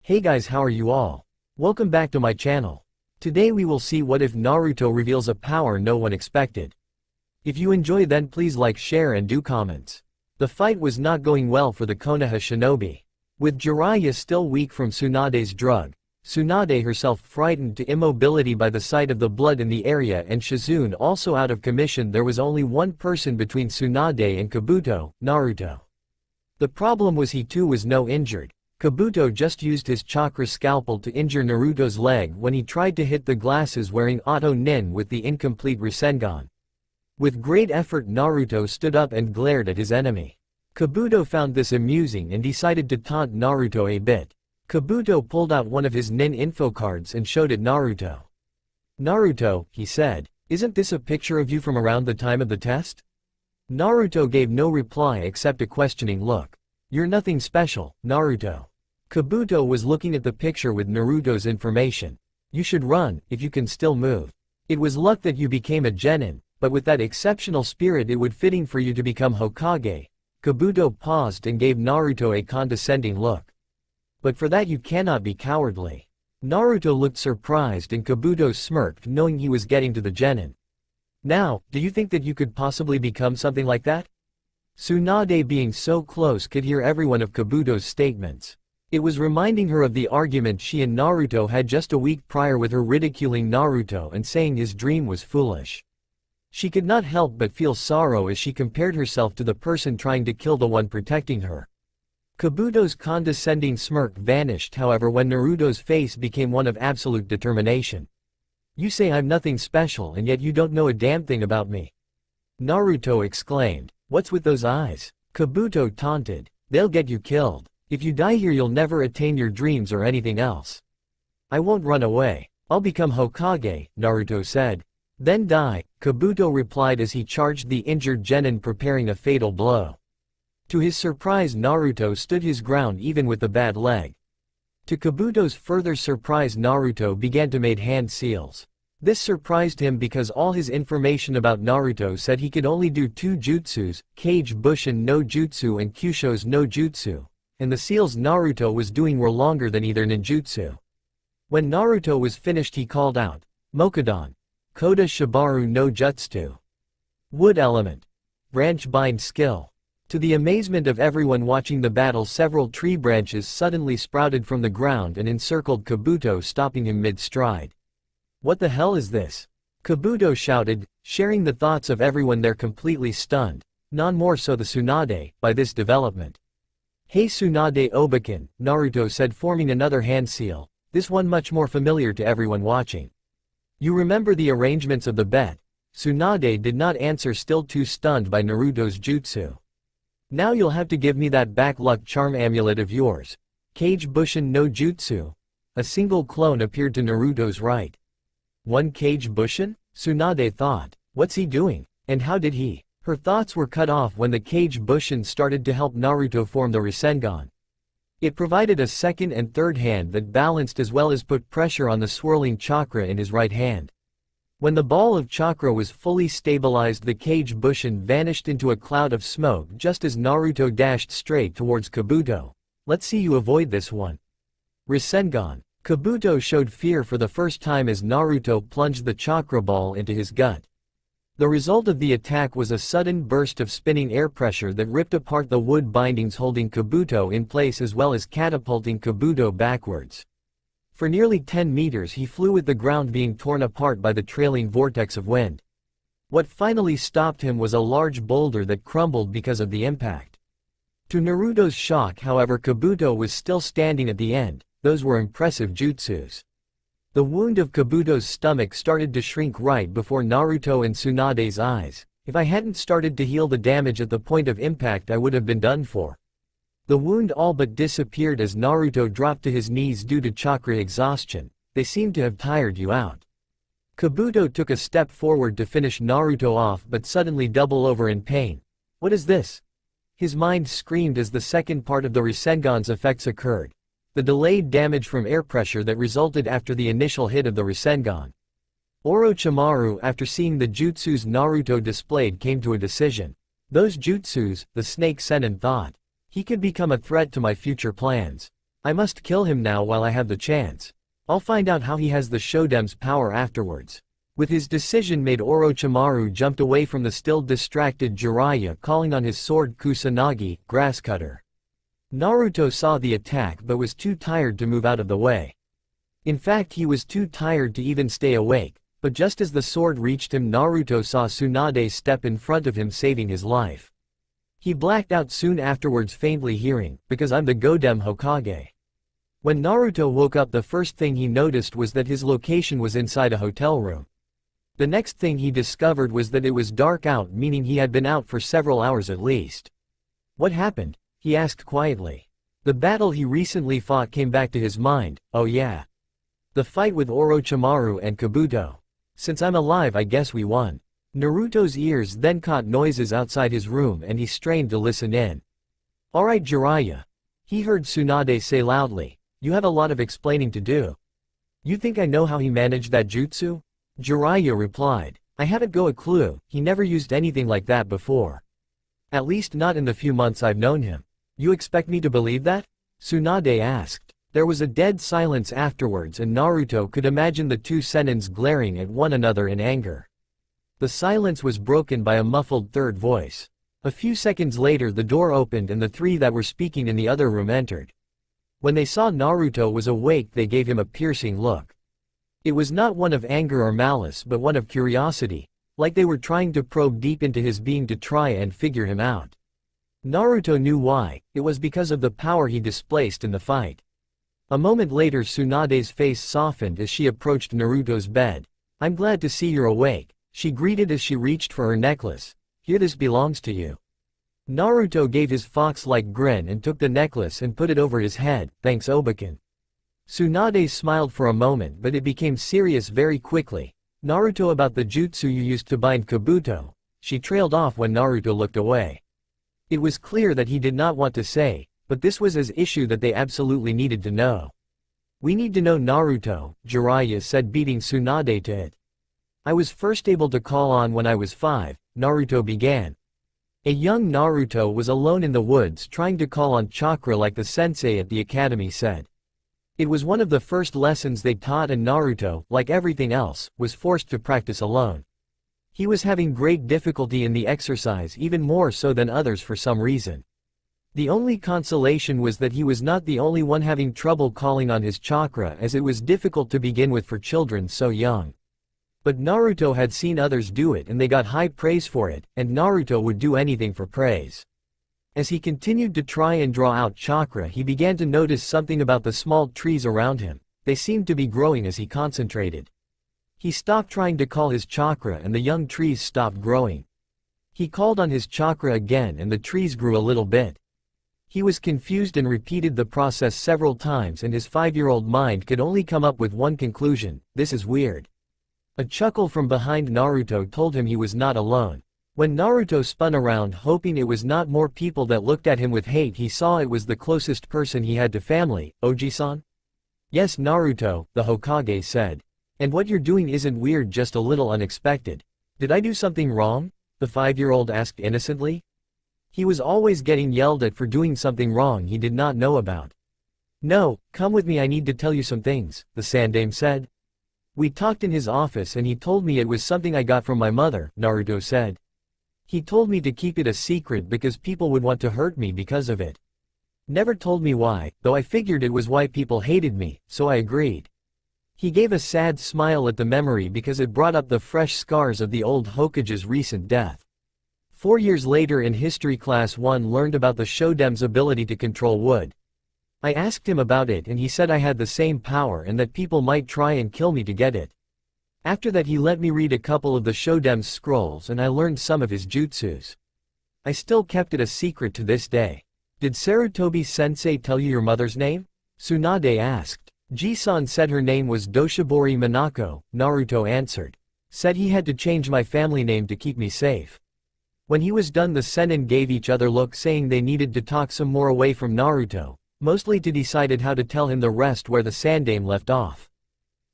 Hey guys, how are you all? Welcome back to my channel. Today we will see what if Naruto reveals a power no one expected. If you enjoy, then please like, share and do comments. The fight was not going well for the Konoha shinobi. With Jiraiya still weak from Tsunade's drug, Tsunade herself frightened to immobility by the sight of the blood in the area, and Shizune also out of commission, there was only one person between Tsunade and Kabuto, Naruto. The problem was he too was no injured. Kabuto just used his chakra scalpel to injure Naruto's leg when he tried to hit the glasses wearing Auto Nin with the incomplete Rasengan. With great effort, Naruto stood up and glared at his enemy. Kabuto found this amusing and decided to taunt Naruto a bit. Kabuto pulled out one of his Nin info cards and showed it Naruto. "Naruto," he said, "isn't this a picture of you from around the time of the test?" Naruto gave no reply except a questioning look. "You're nothing special, Naruto." Kabuto was looking at the picture with Naruto's information. "You should run, if you can still move. It was luck that you became a genin, but with that exceptional spirit it would fitting for you to become Hokage." Kabuto paused and gave Naruto a condescending look. "But for that you cannot be cowardly." Naruto looked surprised and Kabuto smirked, knowing he was getting to the genin. "Now, do you think that you could possibly become something like that?" Tsunade, being so close, could hear every one of Kabuto's statements. It was reminding her of the argument she and Naruto had just a week prior, with her ridiculing Naruto and saying his dream was foolish. She could not help but feel sorrow as she compared herself to the person trying to kill the one protecting her. Kabuto's condescending smirk vanished, however, when Naruto's face became one of absolute determination. "You say I'm nothing special and yet you don't know a damn thing about me," Naruto exclaimed. "What's with those eyes?" Kabuto taunted. "They'll get you killed. If you die here you'll never attain your dreams or anything else." "I won't run away. I'll become Hokage," Naruto said. "Then die," Kabuto replied as he charged the injured genin, preparing a fatal blow. To his surprise, Naruto stood his ground even with the bad leg. To Kabuto's further surprise, Naruto began to make hand seals. This surprised him because all his information about Naruto said he could only do two jutsus, Kage Bushin no Jutsu and Kyusho's no Jutsu, and the seals Naruto was doing were longer than either ninjutsu. When Naruto was finished he called out, "Mokudan, Koda Shibaru no Jutsu." Wood element. Branch bind skill. To the amazement of everyone watching the battle, several tree branches suddenly sprouted from the ground and encircled Kabuto, stopping him mid-stride. "What the hell is this?" Kabuto shouted, sharing the thoughts of everyone there, completely stunned, none more so the Tsunade, by this development. "Hey Tsunade Obakin," Naruto said, forming another hand seal, this one much more familiar to everyone watching. "You remember the arrangements of the bet?" Tsunade did not answer, still too stunned by Naruto's jutsu. "Now you'll have to give me that back luck charm amulet of yours. Kage Bushin no Jutsu." A single clone appeared to Naruto's right. "One Kage Bushin?" Tsunade thought. "What's he doing? And how did he?" Her thoughts were cut off when the Kage Bushin started to help Naruto form the Rasengan. It provided a second and third hand that balanced as well as put pressure on the swirling chakra in his right hand. When the ball of chakra was fully stabilized, the Kage Bushin vanished into a cloud of smoke just as Naruto dashed straight towards Kabuto. "Let's see you avoid this one." Rasengan. Kabuto showed fear for the first time as Naruto plunged the chakra ball into his gut. The result of the attack was a sudden burst of spinning air pressure that ripped apart the wood bindings holding Kabuto in place, as well as catapulting Kabuto backwards. For nearly 10 meters he flew, with the ground being torn apart by the trailing vortex of wind. What finally stopped him was a large boulder that crumbled because of the impact. To Naruto's shock, however, Kabuto was still standing at the end. Those were impressive jutsus. The wound of Kabuto's stomach started to shrink right before Naruto and Tsunade's eyes. "If I hadn't started to heal the damage at the point of impact, I would have been done for." The wound all but disappeared as Naruto dropped to his knees due to chakra exhaustion. "They seem to have tired you out." Kabuto took a step forward to finish Naruto off, but suddenly doubled over in pain. "What is this?" His mind screamed as the second part of the Rasengan's effects occurred. The delayed damage from air pressure that resulted after the initial hit of the Rasengan. Orochimaru, after seeing the jutsus Naruto displayed, came to a decision. "Those jutsus," the Snake Sennin thought. "He could become a threat to my future plans. I must kill him now while I have the chance. I'll find out how he has the Shoden's power afterwards. With his decision made, Orochimaru jumped away from the still distracted Jiraiya, calling on his sword Kusanagi, grasscutter. Naruto saw the attack but was too tired to move out of the way. In fact, he was too tired to even stay awake, but just as the sword reached him, Naruto saw Tsunade step in front of him, saving his life. He blacked out soon afterwards, faintly hearing, "Because I'm the Godem Hokage." When Naruto woke up, the first thing he noticed was that his location was inside a hotel room. The next thing he discovered was that it was dark out, meaning he had been out for several hours at least. What happened? He asked quietly. The battle he recently fought came back to his mind. Oh yeah. The fight with Orochimaru and Kabuto. Since I'm alive, I guess we won. Naruto's ears then caught noises outside his room and he strained to listen in. Alright Jiraiya. He heard Tsunade say loudly. You have a lot of explaining to do. You think I know how he managed that jutsu? Jiraiya replied. I haven't got a clue, he never used anything like that before. At least not in the few months I've known him. You expect me to believe that? Tsunade asked. There was a dead silence afterwards and Naruto could imagine the two senins glaring at one another in anger. The silence was broken by a muffled third voice. A few seconds later the door opened and the three that were speaking in the other room entered. When they saw Naruto was awake, they gave him a piercing look. It was not one of anger or malice but one of curiosity, like they were trying to probe deep into his being to try and figure him out. Naruto knew why. It was because of the power he displaced in the fight. A moment later Tsunade's face softened as she approached Naruto's bed. I'm glad to see you're awake, she greeted as she reached for her necklace. Here, this belongs to you. Naruto gave his fox-like grin and took the necklace and put it over his head. Thanks Obake. Tsunade smiled for a moment but it became serious very quickly. Naruto, about the jutsu you used to bind Kabuto. She trailed off when Naruto looked away. It was clear that he did not want to say, but this was his issue that they absolutely needed to know. We need to know Naruto, Jiraiya said, beating Tsunade to it. I was first able to call on when I was 5, Naruto began. A young Naruto was alone in the woods trying to call on chakra like the sensei at the academy said. It was one of the first lessons they taught and Naruto, like everything else, was forced to practice alone. He was having great difficulty in the exercise, even more so than others for some reason. The only consolation was that he was not the only one having trouble calling on his chakra, as it was difficult to begin with for children so young. But Naruto had seen others do it and they got high praise for it, and Naruto would do anything for praise. As he continued to try and draw out chakra, he began to notice something about the small trees around him. They seemed to be growing as he concentrated. He stopped trying to call his chakra and the young trees stopped growing. He called on his chakra again and the trees grew a little bit. He was confused and repeated the process several times and his 5-year-old mind could only come up with one conclusion: this is weird. A chuckle from behind Naruto told him he was not alone. When Naruto spun around hoping it was not more people that looked at him with hate, he saw it was the closest person he had to family, Oji-san? Yes Naruto, the Hokage said. And what you're doing isn't weird, just a little unexpected. Did I do something wrong? The 5-year-old asked innocently. He was always getting yelled at for doing something wrong he did not know about. No, come with me, I need to tell you some things, the Sandaime said. We talked in his office and he told me it was something I got from my mother, Naruto said. He told me to keep it a secret because people would want to hurt me because of it. Never told me why, though I figured it was why people hated me, so I agreed. He gave a sad smile at the memory because it brought up the fresh scars of the old Hokage's recent death. 4 years later in history class 1 learned about the Shoden's ability to control wood. I asked him about it and he said I had the same power and that people might try and kill me to get it. After that he let me read a couple of the Shoden's scrolls and I learned some of his jutsus. I still kept it a secret to this day. Did Sarutobi-sensei tell you your mother's name? Tsunade asked. Ji-san said her name was Doshibori Minako, Naruto answered. Said he had to change my family name to keep me safe. When he was done the Sennin gave each other looks saying they needed to talk some more away from Naruto, mostly to decide how to tell him the rest where the Sandaime left off.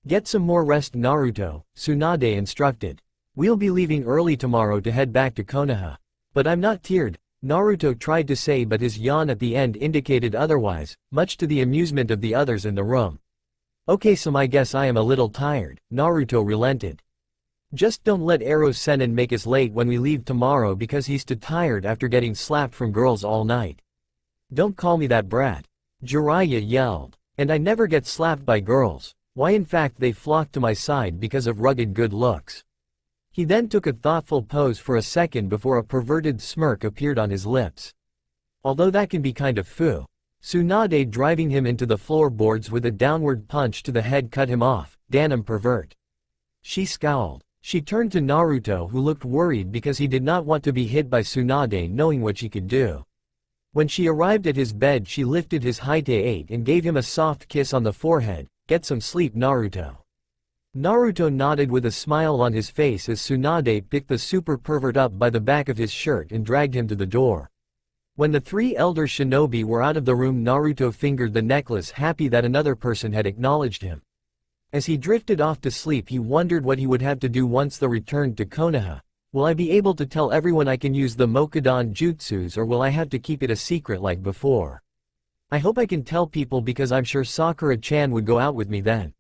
Get some more rest Naruto, Tsunade instructed. We'll be leaving early tomorrow to head back to Konoha. But I'm not tired, Naruto tried to say, but his yawn at the end indicated otherwise, much to the amusement of the others in the room. Okay, so I guess I am a little tired, Naruto relented. Just don't let Ero-Sennin make us late when we leave tomorrow because he's too tired after getting slapped from girls all night. Don't call me that brat. Jiraiya yelled. And I never get slapped by girls. Why, in fact they flock to my side because of rugged good looks. He then took a thoughtful pose for a second before a perverted smirk appeared on his lips. Although that can be kind of foo. Tsunade driving him into the floorboards with a downward punch to the head cut him off. Damn pervert. She scowled. She turned to Naruto, who looked worried because he did not want to be hit by Tsunade, knowing what she could do. When she arrived at his bed, she lifted his Hite-8 and gave him a soft kiss on the forehead. Get some sleep, Naruto. Naruto nodded with a smile on his face as Tsunade picked the super pervert up by the back of his shirt and dragged him to the door. When the three elder shinobi were out of the room, Naruto fingered the necklace, happy that another person had acknowledged him. As he drifted off to sleep, he wondered what he would have to do once they returned to Konoha. Will I be able to tell everyone I can use the Mokudan jutsus, or will I have to keep it a secret like before? I hope I can tell people because I'm sure Sakura-chan would go out with me then.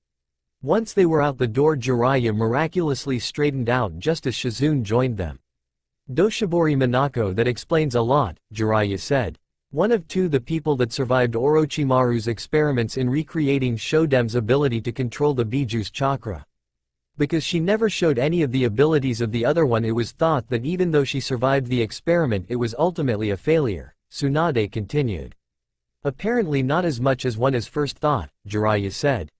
Once they were out the door, Jiraiya miraculously straightened out just as Shizune joined them. Doshibori Minako, that explains a lot, Jiraiya said. One of the people that survived Orochimaru's experiments in recreating Shodem's ability to control the Biju's chakra. Because she never showed any of the abilities of the other one, it was thought that even though she survived the experiment, it was ultimately a failure, Tsunade continued. Apparently not as much as one has first thought, Jiraiya said.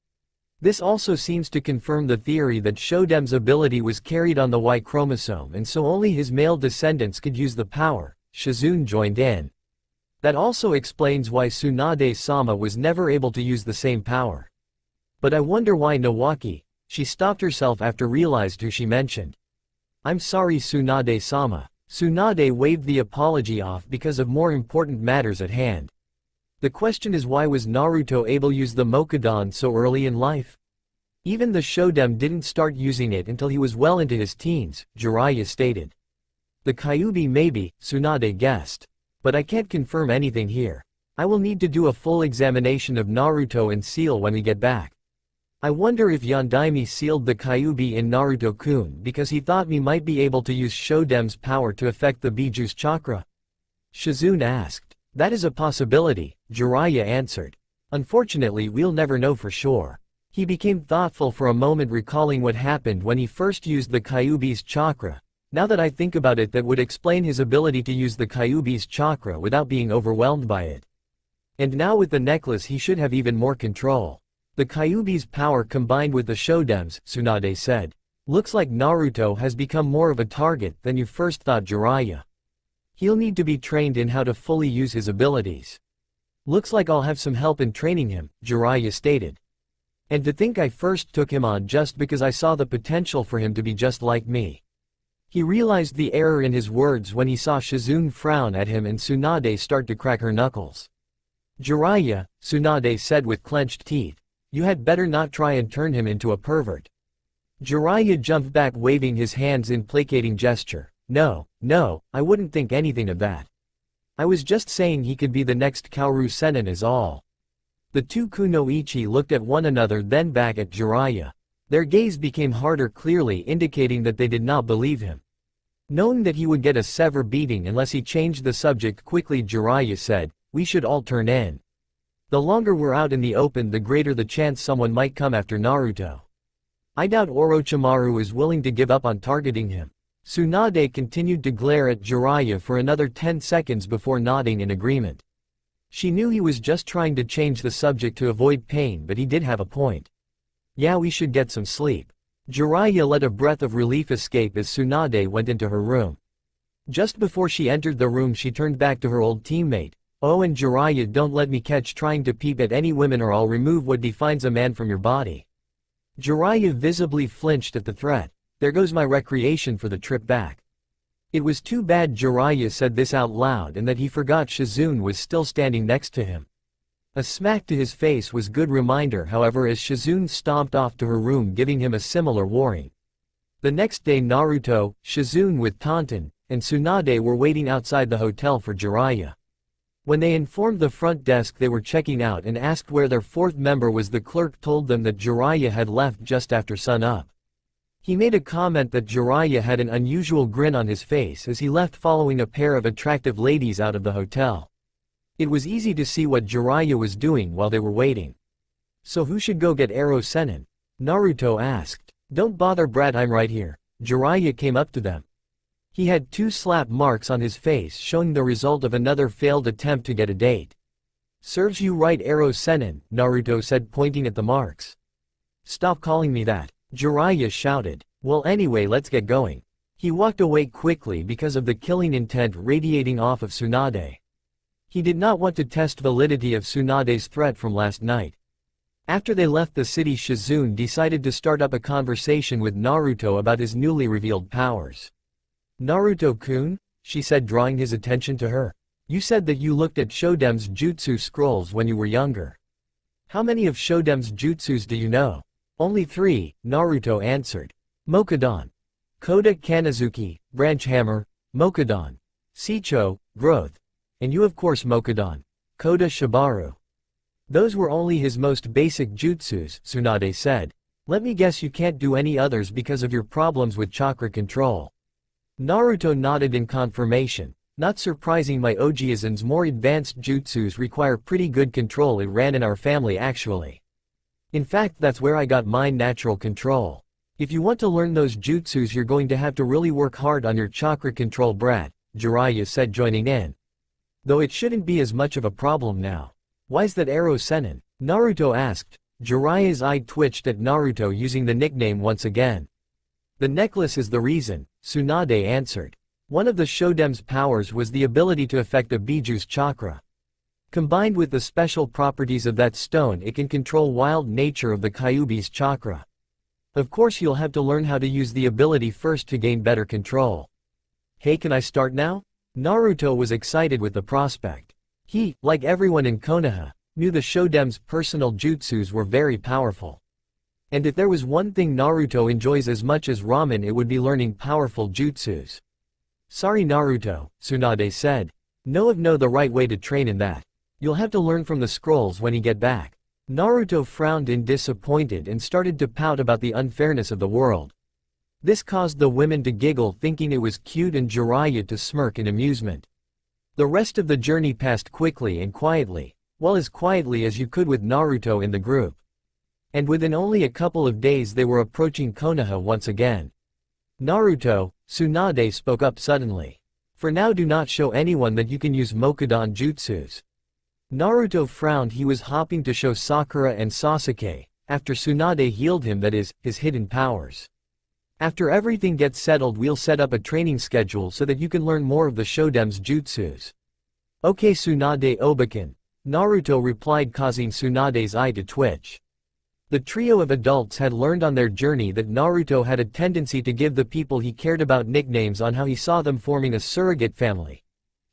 This also seems to confirm the theory that Shodem's ability was carried on the Y chromosome and so only his male descendants could use the power, Shizune joined in. That also explains why Tsunade-sama was never able to use the same power. But I wonder why Nawaki. She stopped herself after realized who she mentioned. I'm sorry, Tsunade-sama. Tsunade waved the apology off because of more important matters at hand. The question is, why was Naruto able to use the Mokudan so early in life? Even the Shodem didn't start using it until he was well into his teens, Jiraiya stated. The Kyuubi maybe, Tsunade guessed. But I can't confirm anything here. I will need to do a full examination of Naruto and Seal when we get back. I wonder if Yondaime sealed the Kyuubi in Naruto-kun because he thought me might be able to use Shodem's power to affect the Biju's chakra? Shizune asked. That is a possibility, Jiraiya answered. Unfortunately, we'll never know for sure. He became thoughtful for a moment, recalling what happened when he first used the Kyuubi's chakra. Now that I think about it, that would explain his ability to use the Kyuubi's chakra without being overwhelmed by it. And now with the necklace he should have even more control. The Kyuubi's power combined with the Shodem's, Tsunade said. Looks like Naruto has become more of a target than you first thought, Jiraiya. He'll need to be trained in how to fully use his abilities. Looks like I'll have some help in training him, Jiraiya stated. And to think I first took him on just because I saw the potential for him to be just like me. He realized the error in his words when he saw Shizune frown at him and Tsunade start to crack her knuckles. Jiraiya, Tsunade said with clenched teeth. You had better not try and turn him into a pervert. Jiraiya jumped back, waving his hands in placating gesture. No, I wouldn't think anything of that. I was just saying he could be the next Kaoru Sennin is all. The two kunoichi looked at one another, then back at Jiraiya. Their gaze became harder, clearly indicating that they did not believe him. Knowing that he would get a severe beating unless he changed the subject quickly, Jiraiya said, we should all turn in. The longer we're out in the open, the greater the chance someone might come after Naruto. I doubt Orochimaru is willing to give up on targeting him. Tsunade continued to glare at Jiraiya for another 10 seconds before nodding in agreement. She knew he was just trying to change the subject to avoid pain, but he did have a point. Yeah, we should get some sleep. Jiraiya let a breath of relief escape as Tsunade went into her room. Just before she entered the room, she turned back to her old teammate. Oh, and Jiraiya, don't let me catch trying to peep at any women or I'll remove what defines a man from your body. Jiraiya visibly flinched at the threat. There goes my recreation for the trip back. It was too bad Jiraiya said this out loud and that he forgot Shizune was still standing next to him. A smack to his face was good reminder, however, as Shizune stomped off to her room, giving him a similar warning. The next day, Naruto, Shizune with Tonton, and Tsunade were waiting outside the hotel for Jiraiya. When they informed the front desk they were checking out and asked where their fourth member was, the clerk told them that Jiraiya had left just after sun-up. He made a comment that Jiraiya had an unusual grin on his face as he left following a pair of attractive ladies out of the hotel. It was easy to see what Jiraiya was doing while they were waiting. "So who should go get Arrow Sennin?" Naruto asked. "Don't bother Brad, I'm right here." Jiraiya came up to them. He had 2 slap marks on his face showing the result of another failed attempt to get a date. "Serves you right, Arrow Sennin," Naruto said, pointing at the marks. "Stop calling me that," Jiraiya shouted. "Well, anyway, let's get going." He walked away quickly because of the killing intent radiating off of Tsunade. He did not want to test validity of Tsunade's threat from last night. After they left the city, Shizune decided to start up a conversation with Naruto about his newly revealed powers. "Naruto-kun," she said, drawing his attention to her. "You said that you looked at Shodem's jutsu scrolls when you were younger. How many of Shodem's jutsus do you know?" "Only 3, Naruto answered. Mokudan, Koda Kanazuki, Branch Hammer, Mokudan, Seicho, Growth. And you of course Mokudan, Koda Shibaru." "Those were only his most basic jutsus," Tsunade said. "Let me guess you can't do any others because of your problems with chakra control." Naruto nodded in confirmation. "Not surprising, my Ojiazen's more advanced jutsus require pretty good control. It ran in our family actually. In fact, that's where I got mine, natural control. If you want to learn those jutsus, you're going to have to really work hard on your chakra control, brat," Jiraiya said, joining in. "Though it shouldn't be as much of a problem now." "Why's that Arrow Sennin?" Naruto asked. Jiraiya's eye twitched at Naruto using the nickname once again. "The necklace is the reason," Tsunade answered. "One of the Shodem's powers was the ability to affect a Biju's chakra. Combined with the special properties of that stone, it can control wild nature of the Kyuubi's chakra. Of course you'll have to learn how to use the ability first to gain better control." "Hey, can I start now?" Naruto was excited with the prospect. He, like everyone in Konoha, knew the Shodem's personal jutsus were very powerful. And if there was one thing Naruto enjoys as much as ramen, it would be learning powerful jutsus. "Sorry Naruto," Tsunade said. "No the right way to train in that. You'll have to learn from the scrolls when you get back." Naruto frowned in disappointed and started to pout about the unfairness of the world. This caused the women to giggle, thinking it was cute, and Jiraiya to smirk in amusement. The rest of the journey passed quickly and quietly, well, as quietly as you could with Naruto in the group. And within only a couple of days they were approaching Konoha once again. "Naruto," Tsunade spoke up suddenly. "For now do not show anyone that you can use Mokudan jutsus." Naruto frowned. He was hopping to show Sakura and Sasuke, after Tsunade healed him, that is, his hidden powers. "After everything gets settled, we'll set up a training schedule so that you can learn more of the Shodem's jutsus." "Okay Tsunade Obaken," Naruto replied, causing Tsunade's eye to twitch. The trio of adults had learned on their journey that Naruto had a tendency to give the people he cared about nicknames on how he saw them forming a surrogate family.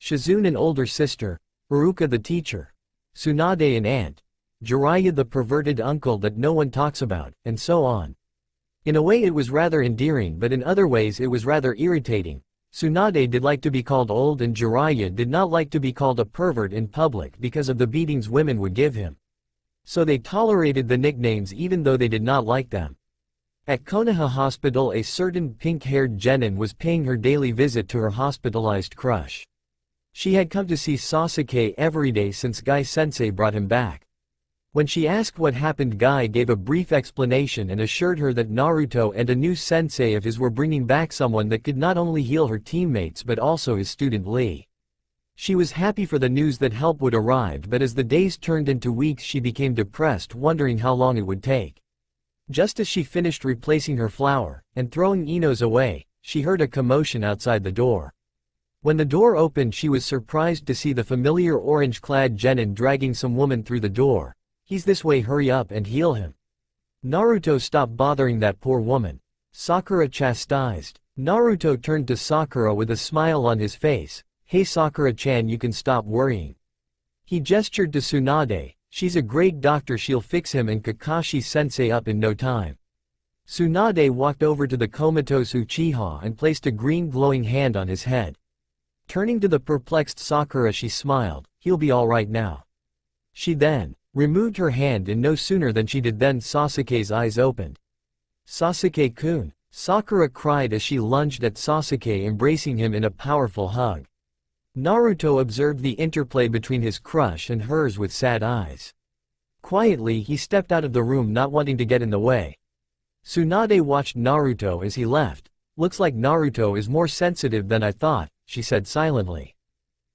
Shizune, an older sister, Haruka the teacher, Tsunade an aunt, Jiraiya the perverted uncle that no one talks about, and so on. In a way it was rather endearing, but in other ways it was rather irritating. Tsunade did like to be called old, and Jiraiya did not like to be called a pervert in public because of the beatings women would give him. So they tolerated the nicknames even though they did not like them. At Konoha Hospital, a certain pink-haired genin was paying her daily visit to her hospitalized crush. She had come to see Sasuke every day since Guy-sensei brought him back. When she asked what happened, Guy gave a brief explanation and assured her that Naruto and a new sensei of his were bringing back someone that could not only heal her teammates but also his student Lee. She was happy for the news that help would arrive, but as the days turned into weeks she became depressed, wondering how long it would take. Just as she finished replacing her flower and throwing Inos away, she heard a commotion outside the door. When the door opened, she was surprised to see the familiar orange-clad genin dragging some woman through the door. "He's this way, hurry up and heal him." "Naruto, stop bothering that poor woman," Sakura chastised. Naruto turned to Sakura with a smile on his face. "Hey Sakura-chan, you can stop worrying." He gestured to Tsunade. "She's a great doctor, she'll fix him and Kakashi-sensei up in no time." Tsunade walked over to the comatose Uchiha and placed a green glowing hand on his head. Turning to the perplexed Sakura, she smiled. "He'll be alright now." She then removed her hand, and no sooner than she did than Sasuke's eyes opened. "Sasuke-kun," Sakura cried as she lunged at Sasuke, embracing him in a powerful hug. Naruto observed the interplay between his crush and hers with sad eyes. Quietly he stepped out of the room, not wanting to get in the way. Tsunade watched Naruto as he left. "Looks like Naruto is more sensitive than I thought," she said silently.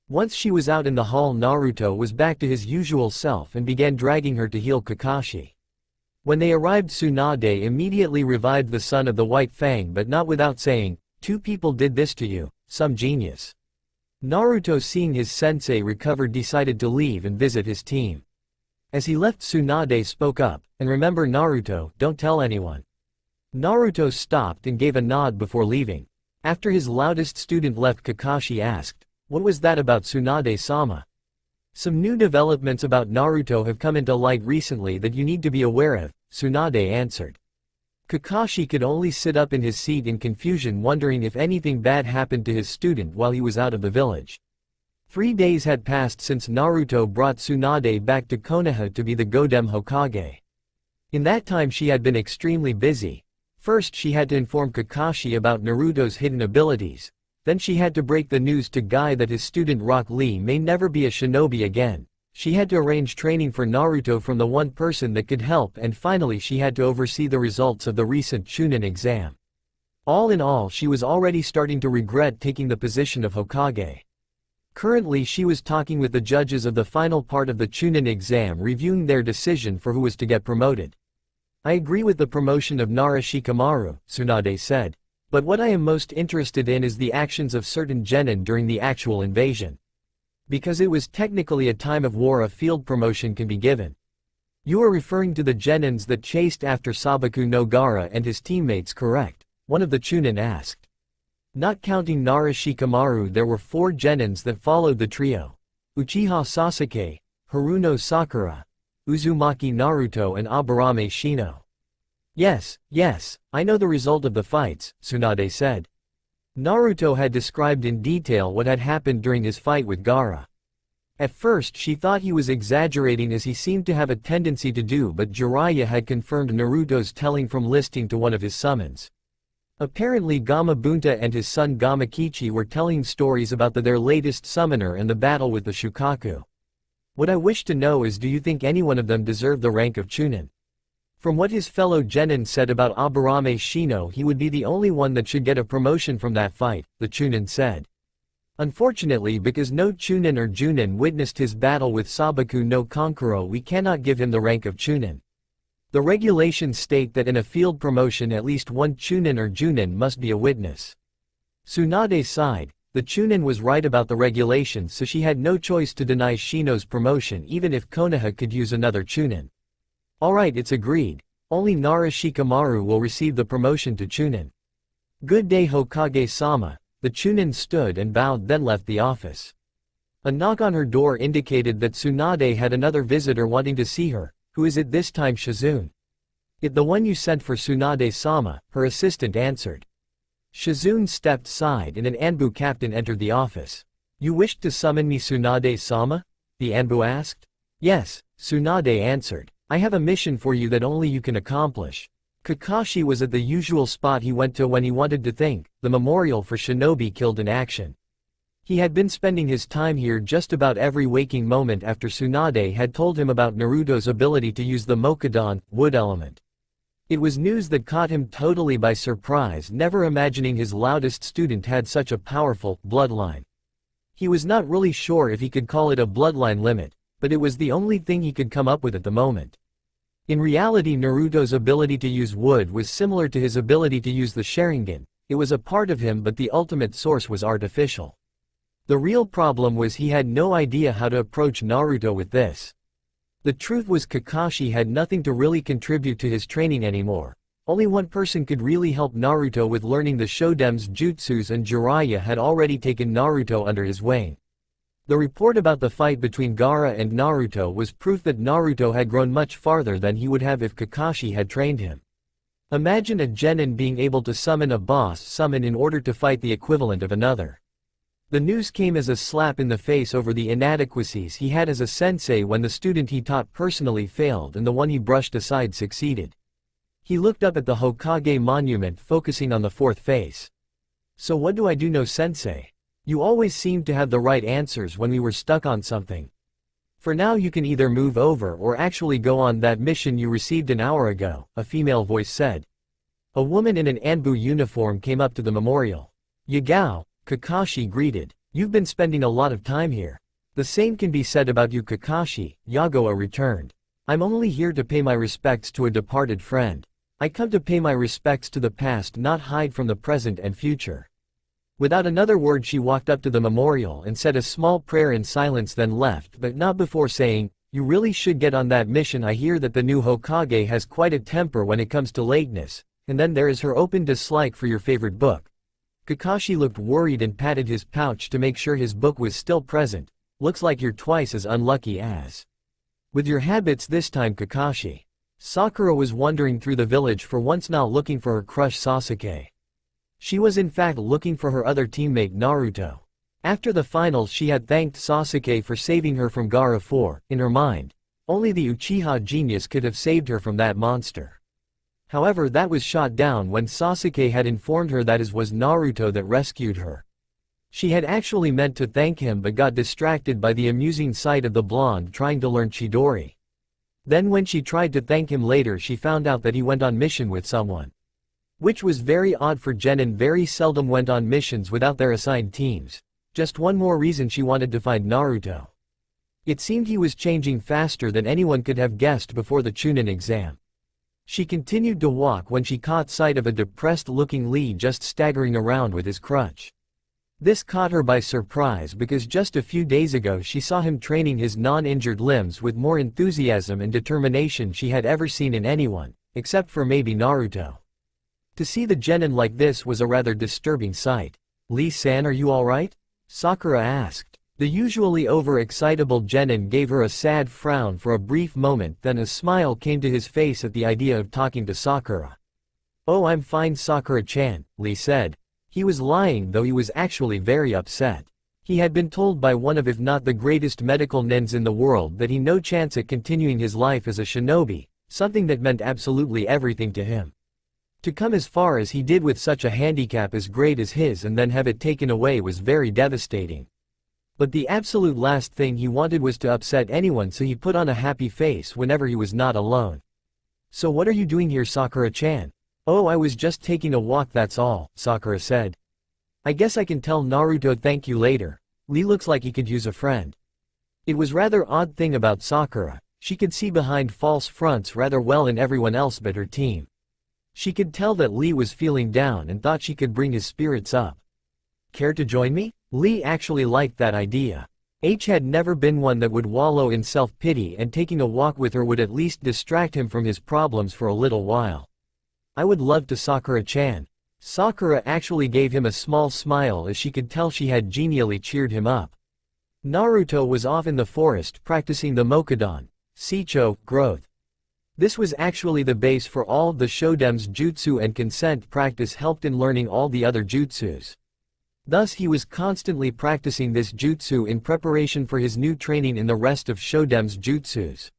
Once she was out in the hall, Naruto was back to his usual self and began dragging her to heal Kakashi. When they arrived, Tsunade immediately revived the son of the White Fang, but not without saying, "Two people did this to you, some genius." Naruto, seeing his sensei recovered, decided to leave and visit his team. As he left, Tsunade spoke up, "And remember Naruto, don't tell anyone." Naruto stopped and gave a nod before leaving. After his loudest student left, Kakashi asked, "What was that about Tsunade-sama?" "Some new developments about Naruto have come into light recently that you need to be aware of," Tsunade answered. Kakashi could only sit up in his seat in confusion, wondering if anything bad happened to his student while he was out of the village. 3 days had passed since Naruto brought Tsunade back to Konoha to be the Godem Hokage. In that time she had been extremely busy. First she had to inform Kakashi about Naruto's hidden abilities. Then she had to break the news to Guy that his student Rock Lee may never be a shinobi again. She had to arrange training for Naruto from the one person that could help, and finally she had to oversee the results of the recent Chunin exam. All in all, she was already starting to regret taking the position of Hokage. Currently she was talking with the judges of the final part of the Chunin exam, reviewing their decision for who was to get promoted. "I agree with the promotion of Nara Shikamaru," Tsunade said. "But what I am most interested in is the actions of certain genin during the actual invasion. Because it was technically a time of war, a field promotion can be given." "You are referring to the genins that chased after Sabaku no Gaara and his teammates, correct?" one of the Chunin asked. Not counting Nara Shikamaru, there were 4 genins that followed the trio: Uchiha Sasuke, Haruno Sakura, Uzumaki Naruto, and Aburame Shino. Yes, I know the result of the fights," Tsunade said. Naruto had described in detail what had happened during his fight with Gaara. At first she thought he was exaggerating, as he seemed to have a tendency to do, but Jiraiya had confirmed Naruto's telling from listening to one of his summons. Apparently Gamabunta and his son Gamakichi were telling stories about their latest summoner and the battle with the Shukaku. "What I wish to know is, do you think any one of them deserved the rank of Chunin?" From what his fellow genin said about Aburame Shino, he would be the only one that should get a promotion from that fight, the Chunin said. "Unfortunately, because no Chunin or Junin witnessed his battle with Sabaku no Kankuro, we cannot give him the rank of Chunin. The regulations state that in a field promotion at least one Chunin or Junin must be a witness." Tsunade sighed. The Chunin was right about the regulations, so she had no choice to deny Shino's promotion, even if Konoha could use another Chunin. "Alright, it's agreed. Only Nara Shikamaru will receive the promotion to Chunin." "Good day, Hokage-sama." The Chunin stood and bowed, then left the office. A knock on her door indicated that Tsunade had another visitor wanting to see her. "Who is it this time, Shizune?" "It the one you sent for Tsunade-sama," her assistant answered. Shizune stepped aside and an Anbu captain entered the office. "You wished to summon me, Tsunade-sama?" the Anbu asked. "Yes," Tsunade answered. "I have a mission for you that only you can accomplish." Kakashi was at the usual spot he went to when he wanted to think, the memorial for shinobi killed in action. He had been spending his time here just about every waking moment after Tsunade had told him about Naruto's ability to use the Mokudan, wood element. It was news that caught him totally by surprise, never imagining his loudest student had such a powerful bloodline. He was not really sure if he could call it a bloodline limit, but it was the only thing he could come up with at the moment. In reality, Naruto's ability to use wood was similar to his ability to use the Sharingan. It was a part of him, but the ultimate source was artificial. The real problem was he had no idea how to approach Naruto with this. The truth was Kakashi had nothing to really contribute to his training anymore. Only one person could really help Naruto with learning the Shodem's jutsus, and Jiraiya had already taken Naruto under his wing. The report about the fight between Gaara and Naruto was proof that Naruto had grown much farther than he would have if Kakashi had trained him. Imagine a genin being able to summon a boss summon in order to fight the equivalent of another. The news came as a slap in the face over the inadequacies he had as a sensei when the student he taught personally failed and the one he brushed aside succeeded. He looked up at the Hokage monument focusing on the fourth face. So what do I do, no sensei? You always seemed to have the right answers when we were stuck on something. For now you can either move over or actually go on that mission you received an hour ago, a female voice said. A woman in an Anbu uniform came up to the memorial. Yagao, Kakashi greeted. You've been spending a lot of time here. The same can be said about you, Kakashi, Yagao returned. I'm only here to pay my respects to a departed friend. I come to pay my respects to the past, not hide from the present and future. Without another word she walked up to the memorial and said a small prayer in silence, then left, but not before saying, you really should get on that mission. I hear that the new Hokage has quite a temper when it comes to lateness, and then there is her open dislike for your favorite book. Kakashi looked worried and patted his pouch to make sure his book was still present. Looks like you're twice as unlucky as with your habits this time, Kakashi. Sakura was wandering through the village for once, not looking for her crush Sasuke. She was in fact looking for her other teammate Naruto. After the finals she had thanked Sasuke for saving her from Gaara, for, in her mind, only the Uchiha genius could have saved her from that monster. However, that was shot down when Sasuke had informed her that it was Naruto that rescued her. She had actually meant to thank him but got distracted by the amusing sight of the blonde trying to learn Chidori. Then when she tried to thank him later she found out that he went on mission with someone. Which was very odd for Genin, very seldom went on missions without their assigned teams. Just one more reason she wanted to find Naruto. It seemed he was changing faster than anyone could have guessed before the Chunin exam. She continued to walk when she caught sight of a depressed-looking Lee just staggering around with his crutch. This caught her by surprise because just a few days ago she saw him training his non-injured limbs with more enthusiasm and determination she had ever seen in anyone, except for maybe Naruto. To see the genin like this was a rather disturbing sight. Lee-san, are you alright? Sakura asked. The usually over-excitable genin gave her a sad frown for a brief moment, then a smile came to his face at the idea of talking to Sakura. Oh, I'm fine, Sakura-chan, Lee said. He was lying, though he was actually very upset. He had been told by one of, if not the greatest medical nins in the world, that he no chance at continuing his life as a shinobi, something that meant absolutely everything to him. To come as far as he did with such a handicap as great as his and then have it taken away was very devastating. But the absolute last thing he wanted was to upset anyone, so he put on a happy face whenever he was not alone. So what are you doing here, Sakura-chan? Oh, I was just taking a walk, that's all, Sakura said. I guess I can tell Naruto thank you later. Lee looks like he could use a friend. It was rather odd thing about Sakura, she could see behind false fronts rather well in everyone else but her team. She could tell that Lee was feeling down and thought she could bring his spirits up. Care to join me? Lee actually liked that idea. H had never been one that would wallow in self-pity, and taking a walk with her would at least distract him from his problems for a little while. I would love to, Sakura-chan. Sakura actually gave him a small smile as she could tell she had genially cheered him up. Naruto was off in the forest practicing the Mokudan, Seicho, growth. This was actually the base for all of the Shodem's jutsu, and consent practice helped in learning all the other jutsus. Thus he was constantly practicing this jutsu in preparation for his new training in the rest of Shodem's jutsus.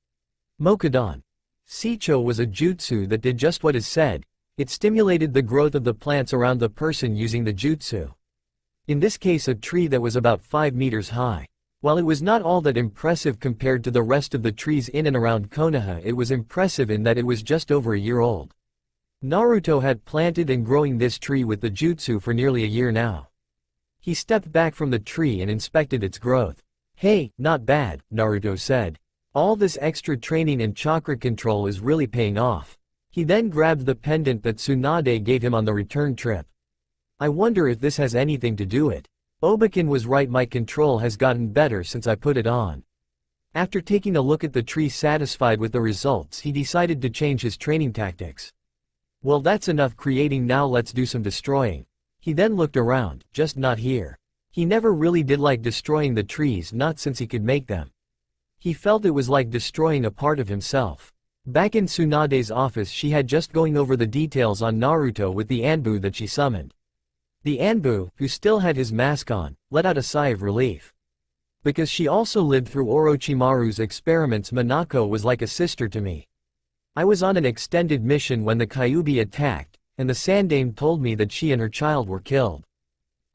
Mokudan. Seicho was a jutsu that did just what is said. It stimulated the growth of the plants around the person using the jutsu. In this case, a tree that was about 5 meters high. While it was not all that impressive compared to the rest of the trees in and around Konoha, it was impressive in that it was just over a year old. Naruto had planted and growing this tree with the jutsu for nearly a year now. He stepped back from the tree and inspected its growth. Hey, not bad, Naruto said. All this extra training and chakra control is really paying off. He then grabbed the pendant that Tsunade gave him on the return trip. I wonder if this has anything to do with it. Obake was right, my control has gotten better since I put it on. After taking a look at the tree, satisfied with the results, he decided to change his training tactics. Well, that's enough creating, now let's do some destroying. He then looked around, just not here. He never really did like destroying the trees, not since he could make them. He felt it was like destroying a part of himself. Back in Tsunade's office she had just going over the details on Naruto with the Anbu that she summoned. The Anbu, who still had his mask on, let out a sigh of relief. Because she also lived through Orochimaru's experiments, Minako was like a sister to me. I was on an extended mission when the Kyuubi attacked, and the Sandaime told me that she and her child were killed.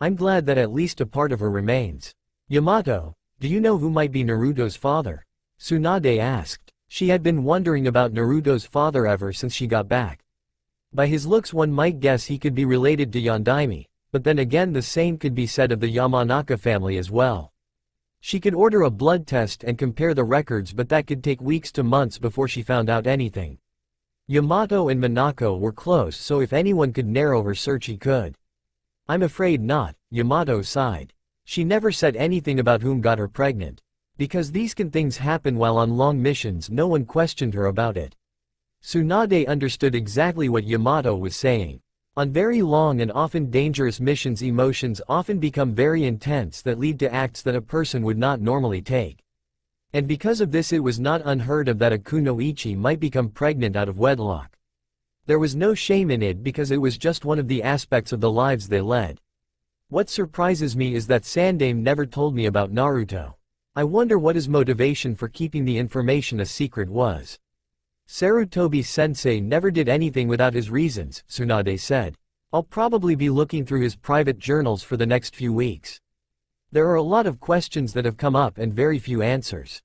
I'm glad that at least a part of her remains. Yamato, do you know who might be Naruto's father? Tsunade asked. She had been wondering about Naruto's father ever since she got back. By his looks one might guess he could be related to Yondaime, but then again the same could be said of the Yamanaka family as well. She could order a blood test and compare the records, but that could take weeks to months before she found out anything. Yamato and Minako were close, so if anyone could narrow her search he could. I'm afraid not, Yamato sighed. She never said anything about whom got her pregnant. Because these things happen while on long missions, no one questioned her about it. Tsunade understood exactly what Yamato was saying. On very long and often dangerous missions emotions often become very intense that lead to acts that a person would not normally take. And because of this it was not unheard of that a kunoichi might become pregnant out of wedlock. There was no shame in it because it was just one of the aspects of the lives they led. What surprises me is that Sandaime never told me about Naruto. I wonder what his motivation for keeping the information a secret was. Sarutobi-sensei never did anything without his reasons, Tsunade said. I'll probably be looking through his private journals for the next few weeks. There are a lot of questions that have come up and very few answers.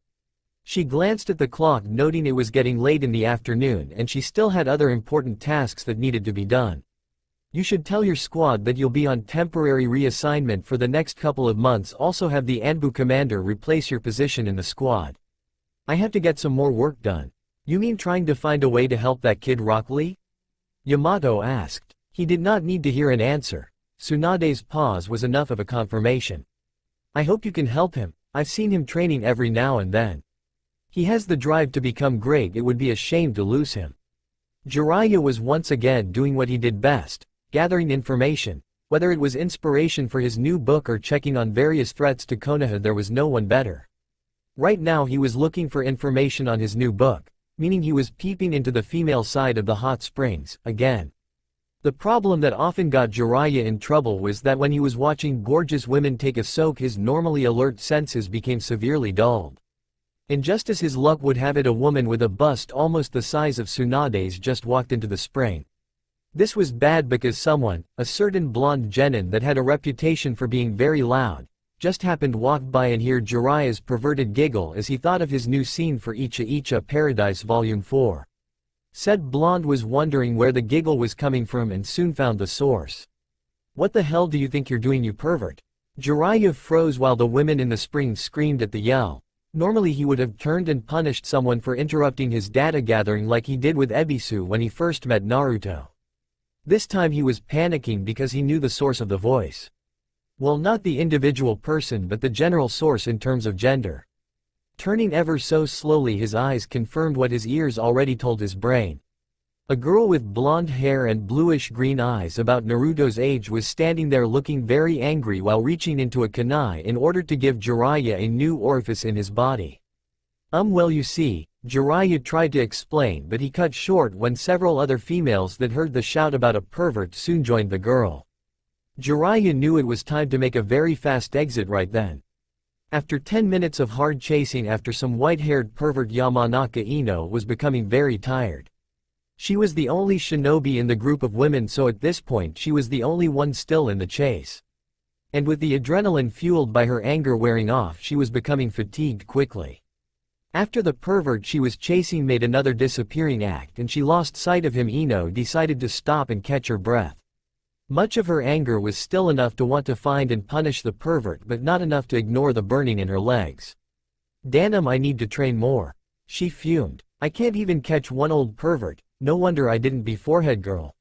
She glanced at the clock, noting it was getting late in the afternoon and she still had other important tasks that needed to be done. You should tell your squad that you'll be on temporary reassignment for the next couple of months. Also have the Anbu commander replace your position in the squad. I have to get some more work done. You mean trying to find a way to help that kid Rock Lee? Yamato asked. He did not need to hear an answer. Tsunade's pause was enough of a confirmation. I hope you can help him. I've seen him training every now and then. He has the drive to become great. It would be a shame to lose him. Jiraiya was once again doing what he did best. Gathering information. Whether it was inspiration for his new book or checking on various threats to Konoha, there was no one better. Right now he was looking for information on his new book, meaning he was peeping into the female side of the hot springs, again. The problem that often got Jiraiya in trouble was that when he was watching gorgeous women take a soak his normally alert senses became severely dulled. And just as his luck would have it, a woman with a bust almost the size of Tsunade's just walked into the spring. This was bad because someone, a certain blonde genin that had a reputation for being very loud, just happened walked by and heard Jiraiya's perverted giggle as he thought of his new scene for Icha Icha Paradise Volume 4. Said blonde was wondering where the giggle was coming from and soon found the source. What the hell do you think you're doing, you pervert? Jiraiya froze while the women in the spring screamed at the yell. Normally he would have turned and punished someone for interrupting his data gathering like he did with Ebisu when he first met Naruto. This time he was panicking because he knew the source of the voice. Well, not the individual person but the general source in terms of gender. Turning ever so slowly his eyes confirmed what his ears already told his brain. A girl with blonde hair and bluish-green eyes about Naruto's age was standing there looking very angry while reaching into a kunai in order to give Jiraiya a new orifice in his body. Well, you see, Jiraiya tried to explain, but he cut short when several other females that heard the shout about a pervert soon joined the girl. Jiraiya knew it was time to make a very fast exit right then. After 10 minutes of hard chasing after some white-haired pervert, Yamanaka Ino was becoming very tired. She was the only shinobi in the group of women, so at this point she was the only one still in the chase. And with the adrenaline fueled by her anger wearing off, she was becoming fatigued quickly. After the pervert she was chasing made another disappearing act and she lost sight of him, Ino decided to stop and catch her breath. Much of her anger was still enough to want to find and punish the pervert, but not enough to ignore the burning in her legs. Damn, I need to train more. She fumed. I can't even catch one old pervert, no wonder I didn't before, head girl.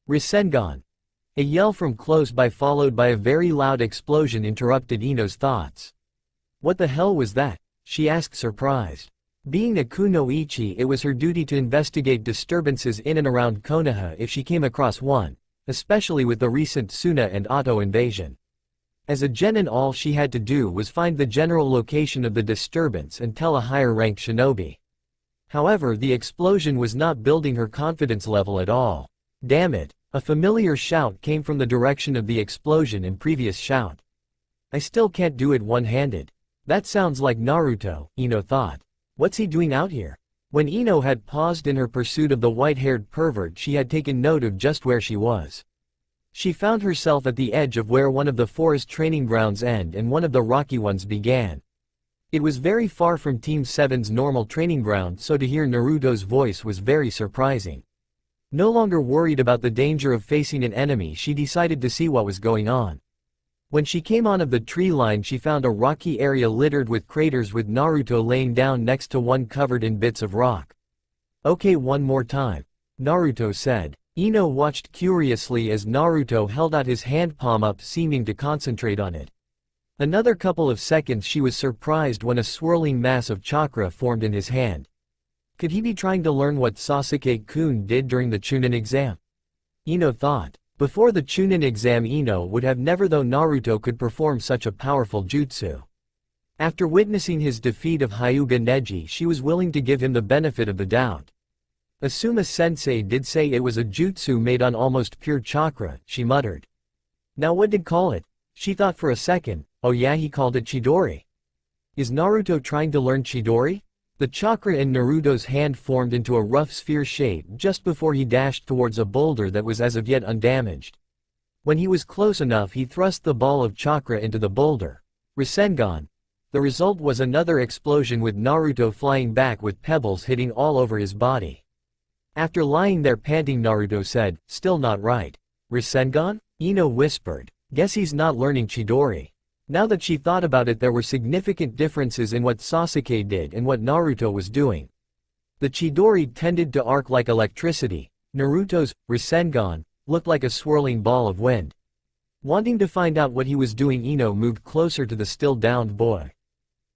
Rasengan. A yell from close by followed by a very loud explosion interrupted Ino's thoughts. What the hell was that? She asked, surprised. Being a kunoichi, it was her duty to investigate disturbances in and around Konoha if she came across one, especially with the recent Suna and Otto invasion. As a genin, all she had to do was find the general location of the disturbance and tell a higher-ranked shinobi. However, the explosion was not building her confidence level at all. Damn it! A familiar shout came from the direction of the explosion and previous shout. I still can't do it one-handed. That sounds like Naruto, Ino thought. What's he doing out here? When Ino had paused in her pursuit of the white-haired pervert, she had taken note of just where she was. She found herself at the edge of where one of the forest training grounds end and one of the rocky ones began. It was very far from Team 7's normal training ground, so to hear Naruto's voice was very surprising. No longer worried about the danger of facing an enemy, she decided to see what was going on. When she came on of the tree line, she found a rocky area littered with craters with Naruto laying down next to one covered in bits of rock. Okay, one more time, Naruto said. Ino watched curiously as Naruto held out his hand palm up, seeming to concentrate on it. Another couple of seconds she was surprised when a swirling mass of chakra formed in his hand. Could he be trying to learn what Sasuke-kun did during the Chunin exam? Ino thought. Before the Chunin exam, Ino would have never thought Naruto could perform such a powerful jutsu. After witnessing his defeat of Hyuga Neji, she was willing to give him the benefit of the doubt. Asuma-sensei did say it was a jutsu made on almost pure chakra, she muttered. Now what did call it? She thought for a second. Oh yeah, he called it Chidori. Is Naruto trying to learn Chidori? The chakra in Naruto's hand formed into a rough sphere shape just before he dashed towards a boulder that was as of yet undamaged. When he was close enough, he thrust the ball of chakra into the boulder. Rasengan. The result was another explosion with Naruto flying back with pebbles hitting all over his body. After lying there panting, Naruto said, "Still not right." Rasengan? Ino whispered. Guess he's not learning Chidori. Now that she thought about it, there were significant differences in what Sasuke did and what Naruto was doing. The Chidori tended to arc like electricity. Naruto's Rasengan looked like a swirling ball of wind. Wanting to find out what he was doing, Ino moved closer to the still-downed boy.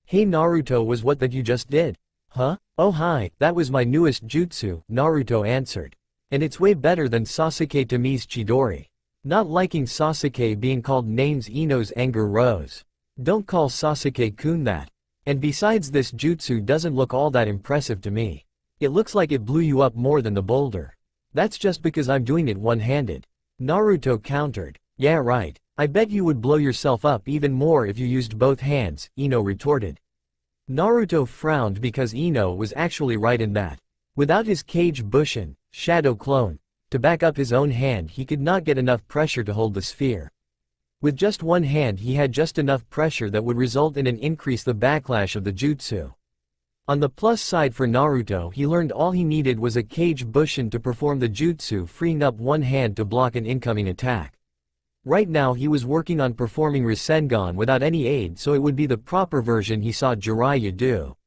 Hey Naruto, was what that you just did? Huh? Oh hi, that was my newest jutsu, Naruto answered. And it's way better than Sasuke Tomi's Chidori. Not liking Sasuke being called names, Ino's anger rose. Don't call Sasuke-kun that. And besides, this jutsu doesn't look all that impressive to me. It looks like it blew you up more than the boulder. That's just because I'm doing it one-handed. Naruto countered. Yeah right, I bet you would blow yourself up even more if you used both hands, Ino retorted. Naruto frowned because Ino was actually right in that. Without his Kage Bushin, shadow clone, to back up his own hand, he could not get enough pressure to hold the sphere. With just one hand he had just enough pressure that would result in an increase the backlash of the jutsu. On the plus side for Naruto, he learned all he needed was a Kage Bushin to perform the jutsu, freeing up one hand to block an incoming attack. Right now he was working on performing Rasengan without any aid, so it would be the proper version he saw Jiraiya do.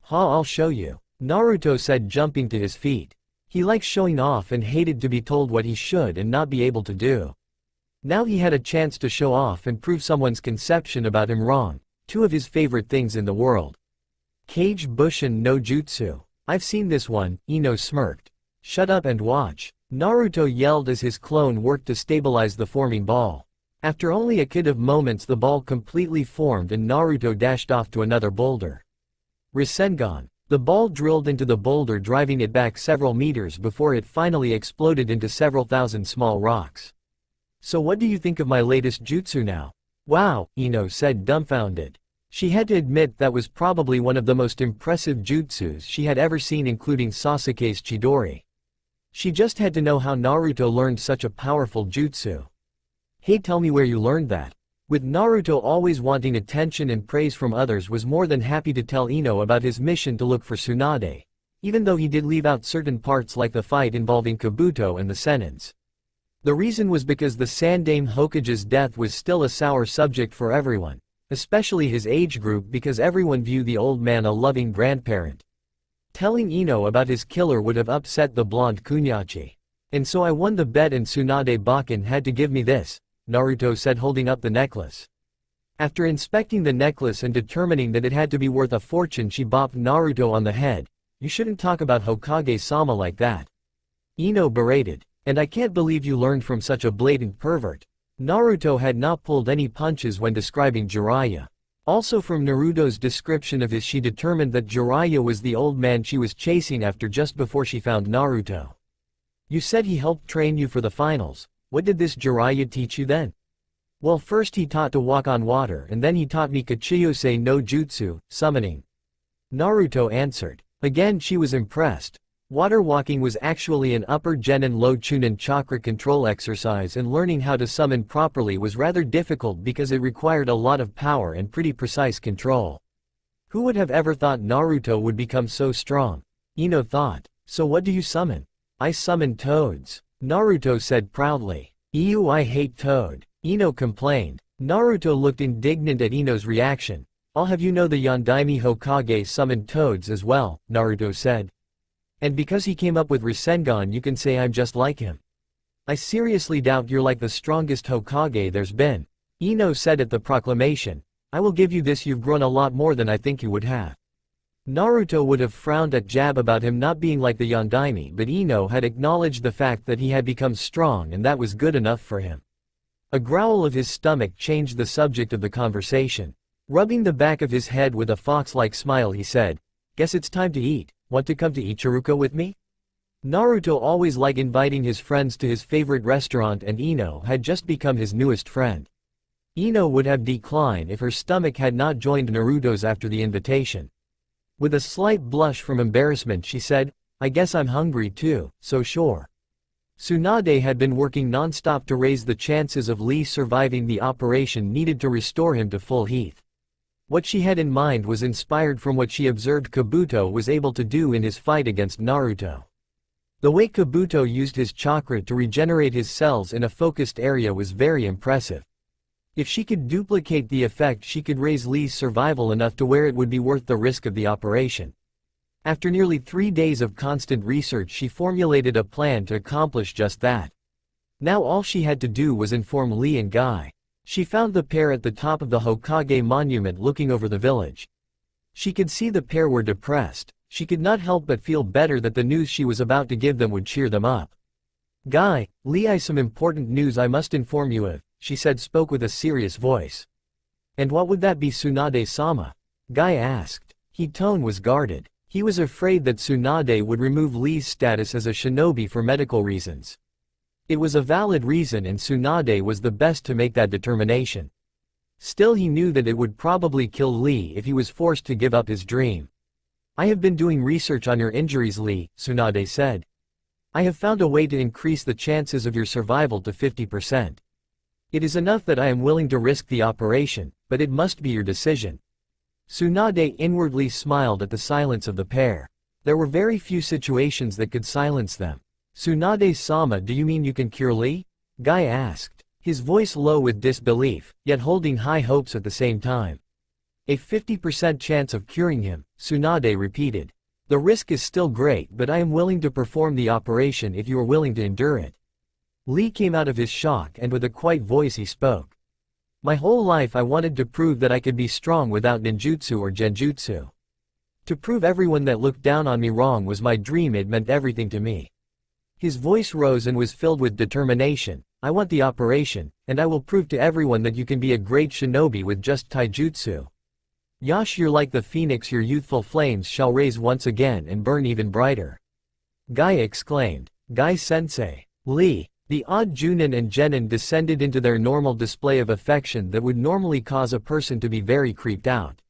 I'll show you, Naruto said, jumping to his feet. He liked showing off and hated to be told what he should and not be able to do. Now he had a chance to show off and prove someone's conception about him wrong, two of his favorite things in the world. Kage Bushin no Jutsu. I've seen this one, Ino smirked. Shut up and watch, Naruto yelled as his clone worked to stabilize the forming ball. After only a kid of moments, the ball completely formed and Naruto dashed off to another boulder. Rasengan. The ball drilled into the boulder, driving it back several meters before it finally exploded into several thousand small rocks. So what do you think of my latest jutsu now? Wow, Ino said, dumbfounded. She had to admit that was probably one of the most impressive jutsus she had ever seen, including Sasuke's Chidori. She just had to know how Naruto learned such a powerful jutsu. Hey, tell me where you learned that. With Naruto always wanting attention and praise from others, was more than happy to tell Ino about his mission to look for Tsunade, even though he did leave out certain parts like the fight involving Kabuto and the Senins. The reason was because the Sandaime Hokage's death was still a sour subject for everyone, especially his age group, because everyone viewed the old man a loving grandparent. Telling Ino about his killer would have upset the blonde Kunyachi. And so I won the bet and Tsunade Bakken had to give me this, Naruto said, holding up the necklace. After inspecting the necklace and determining that it had to be worth a fortune, she bopped Naruto on the head. You shouldn't talk about Hokage-sama like that. Ino berated. And I can't believe you learned from such a blatant pervert. Naruto had not pulled any punches when describing Jiraiya. Also from Naruto's description of his, she determined that Jiraiya was the old man she was chasing after just before she found Naruto. You said he helped train you for the finals. What did this Jiraiya teach you then? Well, first he taught to walk on water and then he taught me Kachiyose no Jutsu, summoning. Naruto answered. Again she was impressed. Water walking was actually an upper genin low chunin chakra control exercise, and learning how to summon properly was rather difficult because it required a lot of power and pretty precise control. Who would have ever thought Naruto would become so strong? Ino thought. So what do you summon? I summon toads. Naruto said proudly. Ew, I hate toad. Ino complained. Naruto looked indignant at Ino's reaction. I'll have you know the Yondaime Hokage summoned toads as well, Naruto said. And because he came up with Rasengan you can say I'm just like him. I seriously doubt you're like the strongest Hokage there's been. Ino said at the proclamation. I will give you this, you've grown a lot more than I think you would have. Naruto would have frowned at jab about him not being like the Yondaime, but Ino had acknowledged the fact that he had become strong and that was good enough for him. A growl of his stomach changed the subject of the conversation. Rubbing the back of his head with a fox-like smile he said, guess it's time to eat. Want to come to Ichiruka with me? Naruto always liked inviting his friends to his favorite restaurant and Ino had just become his newest friend. Ino would have declined if her stomach had not joined Naruto's after the invitation. With a slight blush from embarrassment she said, I guess I'm hungry too, so sure. Tsunade had been working non-stop to raise the chances of Lee surviving the operation needed to restore him to full health. What she had in mind was inspired from what she observed Kabuto was able to do in his fight against Naruto. The way Kabuto used his chakra to regenerate his cells in a focused area was very impressive. If she could duplicate the effect, she could raise Lee's survival enough to where it would be worth the risk of the operation. After nearly 3 days of constant research she formulated a plan to accomplish just that. Now all she had to do was inform Lee and Guy. She found the pair at the top of the Hokage monument looking over the village. She could see the pair were depressed. She could not help but feel better that the news she was about to give them would cheer them up. Guy, Lee, I some important news I must inform you of, she spoke with a serious voice. And what would that be, Tsunade-sama? Guy asked. His tone was guarded. He was afraid that Tsunade would remove Lee's status as a shinobi for medical reasons. It was a valid reason and Tsunade was the best to make that determination. Still he knew that it would probably kill Lee if he was forced to give up his dream. I have been doing research on your injuries, Lee, Tsunade said. I have found a way to increase the chances of your survival to 50%. It is enough that I am willing to risk the operation, but it must be your decision. Tsunade inwardly smiled at the silence of the pair. There were very few situations that could silence them. Tsunade-sama, do you mean you can cure Lee? Guy asked, his voice low with disbelief, yet holding high hopes at the same time. A 50% chance of curing him, Tsunade repeated. The risk is still great, but I am willing to perform the operation if you are willing to endure it. Lee came out of his shock and with a quiet voice he spoke. My whole life I wanted to prove that I could be strong without ninjutsu or genjutsu. To prove everyone that looked down on me wrong was my dream, it meant everything to me. His voice rose and was filled with determination. I want the operation, and I will prove to everyone that you can be a great shinobi with just taijutsu. Yash, you're like the phoenix, your youthful flames shall raise once again and burn even brighter. Guy exclaimed. Guy-sensei. Lee. The odd Junin and Genin descended into their normal display of affection that would normally cause a person to be very creeped out.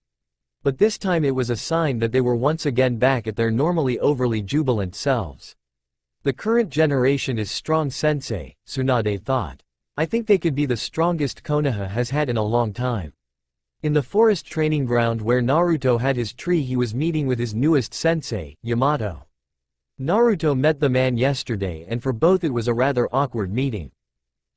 But this time it was a sign that they were once again back at their normally overly jubilant selves. The current generation is strong, sensei, Tsunade thought. I think they could be the strongest Konoha has had in a long time. In the forest training ground where Naruto had his tree, he was meeting with his newest sensei, Yamato. Naruto met the man yesterday and for both it was a rather awkward meeting.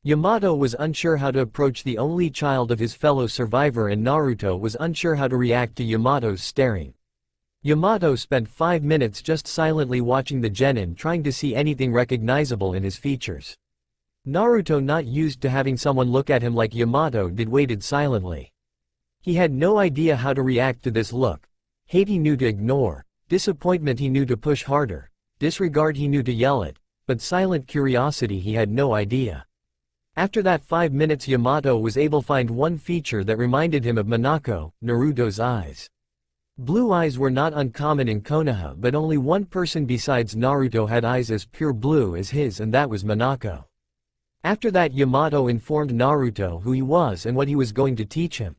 Yamato was unsure how to approach the only child of his fellow survivor and Naruto was unsure how to react to Yamato's staring. Yamato spent 5 minutes just silently watching the genin, trying to see anything recognizable in his features. Naruto, not used to having someone look at him like Yamato did, waited silently. He had no idea how to react to this look. Hate he knew to ignore, disappointment he knew to push harder, disregard he knew to yell at, but silent curiosity he had no idea. After that 5 minutes Yamato was able to find one feature that reminded him of Minako, Naruto's eyes. Blue eyes were not uncommon in Konoha, but only one person besides Naruto had eyes as pure blue as his, and that was Minako. After that Yamato informed Naruto who he was and what he was going to teach him.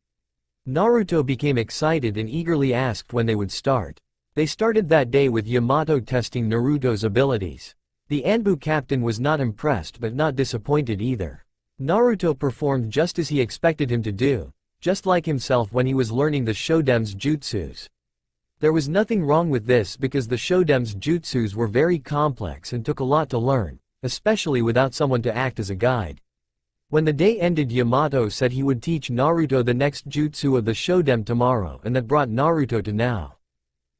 Naruto became excited and eagerly asked when they would start. They started that day with Yamato testing Naruto's abilities. The Anbu captain was not impressed but not disappointed either. Naruto performed just as he expected him to do, just like himself when he was learning the Shoden's jutsus. There was nothing wrong with this because the Shoden's jutsus were very complex and took a lot to learn, especially without someone to act as a guide. When the day ended Yamato said he would teach Naruto the next jutsu of the Shoden tomorrow, and that brought Naruto to now.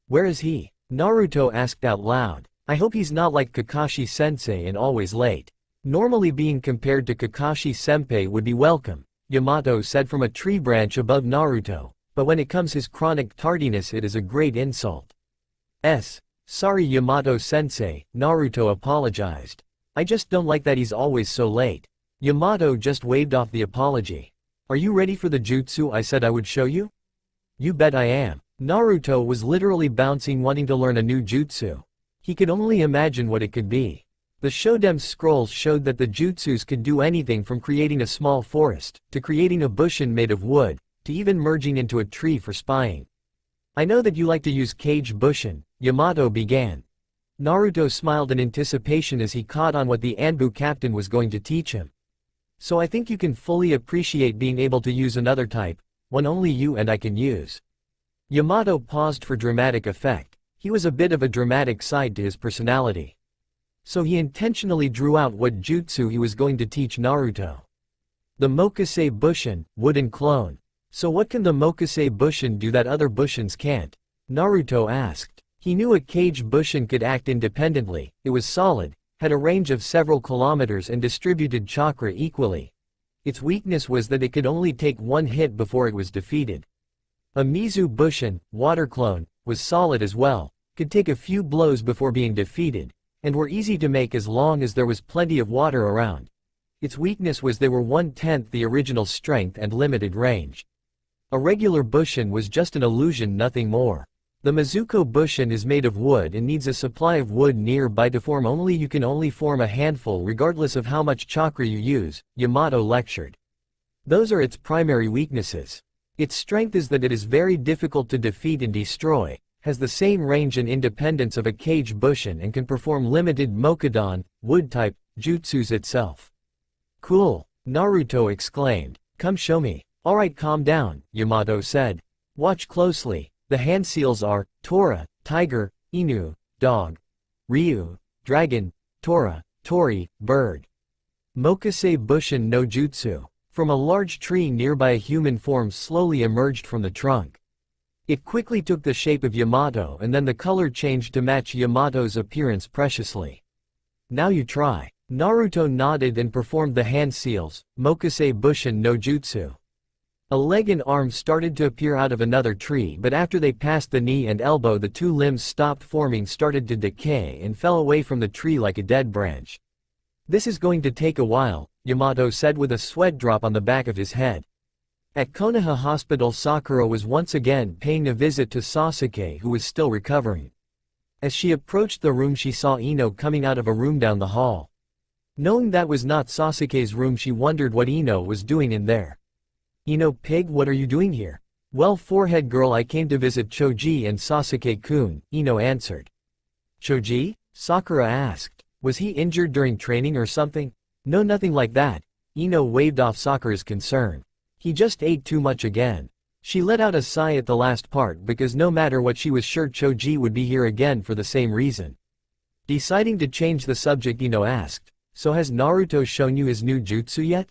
Where is he? Naruto asked out loud. I hope he's not like Kakashi-sensei and always late. Normally being compared to Kakashi-senpai would be welcome, Yamato said from a tree branch above Naruto, but when it comes his chronic tardiness it is a great insult. Sorry Yamato-sensei, Naruto apologized. I just don't like that he's always so late. Yamato just waved off the apology. Are you ready for the jutsu I said I would show you? You bet I am. Naruto was literally bouncing wanting to learn a new jutsu. He could only imagine what it could be. The Shoden's scrolls showed that the jutsus could do anything from creating a small forest, to creating a bushin made of wood, to even merging into a tree for spying. I know that you like to use Kage Bushin, Yamato began. Naruto smiled in anticipation as he caught on what the Anbu captain was going to teach him. So I think you can fully appreciate being able to use another type, one only you and I can use. Yamato paused for dramatic effect. He was a bit of a dramatic side to his personality. So he intentionally drew out what jutsu he was going to teach Naruto. The Mokase Bushin, wooden clone. So what can the Mokase Bushin do that other Bushins can't? Naruto asked. He knew a Kage Bushin could act independently, it was solid, had a range of several kilometers and distributed chakra equally. Its weakness was that it could only take one hit before it was defeated. A Mizu Bushin, water clone, was solid as well, could take a few blows before being defeated, and were easy to make as long as there was plenty of water around. Its weakness was they were 1/10 the original strength and limited range. A regular Bushin was just an illusion, nothing more. The Mizuko Bushin is made of wood and needs a supply of wood nearby to form. You can only form a handful regardless of how much chakra you use, Yamato lectured. Those are its primary weaknesses. Its strength is that it is very difficult to defeat and destroy, has the same range and independence of a Kage Bushin and can perform limited Mokudan, wood-type, jutsus itself. Cool, Naruto exclaimed. Come show me. Alright, calm down, Yamato said. Watch closely. The hand seals are, Tora, tiger, Inu, dog. Ryu, dragon, Tora, Tori, bird. Mokase Bushin no Jutsu. From a large tree nearby a human form slowly emerged from the trunk. It quickly took the shape of Yamato and then the color changed to match Yamato's appearance preciously. Now you try. Naruto nodded and performed the hand seals, Mokase Bushin no Jutsu. A leg and arm started to appear out of another tree, but after they passed the knee and elbow the two limbs stopped forming, started to decay and fell away from the tree like a dead branch. This is going to take a while, Yamato said with a sweat drop on the back of his head. At Konoha Hospital, Sakura was once again paying a visit to Sasuke, who was still recovering. As she approached the room she saw Ino coming out of a room down the hall. Knowing that was not Sasuke's room, she wondered what Ino was doing in there. Ino, pig, what are you doing here? Well, forehead girl, I came to visit Choji and Sasuke-kun, Ino answered. Choji? Sakura asked. Was he injured during training or something? No, nothing like that. Ino waved off Sakura's concern. He just ate too much again. She let out a sigh at the last part because no matter what she was sure Choji would be here again for the same reason. Deciding to change the subject, Ino asked, so has Naruto shown you his new jutsu yet?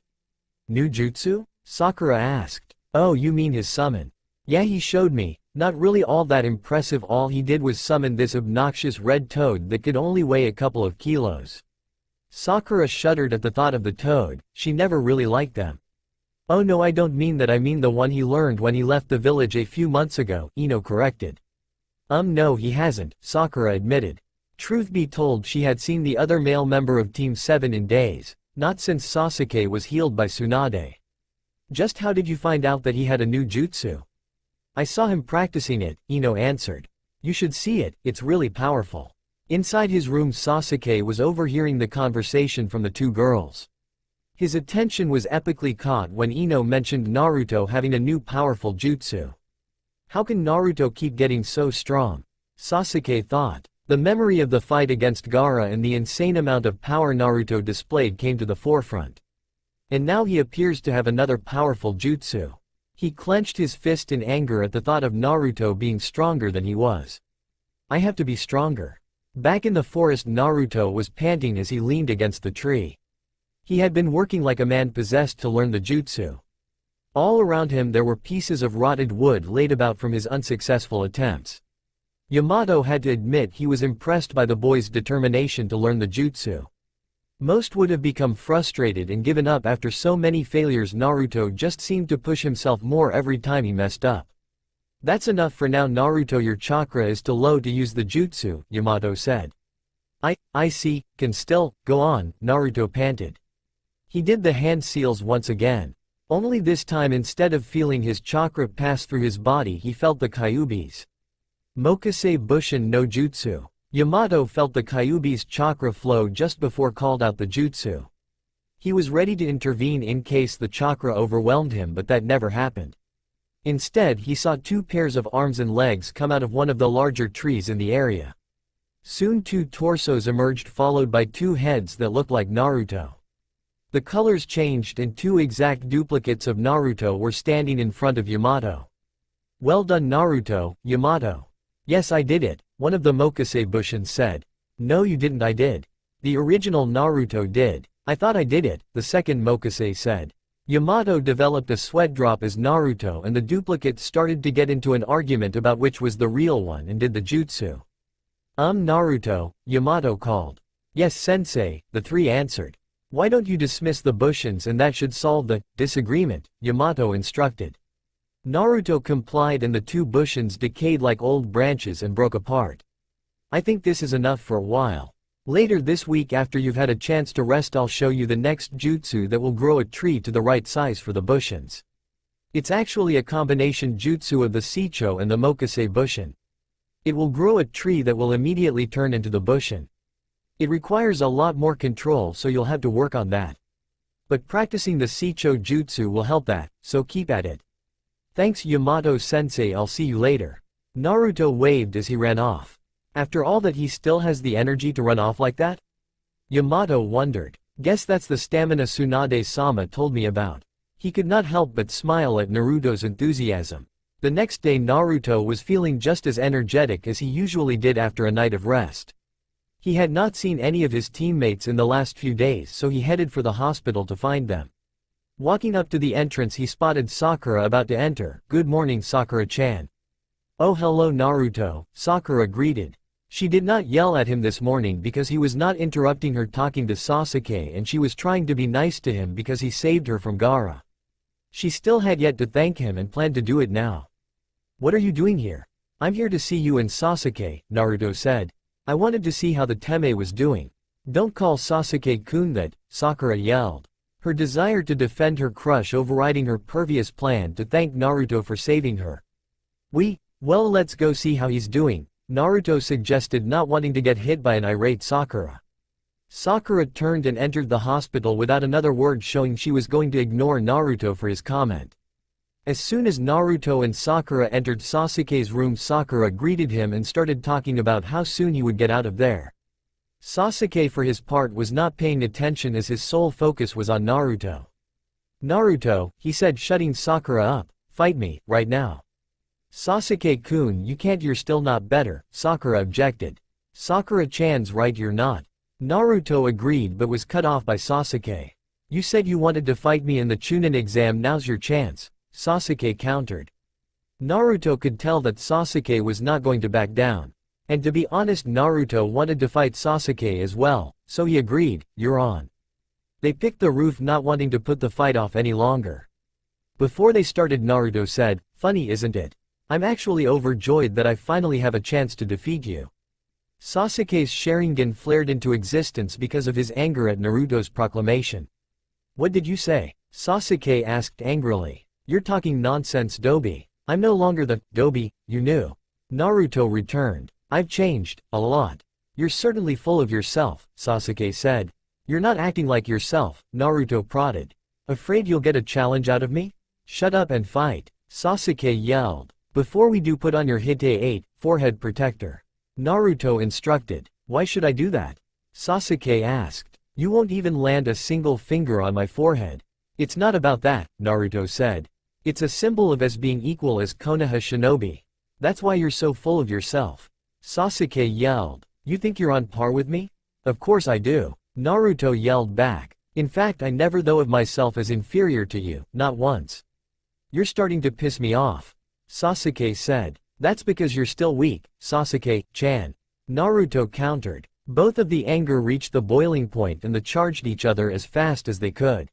New jutsu? Sakura asked. Oh, you mean his summon? Yeah, he showed me. Not really all that impressive. All he did was summon this obnoxious red toad that could only weigh a couple of kilos. Sakura shuddered at the thought of the toad. She never really liked them. Oh no, I don't mean that, I mean the one he learned when he left the village a few months ago, Ino corrected. No, he hasn't, Sakura admitted. Truth be told, she had seen the other male member of Team 7 in days, Not since Sasuke was healed by Tsunade. Just how did you find out that he had a new jutsu? I saw him practicing it, Ino answered. You should see it, it's really powerful. Inside his room Sasuke was overhearing the conversation from the two girls. His attention was epically caught when Ino mentioned Naruto having a new powerful jutsu. How can Naruto keep getting so strong? Sasuke thought. The memory of the fight against Gaara and the insane amount of power Naruto displayed came to the forefront. And now he appears to have another powerful jutsu. He clenched his fist in anger at the thought of Naruto being stronger than he was. I have to be stronger. Back in the forest Naruto was panting as he leaned against the tree. He had been working like a man possessed to learn the jutsu. All around him there were pieces of rotted wood laid about from his unsuccessful attempts. Yamato had to admit he was impressed by the boy's determination to learn the jutsu. Most would have become frustrated and given up after so many failures. Naruto just seemed to push himself more every time he messed up. That's enough for now Naruto, your chakra is too low to use the jutsu, Yamato said. I see, can still, go on, Naruto panted. He did the hand seals once again. Only this time instead of feeling his chakra pass through his body he felt the Kyuubi's. Mokase Bushin no Jutsu. Yamato felt the Kyuubi's chakra flow just before called out the jutsu. He was ready to intervene in case the chakra overwhelmed him, but that never happened. Instead he saw two pairs of arms and legs come out of one of the larger trees in the area. Soon two torsos emerged followed by two heads that looked like Naruto. The colors changed and two exact duplicates of Naruto were standing in front of Yamato. Well done Naruto, Yamato. Yes, I did it, one of the Mokase Bushin said. No you didn't, I did. The original Naruto did. I thought I did it, the second Mokase said. Yamato developed a sweat drop as Naruto and the duplicates started to get into an argument about which was the real one and did the jutsu. Naruto, Yamato called. Yes sensei, the three answered. Why don't you dismiss the Bushins and that should solve the disagreement, Yamato instructed. Naruto complied and the two Bushins decayed like old branches and broke apart. I think this is enough for a while. Later this week after you've had a chance to rest I'll show you the next jutsu that will grow a tree to the right size for the Bushins. It's actually a combination jutsu of the Seicho and the Mokase Bushin. It will grow a tree that will immediately turn into the Bushin. It requires a lot more control so you'll have to work on that. But practicing the Seicho jutsu will help that, so keep at it. Thanks Yamato-sensei, I'll see you later. Naruto waved as he ran off. After all that he still has the energy to run off like that? Yamato wondered. Guess that's the stamina Tsunade-sama told me about. He could not help but smile at Naruto's enthusiasm. The next day Naruto was feeling just as energetic as he usually did after a night of rest. He had not seen any of his teammates in the last few days so he headed for the hospital to find them. Walking up to the entrance he spotted Sakura about to enter. Good morning Sakura-chan. Oh hello Naruto, Sakura greeted. She did not yell at him this morning because he was not interrupting her talking to Sasuke and she was trying to be nice to him because he saved her from Gaara. She still had yet to thank him and planned to do it now. What are you doing here? I'm here to see you and Sasuke, Naruto said. I wanted to see how the Teme was doing. Don't call Sasuke-kun that, Sakura yelled. Her desire to defend her crush overriding her pervious plan to thank Naruto for saving her. Well let's go see how he's doing, Naruto suggested, not wanting to get hit by an irate Sakura. Sakura turned and entered the hospital without another word, showing she was going to ignore Naruto for his comment. As soon as Naruto and Sakura entered Sasuke's room Sakura greeted him and started talking about how soon he would get out of there. Sasuke for his part was not paying attention as his sole focus was on Naruto. Naruto, he said, shutting Sakura up, fight me, right now. Sasuke-kun, you can't, you're still not better, Sakura objected. Sakura-chan's right, you're not. Naruto agreed but was cut off by Sasuke. You said you wanted to fight me in the Chunin exam, now's your chance, Sasuke countered. Naruto could tell that Sasuke was not going to back down. And to be honest Naruto wanted to fight Sasuke as well, so he agreed, you're on. They picked the roof, not wanting to put the fight off any longer. Before they started Naruto said, funny isn't it? I'm actually overjoyed that I finally have a chance to defeat you. Sasuke's Sharingan flared into existence because of his anger at Naruto's proclamation. What did you say? Sasuke asked angrily. You're talking nonsense, Dobi. I'm no longer the Dobi you knew. Naruto returned. I've changed, a lot. You're certainly full of yourself, Sasuke said. You're not acting like yourself, Naruto prodded. Afraid you'll get a challenge out of me? Shut up and fight, Sasuke yelled. Before we do, put on your Hite 8, forehead protector. Naruto instructed. Why should I do that? Sasuke asked. You won't even land a single finger on my forehead. It's not about that, Naruto said. It's a symbol of us being equal as Konoha shinobi. That's why you're so full of yourself. Sasuke yelled. You think you're on par with me? Of course I do. Naruto yelled back. In fact, I never thought of myself as inferior to you, not once. You're starting to piss me off, Sasuke said. That's because you're still weak, Sasuke-chan. Naruto countered. Both of the anger reached the boiling point and they charged each other as fast as they could.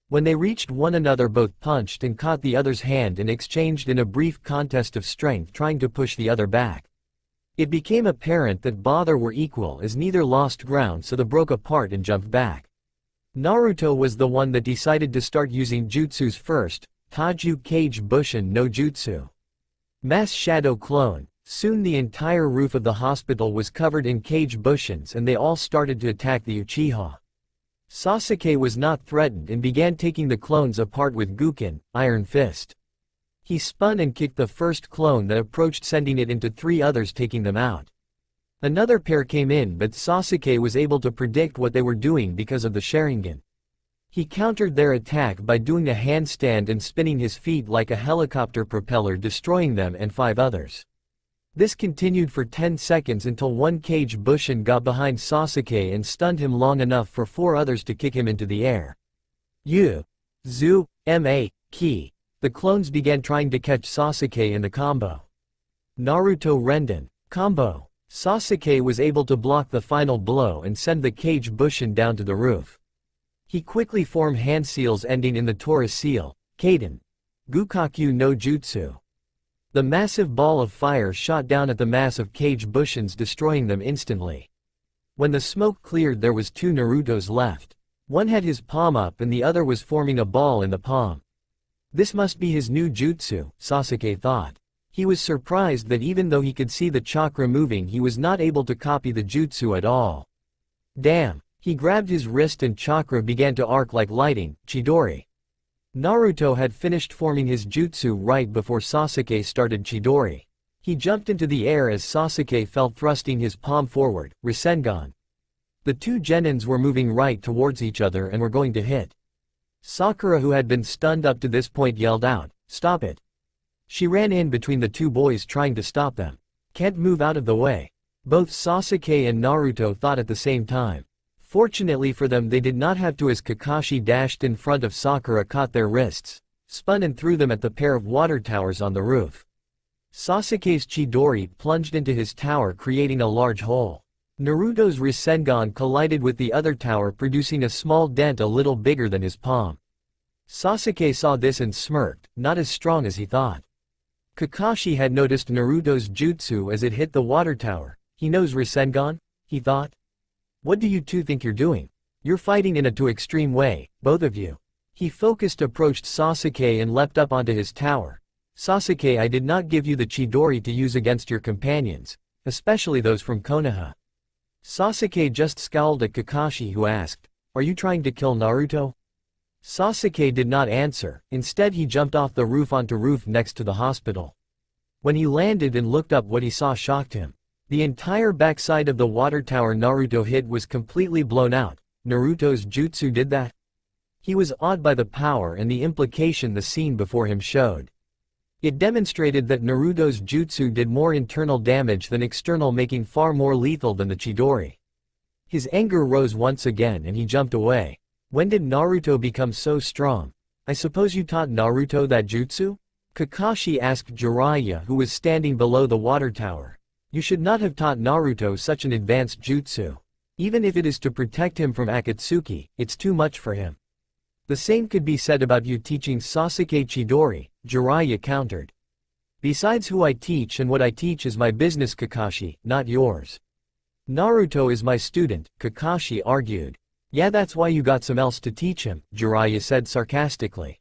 When they reached one another, both punched and caught the other's hand and exchanged in a brief contest of strength, trying to push the other back. It became apparent that both were equal as neither lost ground, so they broke apart and jumped back. Naruto was the one that decided to start using jutsus first, Taju Kage Bushin no Jutsu. Mass Shadow Clone. Soon the entire roof of the hospital was covered in Kage Bushins and they all started to attack the Uchiha. Sasuke was not threatened and began taking the clones apart with Guken, Iron Fist. He spun and kicked the first clone that approached, sending it into 3 others, taking them out. Another pair came in, but Sasuke was able to predict what they were doing because of the Sharingan. He countered their attack by doing a handstand and spinning his feet like a helicopter propeller, destroying them and 5 others. This continued for 10 seconds until one Kage Bushin got behind Sasuke and stunned him long enough for 4 others to kick him into the air. Zu, Ma, Ki. The clones began trying to catch Sasuke in the combo. Naruto Renden. Combo. Sasuke was able to block the final blow and send the Kage Bushin down to the roof. He quickly formed hand seals ending in the Taurus seal, Kaden. Gukakyu no Jutsu. The massive ball of fire shot down at the mass of Kage Bushins, destroying them instantly. When the smoke cleared, there was 2 Narutos left. One had his palm up and the other was forming a ball in the palm. This must be his new jutsu, Sasuke thought. He was surprised that even though he could see the chakra moving, he was not able to copy the jutsu at all. Damn. He grabbed his wrist and chakra began to arc like lightning, Chidori. Naruto had finished forming his jutsu right before Sasuke started Chidori. He jumped into the air as Sasuke fell, thrusting his palm forward, Rasengan. The 2 genins were moving right towards each other and were going to hit. Sakura, who had been stunned up to this point, yelled out, "Stop it!" She ran in between the 2 boys trying to stop them. Can't move out of the way. Both Sasuke and Naruto thought at the same time. Fortunately for them, they did not have to, as Kakashi dashed in front of Sakura, caught their wrists, spun and threw them at the pair of water towers on the roof. Sasuke's Chidori plunged into his tower, creating a large hole. Naruto's Rasengan collided with the other tower, producing a small dent a little bigger than his palm. Sasuke saw this and smirked, not as strong as he thought. Kakashi had noticed Naruto's jutsu as it hit the water tower. He knows Rasengan, he thought. What do you 2 think you're doing? You're fighting in a too extreme way, both of you. He focused, approached Sasuke and leapt up onto his tower. Sasuke, I did not give you the Chidori to use against your companions, especially those from Konoha. Sasuke just scowled at Kakashi, who asked, Are you trying to kill Naruto? Sasuke did not answer. Instead, he jumped off the roof onto roof next to the hospital. When he landed and looked up, what he saw shocked him. The entire backside of the water tower Naruto hit was completely blown out. Naruto's jutsu did that? He was awed by the power and the implication the scene before him showed. It demonstrated that Naruto's jutsu did more internal damage than external, making far more lethal than the Chidori. His anger rose once again and he jumped away. When did Naruto become so strong? I suppose you taught Naruto that jutsu? Kakashi asked Jiraiya, who was standing below the water tower. You should not have taught Naruto such an advanced jutsu. Even if it is to protect him from Akatsuki, it's too much for him. The same could be said about you teaching Sasuke Chidori, Jiraiya countered. Besides, who I teach and what I teach is my business, Kakashi, not yours. Naruto is my student, Kakashi argued. Yeah, that's why you got some else to teach him, Jiraiya said sarcastically.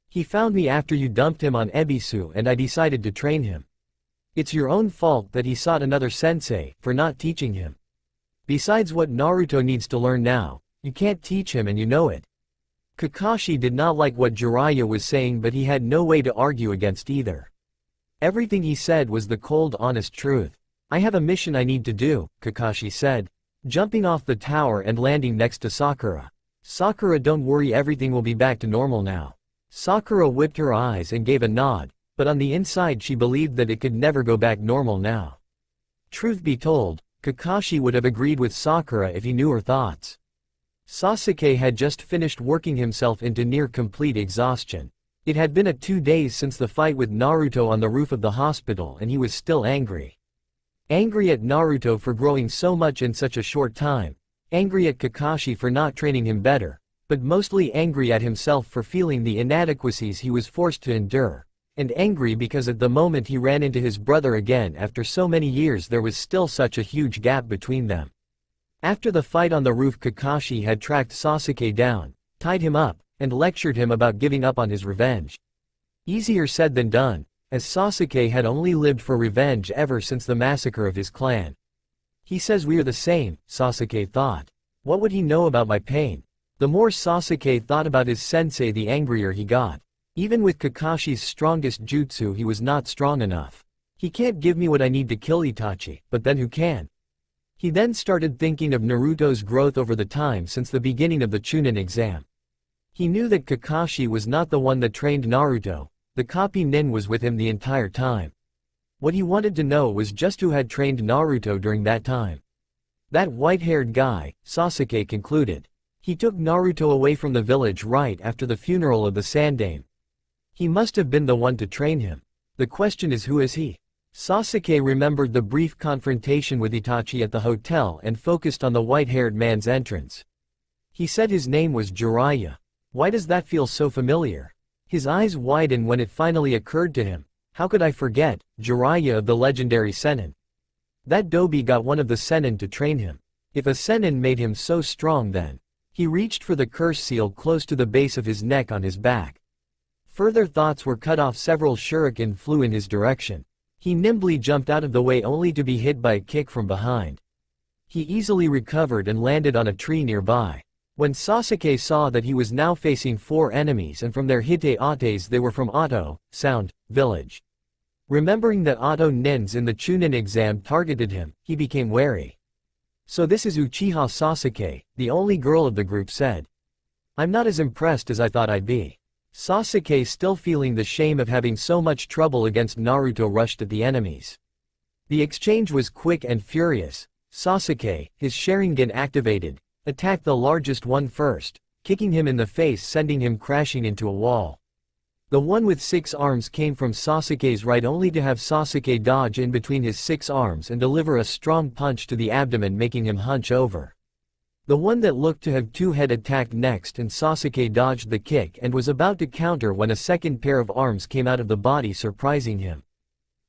He found me after you dumped him on Ebisu and I decided to train him. It's your own fault that he sought another sensei, for not teaching him. Besides what Naruto needs to learn now, you can't teach him and you know it. Kakashi did not like what Jiraiya was saying, but he had no way to argue against either. Everything he said was the cold, honest truth. I have a mission I need to do, Kakashi said, jumping off the tower and landing next to Sakura. Sakura, don't worry, everything will be back to normal now. Sakura whipped her eyes and gave a nod, but on the inside she believed that it could never go back normal now. Truth be told, Kakashi would have agreed with Sakura if he knew her thoughts. Sasuke had just finished working himself into near complete exhaustion. It had been 2 days since the fight with Naruto on the roof of the hospital and he was still angry. Angry at Naruto for growing so much in such a short time, angry at Kakashi for not training him better, but mostly angry at himself for feeling the inadequacies he was forced to endure, and angry because at the moment he ran into his brother again after so many years there was still such a huge gap between them. After the fight on the roof, Kakashi had tracked Sasuke down, tied him up, and lectured him about giving up on his revenge. Easier said than done, as Sasuke had only lived for revenge ever since the massacre of his clan. He says we're the same, Sasuke thought. What would he know about my pain? The more Sasuke thought about his sensei, the angrier he got. Even with Kakashi's strongest jutsu, he was not strong enough. He can't give me what I need to kill Itachi, but then who can? He then started thinking of Naruto's growth over the time since the beginning of the Chunin exam. He knew that Kakashi was not the one that trained Naruto, the copy nin was with him the entire time. What he wanted to know was just who had trained Naruto during that time. That white-haired guy, Sasuke concluded. He took Naruto away from the village right after the funeral of the Sandaime. He must have been the one to train him. The question is, who is he? Sasuke remembered the brief confrontation with Itachi at the hotel and focused on the white-haired man's entrance. He said his name was Jiraiya. Why does that feel so familiar? His eyes widened when it finally occurred to him. How could I forget, Jiraiya of the legendary Sennin. That Dobi got one of the Sennin to train him. If a Sennin made him so strong then. He reached for the curse seal close to the base of his neck on his back. Further thoughts were cut off. Several shuriken flew in his direction. He nimbly jumped out of the way only to be hit by a kick from behind. He easily recovered and landed on a tree nearby. When Sasuke saw that he was now facing 4 enemies and from their hite-ates they were from Oto, Sound, Village. Remembering that Oto nins in the Chunin exam targeted him, he became wary. So this is Uchiha Sasuke, the only girl of the group said. I'm not as impressed as I thought I'd be. Sasuke, still feeling the shame of having so much trouble against Naruto, rushed at the enemies. The exchange was quick and furious. Sasuke, his Sharingan activated, attacked the largest one first, kicking him in the face, sending him crashing into a wall. The one with 6 arms came from Sasuke's right only to have Sasuke dodge in between his 6 arms and deliver a strong punch to the abdomen, making him hunch over. The one that looked to have 2 heads attacked next and Sasuke dodged the kick and was about to counter when a second pair of arms came out of the body, surprising him.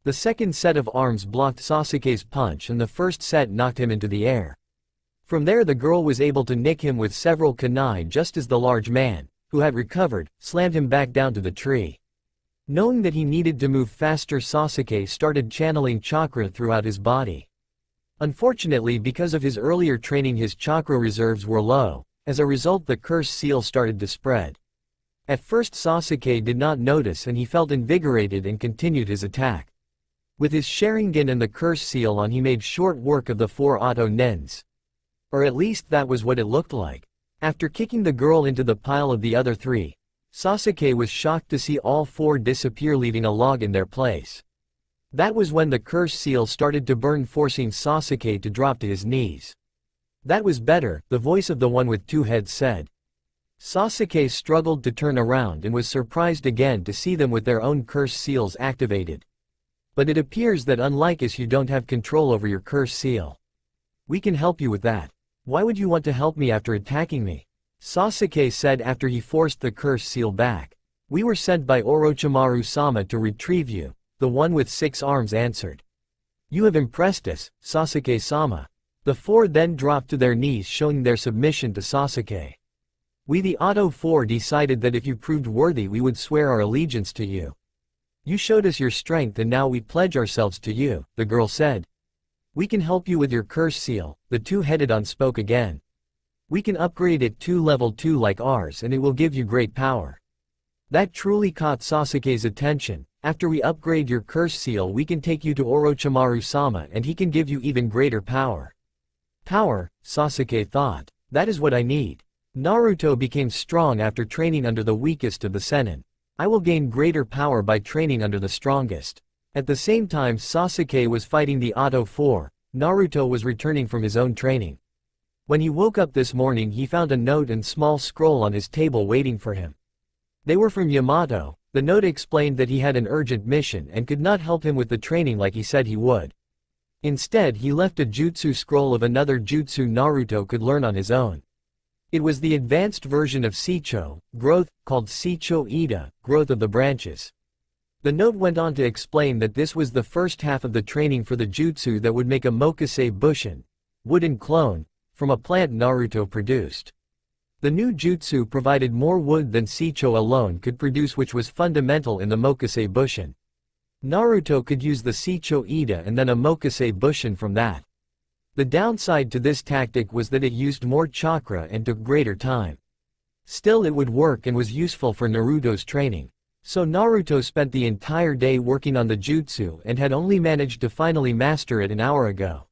The second set of arms blocked Sasuke's punch and the first set knocked him into the air. From there the girl was able to nick him with several kunai just as the large man, who had recovered, slammed him back down to the tree. Knowing that he needed to move faster, Sasuke started channeling chakra throughout his body. Unfortunately, because of his earlier training, his chakra reserves were low. As a result, the curse seal started to spread. At first Sasuke did not notice and he felt invigorated and continued his attack. With his Sharingan and the curse seal on, he made short work of the 4 Oto nins. Or at least that was what it looked like. After kicking the girl into the pile of the other 3, Sasuke was shocked to see all 4 disappear, leaving a log in their place. That was when the curse seal started to burn, forcing Sasuke to drop to his knees. That was better, the voice of the one with 2 heads said. Sasuke struggled to turn around and was surprised again to see them with their own curse seals activated. But it appears that unlike us, you don't have control over your curse seal. We can help you with that. Why would you want to help me after attacking me? Sasuke said after he forced the curse seal back. We were sent by Orochimaru-sama to retrieve you, the one with 6 arms answered. You have impressed us, Sasuke-sama. The four then dropped to their knees, showing their submission to Sasuke. We the Auto Four decided that if you proved worthy we would swear our allegiance to you. You showed us your strength and now we pledge ourselves to you, the girl said. We can help you with your curse seal, the two-headed on spoke again. We can upgrade it to level 2 like ours and it will give you great power. That truly caught Sasuke's attention. After we upgrade your curse seal we can take you to Orochimaru-sama and he can give you even greater power. Power, Sasuke thought. That is what I need. Naruto became strong after training under the weakest of the Sennin. I will gain greater power by training under the strongest. At the same time Sasuke was fighting the Auto Four, Naruto was returning from his own training. When he woke up this morning he found a note and small scroll on his table waiting for him. They were from Yamato. The note explained that he had an urgent mission and could not help him with the training like he said he would. Instead he left a jutsu scroll of another jutsu Naruto could learn on his own. It was the advanced version of Seicho, growth, called Seicho Ida, growth of the branches. The note went on to explain that this was the first half of the training for the jutsu that would make a Mokase Bushin, wooden clone, from a plant Naruto produced. The new jutsu provided more wood than Seicho alone could produce, which was fundamental in the Mokase Bushin. Naruto could use the Seicho Ida and then a Mokase Bushin from that. The downside to this tactic was that it used more chakra and took greater time. Still it would work and was useful for Naruto's training. So Naruto spent the entire day working on the jutsu and had only managed to finally master it an hour ago.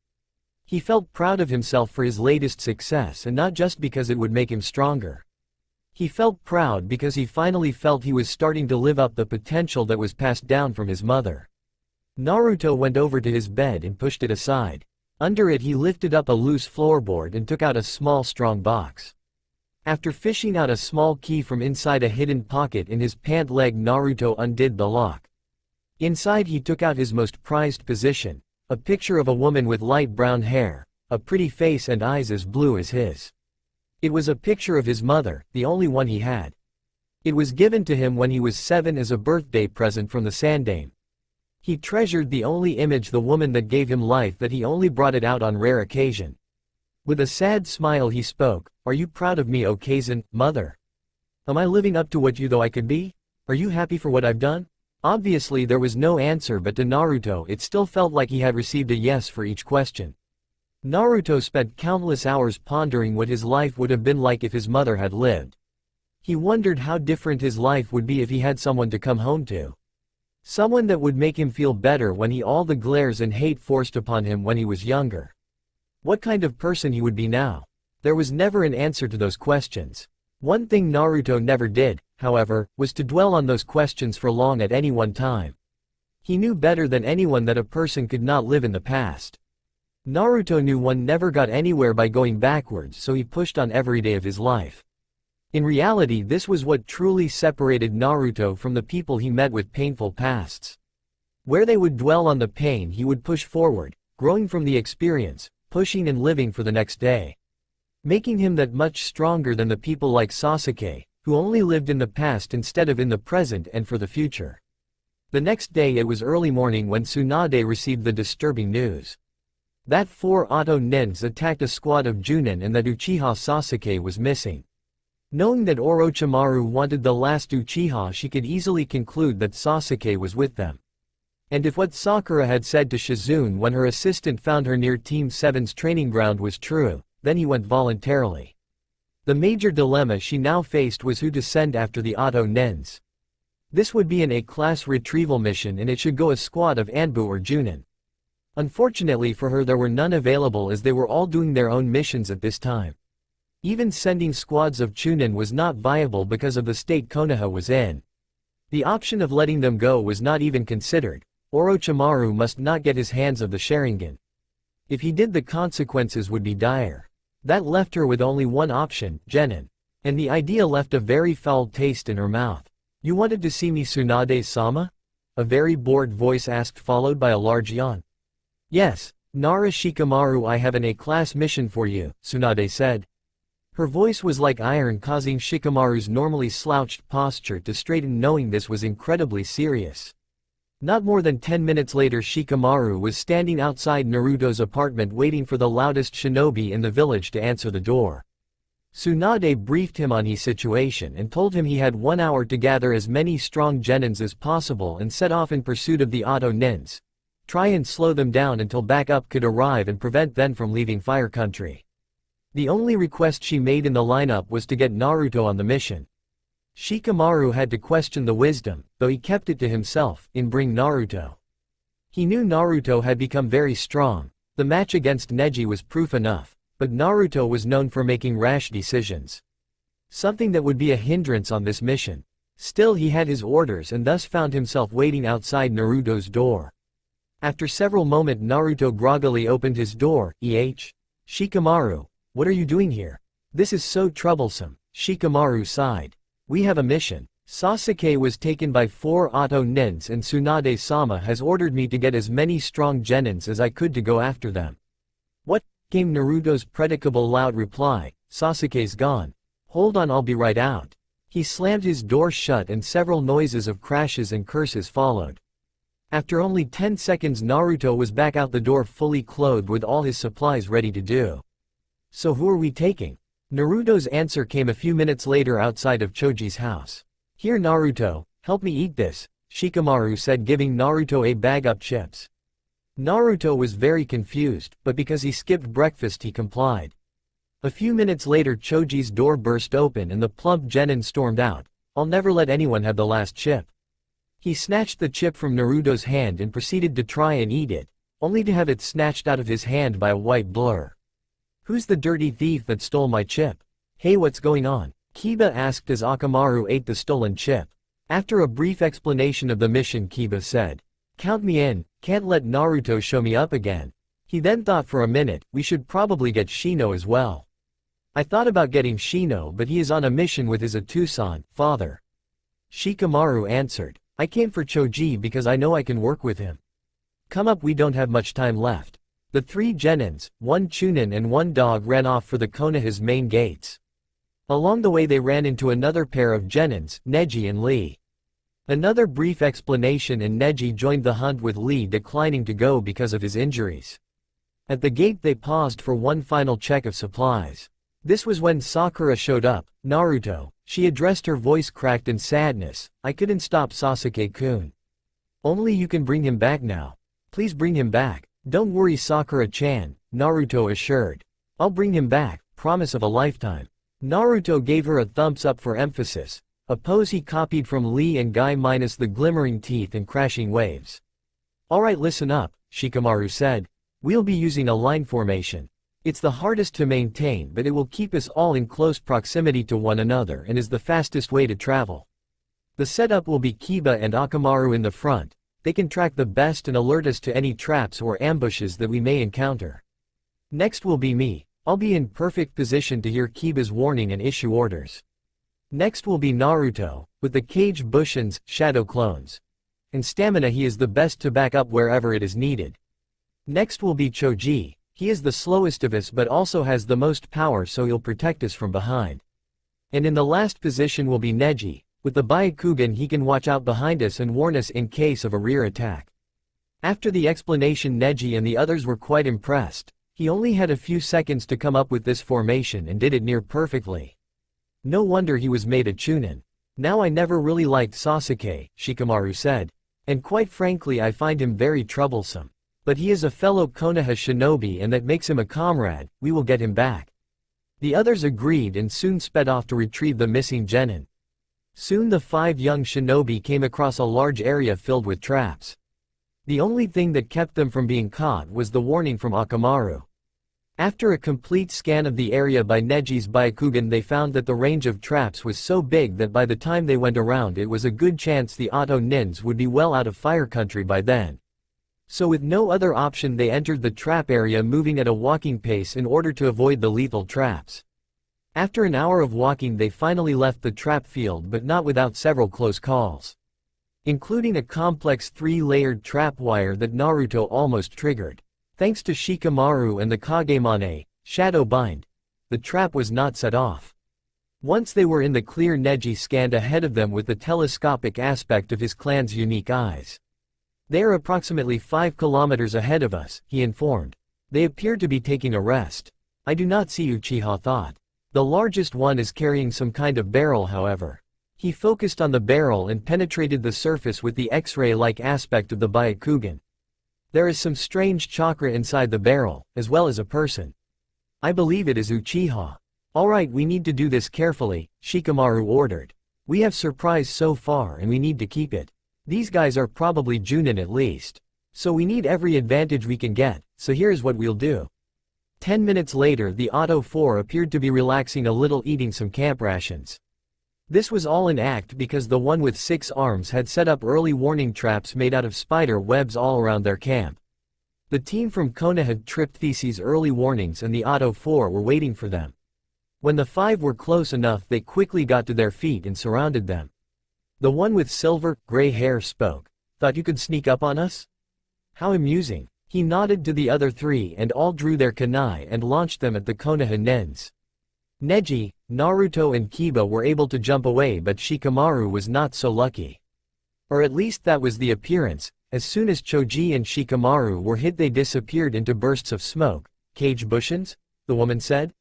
He felt proud of himself for his latest success and not just because it would make him stronger. He felt proud because he finally felt he was starting to live up the potential that was passed down from his mother. Naruto went over to his bed and pushed it aside. Under it he lifted up a loose floorboard and took out a small strong box. After fishing out a small key from inside a hidden pocket in his pant leg Naruto undid the lock. Inside he took out his most prized possession, a picture of a woman with light brown hair, a pretty face and eyes as blue as his. It was a picture of his mother, the only one he had. It was given to him when he was 7 as a birthday present from the Sandaime. He treasured the only image, the woman that gave him life, that he only brought it out on rare occasion. With a sad smile he spoke, "Are you proud of me, Okazen, mother? Am I living up to what you though I could be? Are you happy for what I've done?" Obviously there was no answer, but to Naruto it still felt like he had received a yes for each question. Naruto spent countless hours pondering what his life would have been like if his mother had lived. He wondered how different his life would be if he had someone to come home to. Someone that would make him feel better when he all the glares and hate forced upon him when he was younger. What kind of person he would be now? There was never an answer to those questions. One thing Naruto never did, however, was to dwell on those questions for long at any one time. He knew better than anyone that a person could not live in the past. Naruto knew one never got anywhere by going backwards, so he pushed on every day of his life. In reality this was what truly separated Naruto from the people he met with painful pasts. Where they would dwell on the pain he would push forward, growing from the experience, pushing and living for the next day. Making him that much stronger than the people like Sasuke, who only lived in the past instead of in the present and for the future. The next day it was early morning when Tsunade received the disturbing news. That 4 Auto Nins attacked a squad of Junin and that Uchiha Sasuke was missing. Knowing that Orochimaru wanted the last Uchiha, she could easily conclude that Sasuke was with them. And if what Sakura had said to Shizune when her assistant found her near Team 7's training ground was true, then he went voluntarily. The major dilemma she now faced was who to send after the Auto Nins. This would be an A-class retrieval mission and it should go a squad of Anbu or Junin. Unfortunately for her there were none available as they were all doing their own missions at this time. Even sending squads of Chunin was not viable because of the state Konoha was in. The option of letting them go was not even considered. Orochimaru must not get his hands of the Sharingan. If he did the consequences would be dire. That left her with only one option, Genin. And the idea left a very foul taste in her mouth. "You wanted to see me, Tsunade-sama?" A very bored voice asked, followed by a large yawn. "Yes, Nara Shikamaru, I have an A-class mission for you," Tsunade said. Her voice was like iron, causing Shikamaru's normally slouched posture to straighten, knowing this was incredibly serious. Not more than 10 minutes later, Shikamaru was standing outside Naruto's apartment waiting for the loudest shinobi in the village to answer the door. Tsunade briefed him on his situation and told him he had 1 hour to gather as many strong genins as possible and set off in pursuit of the Auto Nins. Try and slow them down until backup could arrive and prevent them from leaving Fire Country. The only request she made in the lineup was to get Naruto on the mission. Shikamaru had to question the wisdom, though he kept it to himself, in bring Naruto. He knew Naruto had become very strong. The match against Neji was proof enough, but Naruto was known for making rash decisions. Something that would be a hindrance on this mission. Still, he had his orders and thus found himself waiting outside Naruto's door. After several moments, Naruto groggily opened his door. Shikamaru, what are you doing here? This is so troublesome. Shikamaru sighed. We have a mission. Sasuke was taken by 4 Auto Nins and Tsunade-sama has ordered me to get as many strong genins as I could to go after them. What? Came Naruto's predictable loud reply. Sasuke's gone. Hold on, I'll be right out. He slammed his door shut and several noises of crashes and curses followed. After only 10 seconds, Naruto was back out the door fully clothed with all his supplies ready to do. So who are we taking? Naruto's answer came a few minutes later outside of Choji's house. Here Naruto, help me eat this, Shikamaru said, giving Naruto a bag of chips. Naruto was very confused, but because he skipped breakfast he complied. A few minutes later Choji's door burst open and the plump genin stormed out. I'll never let anyone have the last chip. He snatched the chip from Naruto's hand and proceeded to try and eat it, only to have it snatched out of his hand by a white blur. Who's the dirty thief that stole my chip? Hey, what's going on? Kiba asked as Akamaru ate the stolen chip. After a brief explanation of the mission, Kiba said, "Count me in, can't let Naruto show me up again." He then thought for a minute, we should probably get Shino as well. I thought about getting Shino, but he is on a mission with his Atusan, father. Shikamaru answered, I came for Choji because I know I can work with him. Come up, we don't have much time left. The 3 genins, 1 chunin and 1 dog ran off for the Konoha's main gates. Along the way they ran into another pair of genins, Neji and Lee. Another brief explanation and Neji joined the hunt with Lee declining to go because of his injuries. At the gate they paused for one final check of supplies. This was when Sakura showed up. Naruto, she addressed, her voice cracked in sadness. I couldn't stop Sasuke-kun. Only you can bring him back now. Please bring him back. Don't worry, Sakura-chan, Naruto assured. I'll bring him back, promise of a lifetime. Naruto gave her a thumbs up for emphasis, a pose he copied from Lee and Guy minus the glimmering teeth and crashing waves. Alright, listen up, Shikamaru said. We'll be using a line formation. It's the hardest to maintain, but it will keep us all in close proximity to one another and is the fastest way to travel. The setup will be Kiba and Akamaru in the front. They can track the best and alert us to any traps or ambushes that we may encounter. Next will be me. I'll be in perfect position to hear Kiba's warning and issue orders. Next will be Naruto, with the Kage Bushins, shadow clones. In stamina he is the best to back up wherever it is needed. Next will be Choji. He is the slowest of us but also has the most power, so he'll protect us from behind. And in the last position will be Neji. With the Byakugan he can watch out behind us and warn us in case of a rear attack. After the explanation, Neji and the others were quite impressed. He only had a few seconds to come up with this formation and did it near perfectly. No wonder he was made a Chunin. Now I never really liked Sasuke, Shikamaru said. And quite frankly I find him very troublesome. But he is a fellow Konoha shinobi and that makes him a comrade. We will get him back. The others agreed and soon sped off to retrieve the missing genin. Soon the 5 young shinobi came across a large area filled with traps. The only thing that kept them from being caught was the warning from Akamaru. After a complete scan of the area by Neji's Byakugan, they found that the range of traps was so big that by the time they went around it was a good chance the Auto Nins would be well out of Fire Country by then. So with no other option they entered the trap area, moving at a walking pace in order to avoid the lethal traps. After an hour of walking they finally left the trap field, but not without several close calls. Including a complex 3-layered trap wire that Naruto almost triggered. Thanks to Shikamaru and the Kagemane, Shadow Bind, the trap was not set off. Once they were in the clear, Neji scanned ahead of them with the telescopic aspect of his clan's unique eyes. They are approximately 5 kilometers ahead of us, he informed. They appear to be taking a rest. I do not see, Uchiha thought. The largest one is carrying some kind of barrel, however. He focused on the barrel and penetrated the surface with the X-ray-like aspect of the Byakugan. There is some strange chakra inside the barrel, as well as a person. I believe it is Uchiha. Alright, we need to do this carefully, Shikamaru ordered. We have surprise so far and we need to keep it. These guys are probably Junin at least. So we need every advantage we can get, so here's what we'll do. 10 minutes later, the Auto 4 appeared to be relaxing a little, eating some camp rations. This was all an act because the one with 6 arms had set up early warning traps made out of spider webs all around their camp. The team from Konoha had tripped these early warnings and the Auto 4 were waiting for them. When the 5 were close enough, they quickly got to their feet and surrounded them. The one with silver, gray hair spoke. Thought you could sneak up on us? How amusing. He nodded to the other 3 and all drew their kunai and launched them at the Konoha nens. Neji, Naruto and Kiba were able to jump away, but Shikamaru was not so lucky. Or at least that was the appearance. As soon as Choji and Shikamaru were hit, they disappeared into bursts of smoke. Cage bushins? The woman said.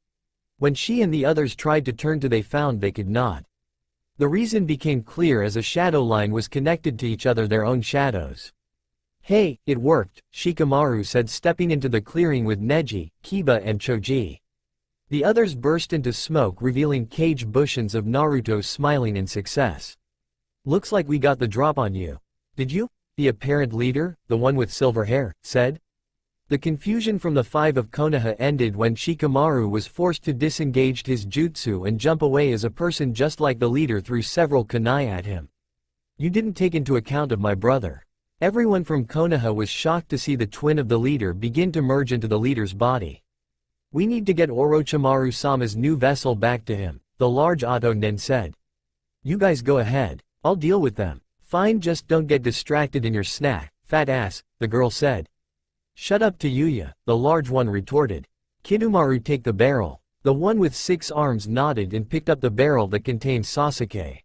When she and the others tried to turn to, they found they could not. The reason became clear as a shadow line was connected to each other, their own shadows. Hey, it worked, Shikamaru said, stepping into the clearing with Neji, Kiba and Choji. The others burst into smoke, revealing cage bushins of Naruto smiling in success. Looks like we got the drop on you. Did you? The apparent leader, the one with silver hair, said. The confusion from the 5 of Konoha ended when Shikamaru was forced to disengage his jutsu and jump away as a person just like the leader threw several kunai at him. You didn't take into account of my brother. Everyone from Konoha was shocked to see the twin of the leader begin to merge into the leader's body. We need to get Orochimaru-sama's new vessel back to him, the large Auto Nen said. You guys go ahead. I'll deal with them. Fine, just don't get distracted in your snack, fat ass, the girl said. Shut up to Yuya, the large one retorted. Kidomaru, take the barrel. The one with 6 arms nodded and picked up the barrel that contained Sasuke.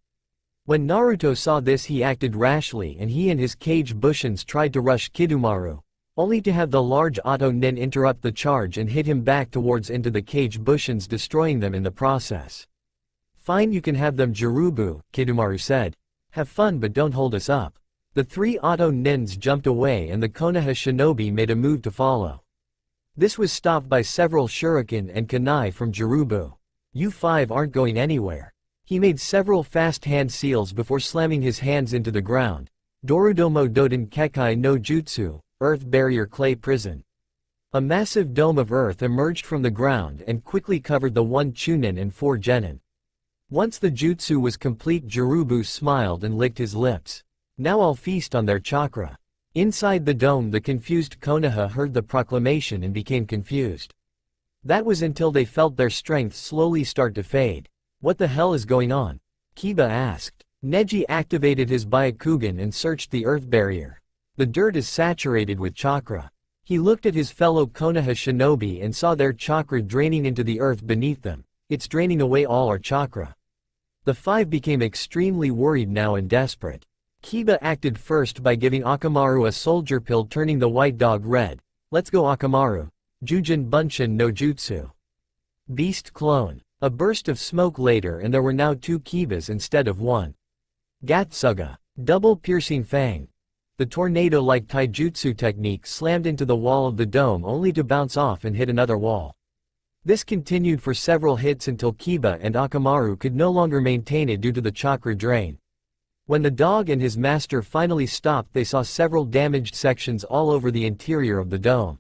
When Naruto saw this, he acted rashly and he and his cage bushins tried to rush Kidomaru, only to have the large Auto Nen interrupt the charge and hit him back towards into the cage bushins, destroying them in the process. Fine, you can have them, Jirubu, Kidomaru said. Have fun, but don't hold us up. The 3 Auto Nens jumped away and the Konoha shinobi made a move to follow. This was stopped by several shuriken and kunai from Jirubu. You 5 aren't going anywhere. He made several fast hand seals before slamming his hands into the ground. Dorudomo Doden Kekai no Jutsu, Earth Barrier Clay Prison. A massive dome of earth emerged from the ground and quickly covered the 1 Chunin and 4 Genin. Once the jutsu was complete, Jirubu smiled and licked his lips. Now I'll feast on their chakra. Inside the dome, the confused Konoha heard the proclamation and became confused. That was until they felt their strength slowly start to fade. What the hell is going on? Kiba asked. Neji activated his Byakugan and searched the earth barrier. The dirt is saturated with chakra. He looked at his fellow Konoha shinobi and saw their chakra draining into the earth beneath them. It's draining away all our chakra. The 5 became extremely worried now and desperate. Kiba acted first by giving Akamaru a soldier pill, turning the white dog red. Let's go, Akamaru. Jujin Bunshin no Jutsu. Beast clone. A burst of smoke later and there were now 2 Kibas instead of 1. Gatsuga. Double piercing fang. The tornado-like taijutsu technique slammed into the wall of the dome only to bounce off and hit another wall. This continued for several hits until Kiba and Akamaru could no longer maintain it due to the chakra drain. When the dog and his master finally stopped, they saw several damaged sections all over the interior of the dome.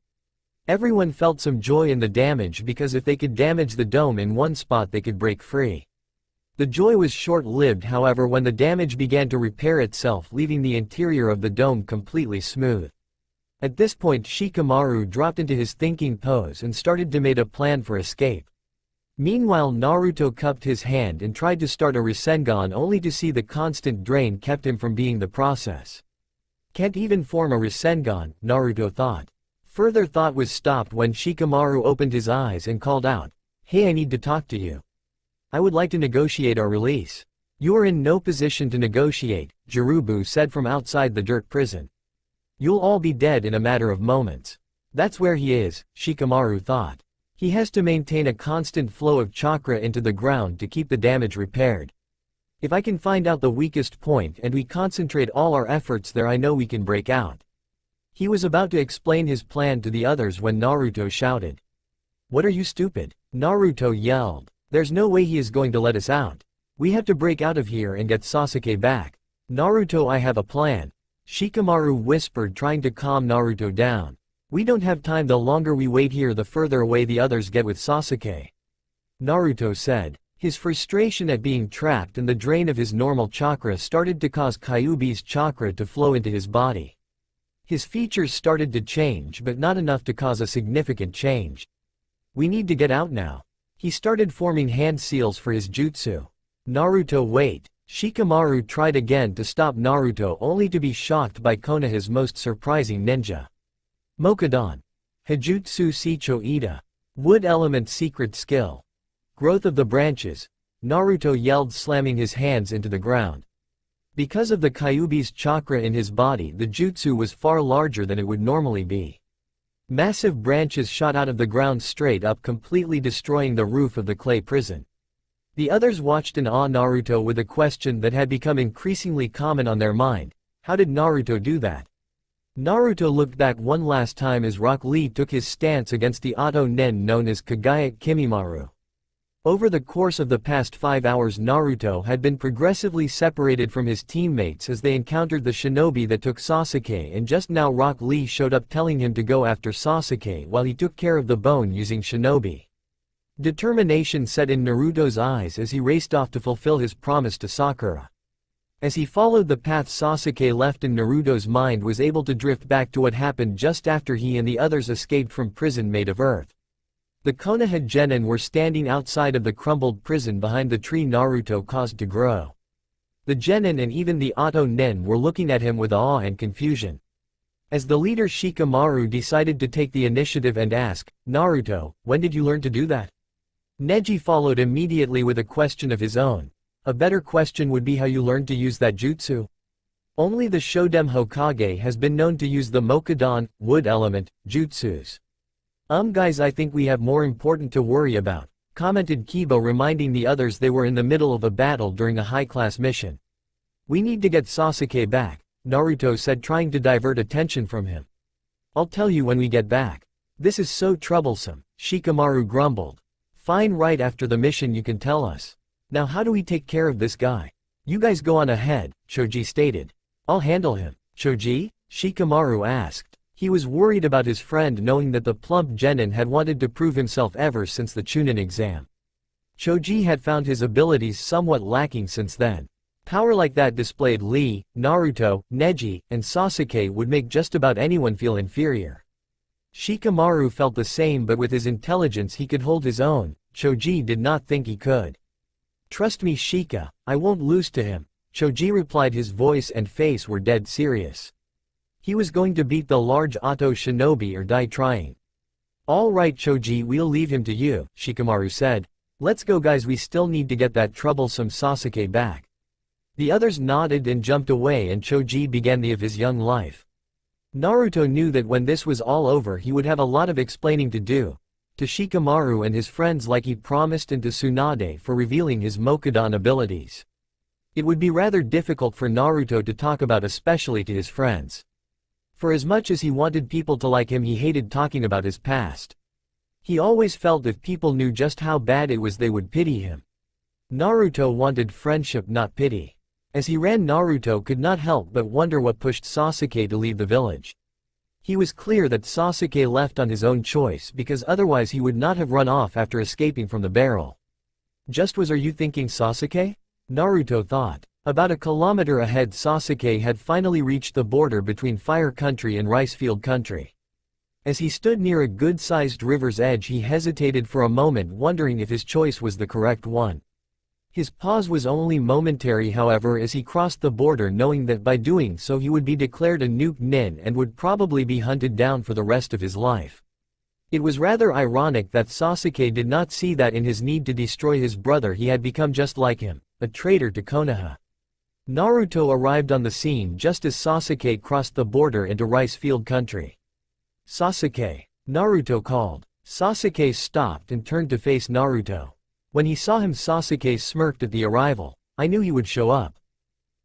Everyone felt some joy in the damage because if they could damage the dome in one spot, they could break free. The joy was short-lived, however, when the damage began to repair itself, leaving the interior of the dome completely smooth. At this point, Shikamaru dropped into his thinking pose and started to make a plan for escape. Meanwhile, Naruto cupped his hand and tried to start a Rasengan, only to see the constant drain kept him from being the process. Can't even form a Rasengan, Naruto thought. Further thought was stopped when Shikamaru opened his eyes and called out, "Hey, I need to talk to you. I would like to negotiate our release." You are in no position to negotiate, Jirubu said from outside the dirt prison. You'll all be dead in a matter of moments. That's where he is, Shikamaru thought. He has to maintain a constant flow of chakra into the ground to keep the damage repaired. If I can find out the weakest point and we concentrate all our efforts there, I know we can break out. He was about to explain his plan to the others when Naruto shouted. What are you, stupid? Naruto yelled. There's no way he is going to let us out. We have to break out of here and get Sasuke back. Naruto, I have a plan. Shikamaru whispered, trying to calm Naruto down. We don't have time. The longer we wait here, the further away the others get with Sasuke. Naruto said. His frustration at being trapped and the drain of his normal chakra started to cause Kyuubi's chakra to flow into his body. His features started to change, but not enough to cause a significant change. We need to get out now. He started forming hand seals for his jutsu. Naruto, wait. Shikamaru tried again to stop Naruto, only to be shocked by Konoha's most surprising ninja. Mokudan. Hajutsu Shicho Ida. Wood element secret skill. Growth of the branches. Naruto yelled, slamming his hands into the ground. Because of the Kyuubi's chakra in his body, the jutsu was far larger than it would normally be. Massive branches shot out of the ground straight up, completely destroying the roof of the clay prison. The others watched in awe Naruto with a question that had become increasingly common on their mind. How did Naruto do that? Naruto looked back one last time as Rock Lee took his stance against the Oto Nen known as Kagayake Kimimaru. Over the course of the past 5 hours, Naruto had been progressively separated from his teammates as they encountered the shinobi that took Sasuke, and just now Rock Lee showed up telling him to go after Sasuke while he took care of the bone using shinobi. Determination set in Naruto's eyes as he raced off to fulfill his promise to Sakura. As he followed the path Sasuke left in, Naruto's mind was able to drift back to what happened just after he and the others escaped from prison made of earth. The Konoha genin were standing outside of the crumbled prison behind the tree Naruto caused to grow. The genin and even the Oto Nen were looking at him with awe and confusion. As the leader, Shikamaru decided to take the initiative and ask, Naruto, when did you learn to do that? Neji followed immediately with a question of his own. A better question would be how you learned to use that jutsu. Only the Shodem Hokage has been known to use the Mokudan, wood element, jutsus. Guys, I think we have more important to worry about, commented Kiba, reminding the others they were in the middle of a battle during a high-class mission. We need to get Sasuke back, Naruto said, trying to divert attention from him. I'll tell you when we get back. This is so troublesome, Shikamaru grumbled. Fine, right after the mission you can tell us. Now how do we take care of this guy? You guys go on ahead, Choji stated. I'll handle him. Choji? Shikamaru asked. He was worried about his friend, knowing that the plump genin had wanted to prove himself ever since the Chunin exam. Choji had found his abilities somewhat lacking since then. Power like that displayed Lee, Naruto, Neji, and Sasuke would make just about anyone feel inferior. Shikamaru felt the same, but with his intelligence he could hold his own. Choji did not think he could. Trust me, Shika, I won't lose to him, Choji replied. His voice and face were dead serious. He was going to beat the large Oto shinobi or die trying. All right Choji, we'll leave him to you, Shikamaru said. Let's go guys, we still need to get that troublesome Sasuke back. The others nodded and jumped away, and Choji began the of his young life. Naruto knew that when this was all over he would have a lot of explaining to do. To Shikamaru and his friends like he promised, and to Tsunade for revealing his Mokudan abilities. It would be rather difficult for Naruto to talk about, especially to his friends. For as much as he wanted people to like him, he hated talking about his past. He always felt if people knew just how bad it was they would pity him. Naruto wanted friendship, not pity. As he ran, Naruto could not help but wonder what pushed Sasuke to leave the village. He was clear that Sasuke left on his own choice, because otherwise he would not have run off after escaping from the barrel. Just was, are you thinking Sasuke? Naruto thought. About a kilometer ahead, Sasuke had finally reached the border between Fire Country and Ricefield Country. As he stood near a good-sized river's edge, he hesitated for a moment, wondering if his choice was the correct one. His pause was only momentary, however, as he crossed the border, knowing that by doing so he would be declared a nuke nin and would probably be hunted down for the rest of his life. It was rather ironic that Sasuke did not see that in his need to destroy his brother he had become just like him, a traitor to Konoha. Naruto arrived on the scene just as Sasuke crossed the border into rice field country. "Sasuke," Naruto called. Sasuke stopped and turned to face Naruto. When he saw him, Sasuke smirked at the arrival. "I knew he would show up.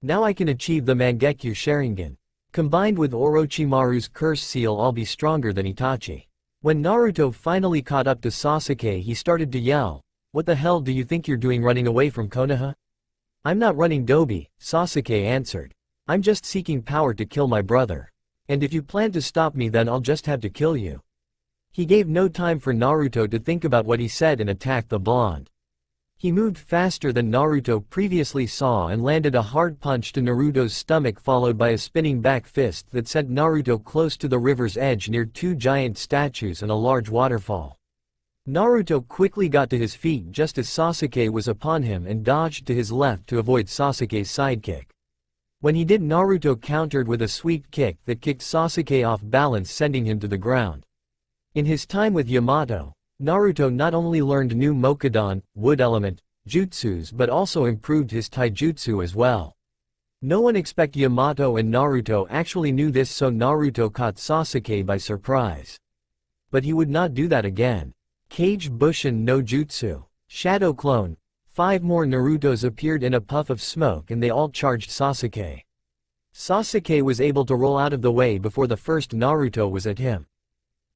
Now I can achieve the Mangekyo Sharingan. Combined with Orochimaru's curse seal, I'll be stronger than Itachi." When Naruto finally caught up to Sasuke, he started to yell, "What the hell do you think you're doing running away from Konoha?" "I'm not running, Dobi," Sasuke answered. "I'm just seeking power to kill my brother. And if you plan to stop me, then I'll just have to kill you." He gave no time for Naruto to think about what he said and attacked the blonde. He moved faster than Naruto previously saw and landed a hard punch to Naruto's stomach, followed by a spinning back fist that sent Naruto close to the river's edge near two giant statues and a large waterfall. Naruto quickly got to his feet just as Sasuke was upon him and dodged to his left to avoid Sasuke's sidekick. When he did, Naruto countered with a sweep kick that kicked Sasuke off balance, sending him to the ground. In his time with Yamato, Naruto not only learned new Mokudan, wood element, jutsus, but also improved his taijutsu as well. No one expected Yamato and Naruto actually knew this, so Naruto caught Sasuke by surprise. But he would not do that again. Kage Bushin no Jutsu. Shadow Clone. 5 more Narutos appeared in a puff of smoke and they all charged Sasuke. Sasuke was able to roll out of the way before the first Naruto was at him.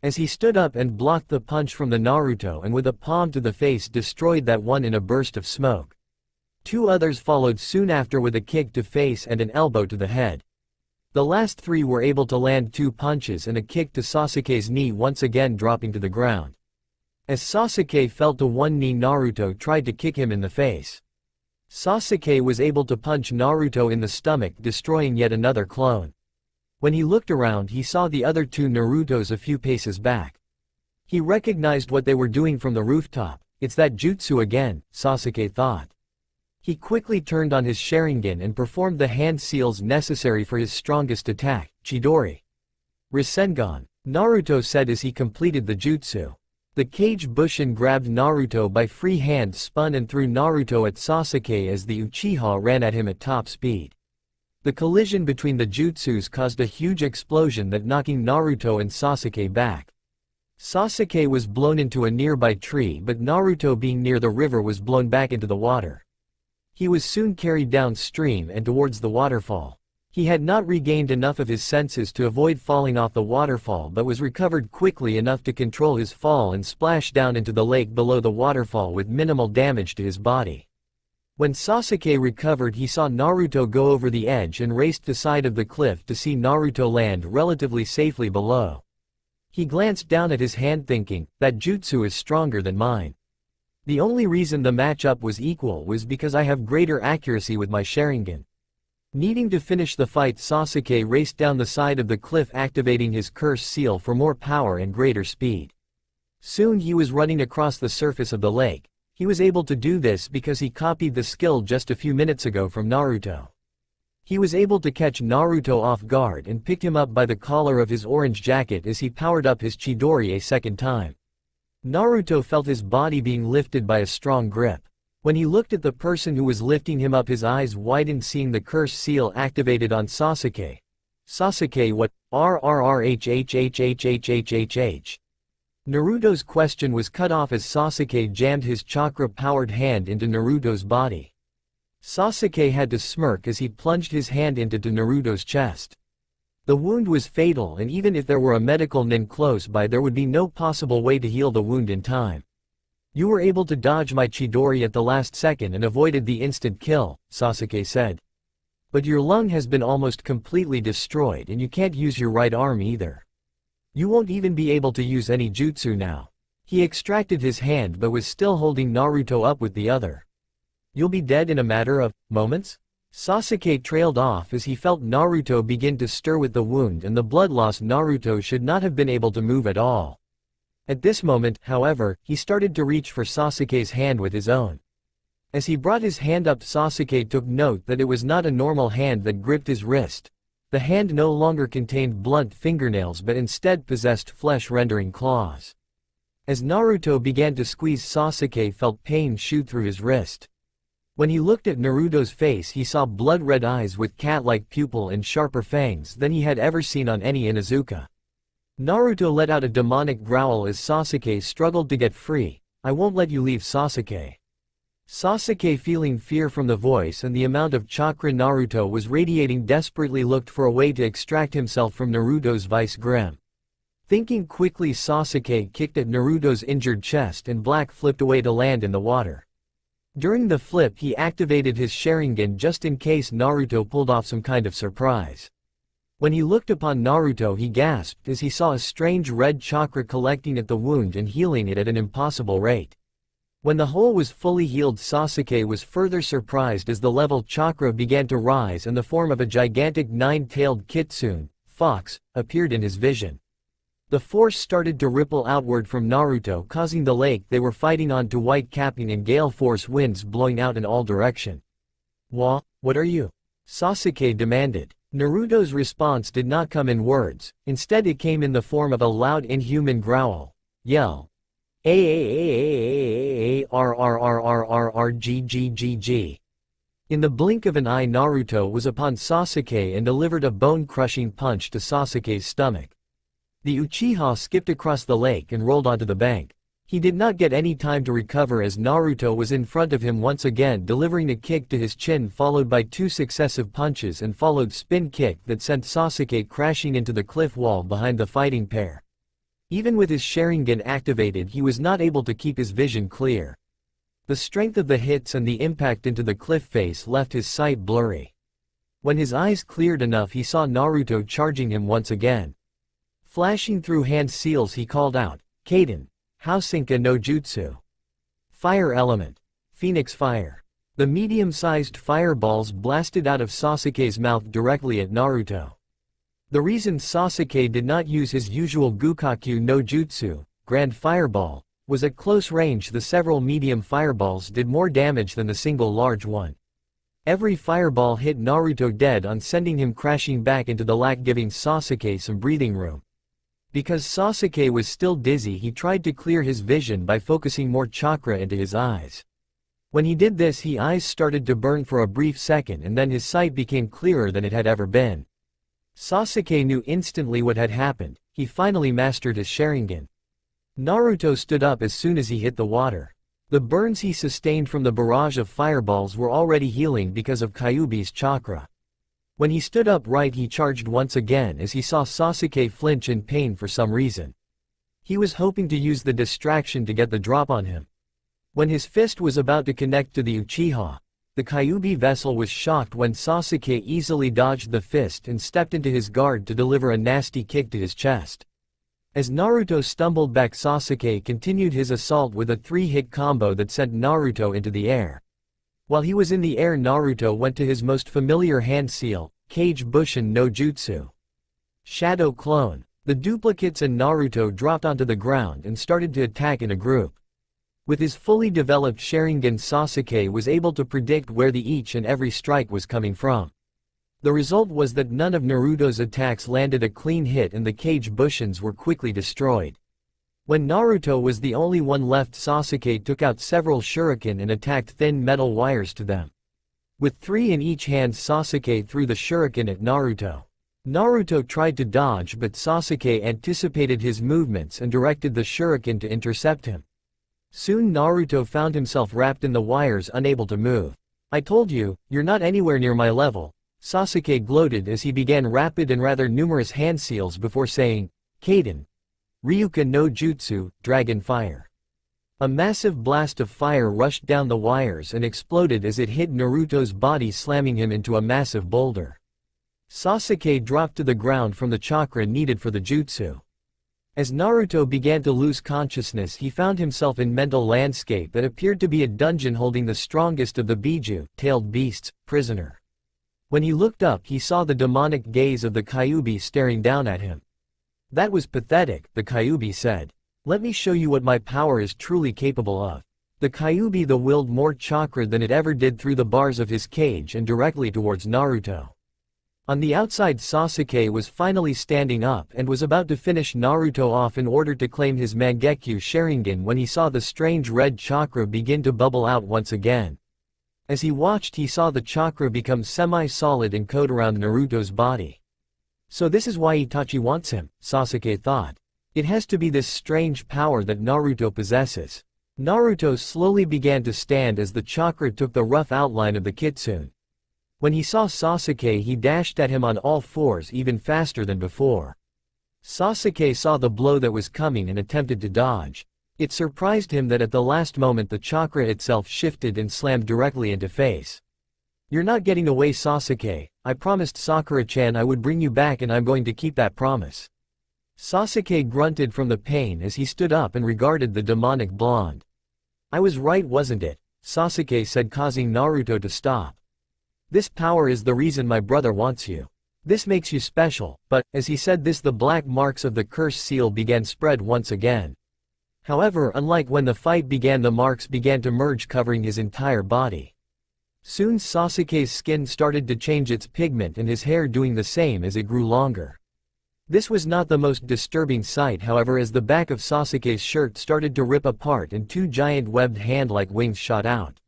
As he stood up and blocked the punch from the Naruto, and with a palm to the face destroyed that one in a burst of smoke. 2 others followed soon after with a kick to face and an elbow to the head. The last 3 were able to land 2 punches and a kick to Sasuke's knee, once again dropping to the ground. As Sasuke fell to one knee, Naruto tried to kick him in the face. Sasuke was able to punch Naruto in the stomach, destroying yet another clone. When he looked around, he saw the other 2 Narutos a few paces back. He recognized what they were doing from the rooftop. "It's that jutsu again," Sasuke thought. He quickly turned on his Sharingan and performed the hand seals necessary for his strongest attack, Chidori. "Rasengan," Naruto said as he completed the jutsu. The Kage Bushin grabbed Naruto by free hand, spun and threw Naruto at Sasuke as the Uchiha ran at him at top speed. The collision between the jutsus caused a huge explosion that knocking Naruto and Sasuke back. Sasuke was blown into a nearby tree, but Naruto, being near the river, was blown back into the water. He was soon carried downstream and towards the waterfall. He had not regained enough of his senses to avoid falling off the waterfall, but was recovered quickly enough to control his fall and splash down into the lake below the waterfall with minimal damage to his body. When Sasuke recovered, he saw Naruto go over the edge and raced to the side of the cliff to see Naruto land relatively safely below. He glanced down at his hand, thinking, "That jutsu is stronger than mine. The only reason the matchup was equal was because I have greater accuracy with my Sharingan." Needing to finish the fight, Sasuke raced down the side of the cliff, activating his curse seal for more power and greater speed. Soon he was running across the surface of the lake. He was able to do this because he copied the skill just a few minutes ago from Naruto. He was able to catch Naruto off guard and picked him up by the collar of his orange jacket as he powered up his Chidori a second time. Naruto felt his body being lifted by a strong grip. When he looked at the person who was lifting him up, his eyes widened, seeing the curse seal activated on Sasuke. "Sasuke, what? RRRHHHHHHH." Naruto's question was cut off as Sasuke jammed his chakra-powered hand into Naruto's body. Sasuke had to smirk as he plunged his hand into Naruto's chest. The wound was fatal, and even if there were a medical nin close by, there would be no possible way to heal the wound in time. "You were able to dodge my Chidori at the last second and avoided the instant kill," Sasuke said. "But your lung has been almost completely destroyed and you can't use your right arm either. You won't even be able to use any jutsu now." He extracted his hand but was still holding Naruto up with the other. "You'll be dead in a matter of moments?" Sasuke trailed off as he felt Naruto begin to stir with the wound and the blood loss. Naruto should not have been able to move at all. At this moment, however, he started to reach for Sasuke's hand with his own. As he brought his hand up, Sasuke took note that it was not a normal hand that gripped his wrist. The hand no longer contained blunt fingernails but instead possessed flesh-rendering claws. As Naruto began to squeeze, Sasuke felt pain shoot through his wrist. When he looked at Naruto's face, he saw blood-red eyes with cat-like pupil and sharper fangs than he had ever seen on any Inuzuka. Naruto let out a demonic growl as Sasuke struggled to get free. "I won't let you leave, Sasuke." Sasuke, feeling fear from the voice and the amount of chakra Naruto was radiating, desperately looked for a way to extract himself from Naruto's vice grip. Thinking quickly, Sasuke kicked at Naruto's injured chest and black flipped away to land in the water. During the flip, he activated his Sharingan just in case Naruto pulled off some kind of surprise. When he looked upon Naruto, he gasped as he saw a strange red chakra collecting at the wound and healing it at an impossible rate. When the hole was fully healed, Sasuke was further surprised as the level chakra began to rise and the form of a gigantic nine-tailed kitsune, fox, appeared in his vision. The force started to ripple outward from Naruto, causing the lake they were fighting on to white capping and gale force winds blowing out in all direction. "What are you?" Sasuke demanded. Naruto's response did not come in words, instead it came in the form of a loud inhuman growl. Yell. A-A-A-A-A-R-R-R-R-R-G-G-G-G. In the blink of an eye, Naruto was upon Sasuke and delivered a bone-crushing punch to Sasuke's stomach. The Uchiha skipped across the lake and rolled onto the bank. He did not get any time to recover as Naruto was in front of him once again, delivering a kick to his chin followed by two successive punches and followed spin kick that sent Sasuke crashing into the cliff wall behind the fighting pair. Even with his Sharingan activated, he was not able to keep his vision clear. The strength of the hits and the impact into the cliff face left his sight blurry. When his eyes cleared enough, he saw Naruto charging him once again. Flashing through hand seals, he called out, "Kaden, Housenka no Jutsu. Fire element. Phoenix fire." The medium-sized fireballs blasted out of Sasuke's mouth directly at Naruto. The reason Sasuke did not use his usual Gukaku no Jutsu, Grand Fireball, was at close range. The several medium fireballs did more damage than the single large one. Every fireball hit Naruto dead on, sending him crashing back into the lake, giving Sasuke some breathing room. Because Sasuke was still dizzy, he tried to clear his vision by focusing more chakra into his eyes. When he did this, his eyes started to burn for a brief second and then his sight became clearer than it had ever been. Sasuke knew instantly what had happened. He finally mastered his Sharingan. Naruto stood up as soon as he hit the water. The burns he sustained from the barrage of fireballs were already healing because of Kyuubi's chakra. When he stood upright, he charged once again as he saw Sasuke flinch in pain for some reason. He was hoping to use the distraction to get the drop on him. When his fist was about to connect to the Uchiha, the Kyuubi vessel was shocked when Sasuke easily dodged the fist and stepped into his guard to deliver a nasty kick to his chest. As Naruto stumbled back, Sasuke continued his assault with a 3-hit combo that sent Naruto into the air. While he was in the air, Naruto went to his most familiar hand seal, Kage Bushin no Jutsu. Shadow Clone. The duplicates and Naruto dropped onto the ground and started to attack in a group. With his fully developed Sharingan, Sasuke was able to predict where each and every strike was coming from. The result was that none of Naruto's attacks landed a clean hit and the Kage Bushins were quickly destroyed. When Naruto was the only one left, Sasuke took out several shuriken and attacked thin metal wires to them. With 3 in each hand, Sasuke threw the shuriken at Naruto. Naruto tried to dodge, but Sasuke anticipated his movements and directed the shuriken to intercept him. Soon Naruto found himself wrapped in the wires, unable to move. "I told you, you're not anywhere near my level," Sasuke gloated as he began rapid and rather numerous hand seals before saying, "Kaden. Ryuka no Jutsu, Dragon Fire." A massive blast of fire rushed down the wires and exploded as it hit Naruto's body, slamming him into a massive boulder. Sasuke dropped to the ground from the chakra needed for the jutsu. As Naruto began to lose consciousness, he found himself in mental landscape that appeared to be a dungeon holding the strongest of the Biju-tailed beasts, prisoner. When he looked up, he saw the demonic gaze of the Kyuubi staring down at him. "That was pathetic," the Kyuubi said. "Let me show you what my power is truly capable of." The Kyuubi willed more chakra than it ever did through the bars of his cage and directly towards Naruto. On the outside, Sasuke was finally standing up and was about to finish Naruto off in order to claim his Mangekyo Sharingan when he saw the strange red chakra begin to bubble out once again. As he watched, he saw the chakra become semi-solid and coat around Naruto's body. So this is why Itachi wants him, Sasuke thought. It has to be this strange power that Naruto possesses. Naruto slowly began to stand as the chakra took the rough outline of the kitsune. When he saw Sasuke, he dashed at him on all fours even faster than before. Sasuke saw the blow that was coming and attempted to dodge. It surprised him that at the last moment the chakra itself shifted and slammed directly into face. You're not getting away, Sasuke. I promised Sakura-chan I would bring you back, and I'm going to keep that promise. Sasuke grunted from the pain as he stood up and regarded the demonic blonde. I was right, wasn't it? Sasuke said, causing Naruto to stop. This power is the reason my brother wants you. This makes you special, but, as he said this, the black marks of the curse seal began spread once again. However, unlike when the fight began, the marks began to merge, covering his entire body. Soon Sasuke's skin started to change its pigment and his hair doing the same as it grew longer. This was not the most disturbing sight, however, as the back of Sasuke's shirt started to rip apart and two giant webbed hand-like wings shot out.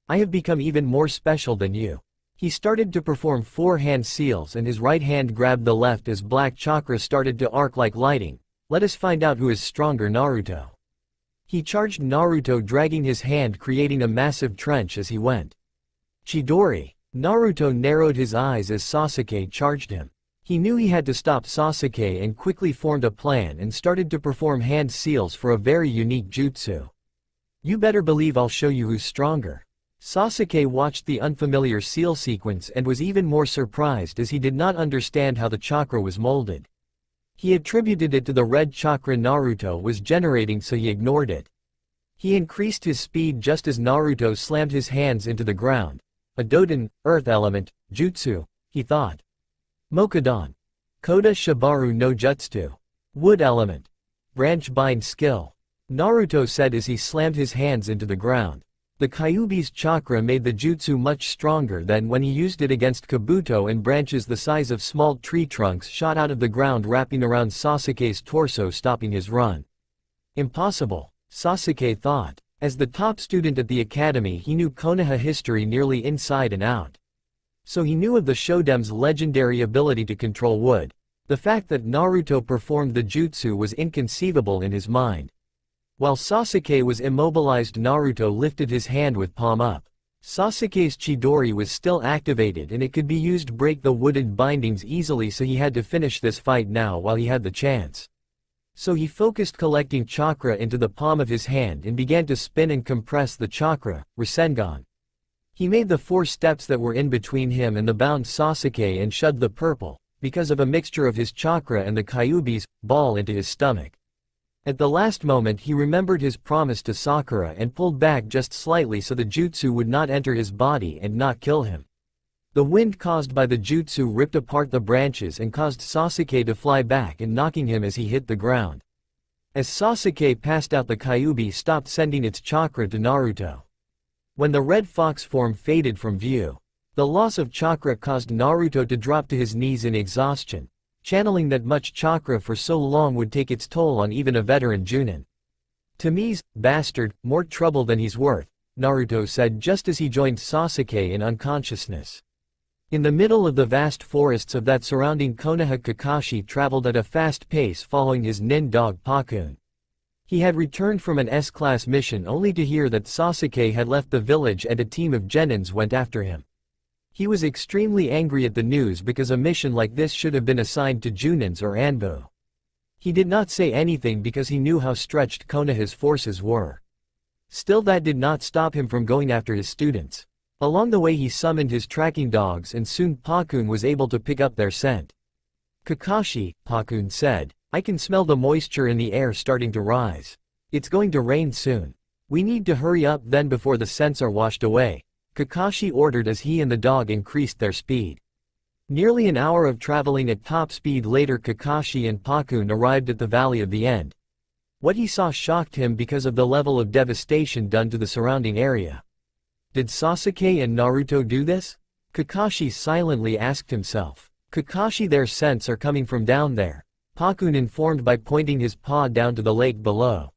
I have become even more special than you. He started to perform 4 hand seals and his right hand grabbed the left as black chakra started to arc like lightning. Let us find out who is stronger, Naruto. He charged Naruto, dragging his hand, creating a massive trench as he went. Chidori. Naruto narrowed his eyes as Sasuke charged him. He knew he had to stop Sasuke and quickly formed a plan and started to perform hand seals for a very unique jutsu. You better believe I'll show you who's stronger. Sasuke watched the unfamiliar seal sequence and was even more surprised as he did not understand how the chakra was molded. He attributed it to the red chakra Naruto was generating, so he ignored it. He increased his speed just as Naruto slammed his hands into the ground. A Doden, earth element, jutsu, he thought. Mokudan. Koda Shibaru no Jutsu. Wood element. Branch bind skill. Naruto said as he slammed his hands into the ground. The Kyuubi's chakra made the jutsu much stronger than when he used it against Kabuto, and branches the size of small tree trunks shot out of the ground, wrapping around Sasuke's torso, stopping his run. Impossible, Sasuke thought. As the top student at the academy, he knew Konoha history nearly inside and out. So he knew of the Shodem's legendary ability to control wood. The fact that Naruto performed the jutsu was inconceivable in his mind. While Sasuke was immobilized, Naruto lifted his hand with palm up. Sasuke's Chidori was still activated and it could be used to break the wooded bindings easily, so he had to finish this fight now while he had the chance. So he focused collecting chakra into the palm of his hand and began to spin and compress the chakra, Rasengan. He made the 4 steps that were in between him and the bound Sasuke and shoved the purple, because of a mixture of his chakra and the Kyuubi's, ball into his stomach. At the last moment he remembered his promise to Sakura and pulled back just slightly so the jutsu would not enter his body and not kill him. The wind caused by the jutsu ripped apart the branches and caused Sasuke to fly back and knocking him as he hit the ground. As Sasuke passed out, the Kyuubi stopped sending its chakra to Naruto. When the red fox form faded from view, the loss of chakra caused Naruto to drop to his knees in exhaustion. Channeling that much chakra for so long would take its toll on even a veteran Junin. Tamiz, bastard, more trouble than he's worth, Naruto said just as he joined Sasuke in unconsciousness. In the middle of the vast forests of that surrounding Konoha, Kakashi traveled at a fast pace following his nin dog Pakun. He had returned from an S-class mission only to hear that Sasuke had left the village and a team of genins went after him. He was extremely angry at the news because a mission like this should have been assigned to Junins or Anbu. He did not say anything because he knew how stretched Konoha's forces were. Still, that did not stop him from going after his students. Along the way he summoned his tracking dogs and soon Pakun was able to pick up their scent. Kakashi, Pakun said, I can smell the moisture in the air starting to rise. It's going to rain soon. We need to hurry up then before the scents are washed away, Kakashi ordered as he and the dog increased their speed. Nearly an hour of traveling at top speed later, Kakashi and Pakun arrived at the Valley of the End. What he saw shocked him because of the level of devastation done to the surrounding area. Did Sasuke and Naruto do this? Kakashi silently asked himself. Kakashi, their scents are coming from down there, Pakun informed by pointing his paw down to the lake below.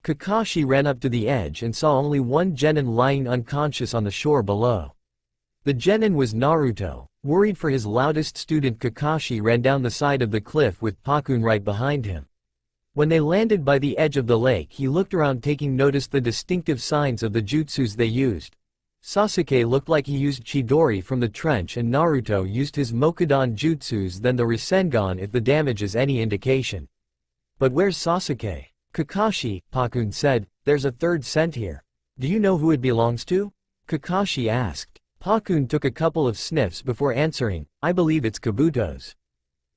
Kakashi ran up to the edge and saw only one genin lying unconscious on the shore below. The genin was Naruto. Worried for his loudest student, Kakashi ran down the side of the cliff with Pakun right behind him. When they landed by the edge of the lake, he looked around, taking notice the distinctive signs of the jutsus they used. Sasuke looked like he used Chidori from the trench, and Naruto used his Mokudan jutsus, then the Rasengan if the damage is any indication. But where's Sasuke? Kakashi, Pakun said, there's a third scent here. Do you know who it belongs to? Kakashi asked. Pakun took a couple of sniffs before answering, I believe it's Kabuto's.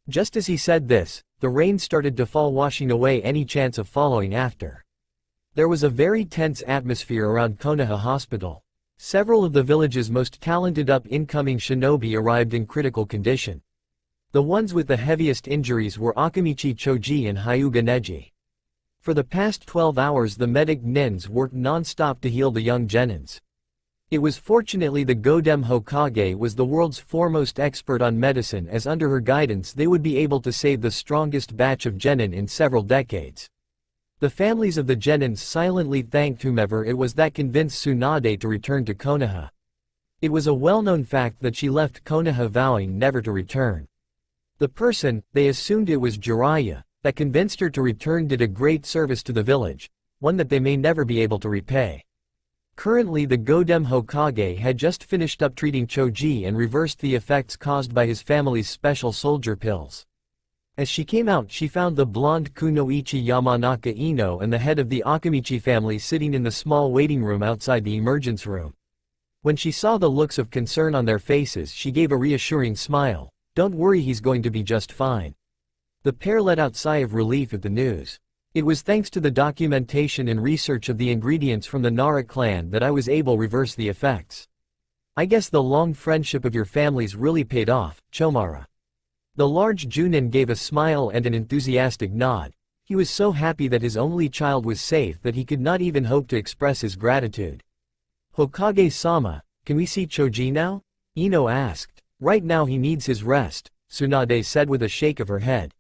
Just as he said this, the rain started to fall, washing away any chance of following after. There was a very tense atmosphere around Konoha Hospital. Several of the village's most talented up-incoming shinobi arrived in critical condition. The ones with the heaviest injuries were Akamichi Choji and Hyuga Neji. For the past 12 hours the medic nins worked non-stop to heal the young genins. It was fortunately the Godem Hokage was the world's foremost expert on medicine, as under her guidance they would be able to save the strongest batch of genin in several decades. The families of the genins silently thanked whomever it was that convinced Tsunade to return to Konoha. It was a well-known fact that she left Konoha vowing never to return. The person, they assumed it was Jiraiya, that convinced her to return did a great service to the village, one that they may never be able to repay. Currently the Godem Hokage had just finished up treating Choji and reversed the effects caused by his family's special soldier pills. As she came out, she found the blonde Kunoichi Yamanaka Ino and the head of the Akamichi family sitting in the small waiting room outside the emergence room. When she saw the looks of concern on their faces, she gave a reassuring smile. Don't worry, he's going to be just fine. The pair let out a sigh of relief at the news. It was thanks to the documentation and research of the ingredients from the Nara clan that I was able to reverse the effects. I guess the long friendship of your families really paid off, Chomara. The large Junin gave a smile and an enthusiastic nod. He was so happy that his only child was safe that he could not even hope to express his gratitude. Hokage-sama, can we see Choji now? Ino asked. Right now he needs his rest, Tsunade said with a shake of her head.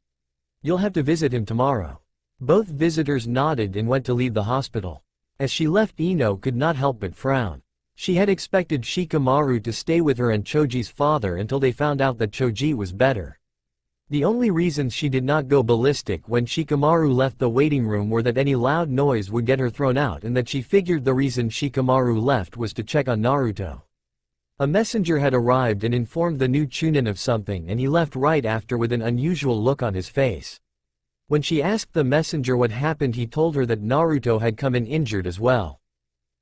You'll have to visit him tomorrow. Both visitors nodded and went to leave the hospital. As she left, Ino could not help but frown. She had expected Shikamaru to stay with her and Choji's father until they found out that Choji was better. The only reasons she did not go ballistic when Shikamaru left the waiting room were that any loud noise would get her thrown out, and that she figured the reason Shikamaru left was to check on Naruto. A messenger had arrived and informed the new Chunin of something, and he left right after with an unusual look on his face. When she asked the messenger what happened, he told her that Naruto had come in injured as well.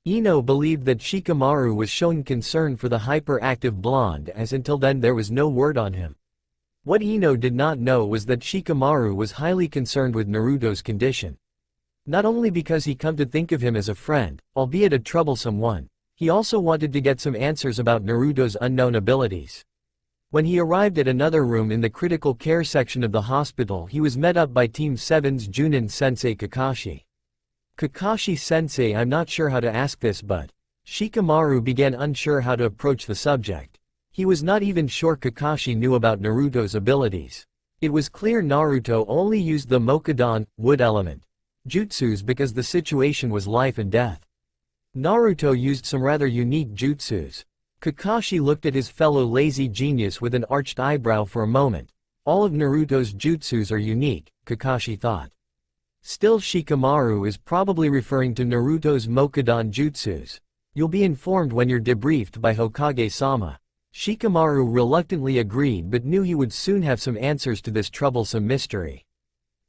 Ino believed that Shikamaru was showing concern for the hyperactive blonde, as until then there was no word on him. What Ino did not know was that Shikamaru was highly concerned with Naruto's condition. Not only because he come to think of him as a friend, albeit a troublesome one, he also wanted to get some answers about Naruto's unknown abilities. When he arrived at another room in the critical care section of the hospital, he was met up by Team 7's Junin Sensei Kakashi. Kakashi-sensei, I'm not sure how to ask this, but... Shikamaru began, unsure how to approach the subject. He was not even sure Kakashi knew about Naruto's abilities. It was clear Naruto only used the Mokudan, wood element, jutsus because the situation was life and death. Naruto used some rather unique jutsus. Kakashi looked at his fellow lazy genius with an arched eyebrow for a moment. All of Naruto's jutsus are unique, Kakashi thought. Still, Shikamaru is probably referring to Naruto's Mokudan jutsus. You'll be informed when you're debriefed by Hokage-sama. Shikamaru reluctantly agreed, but knew he would soon have some answers to this troublesome mystery.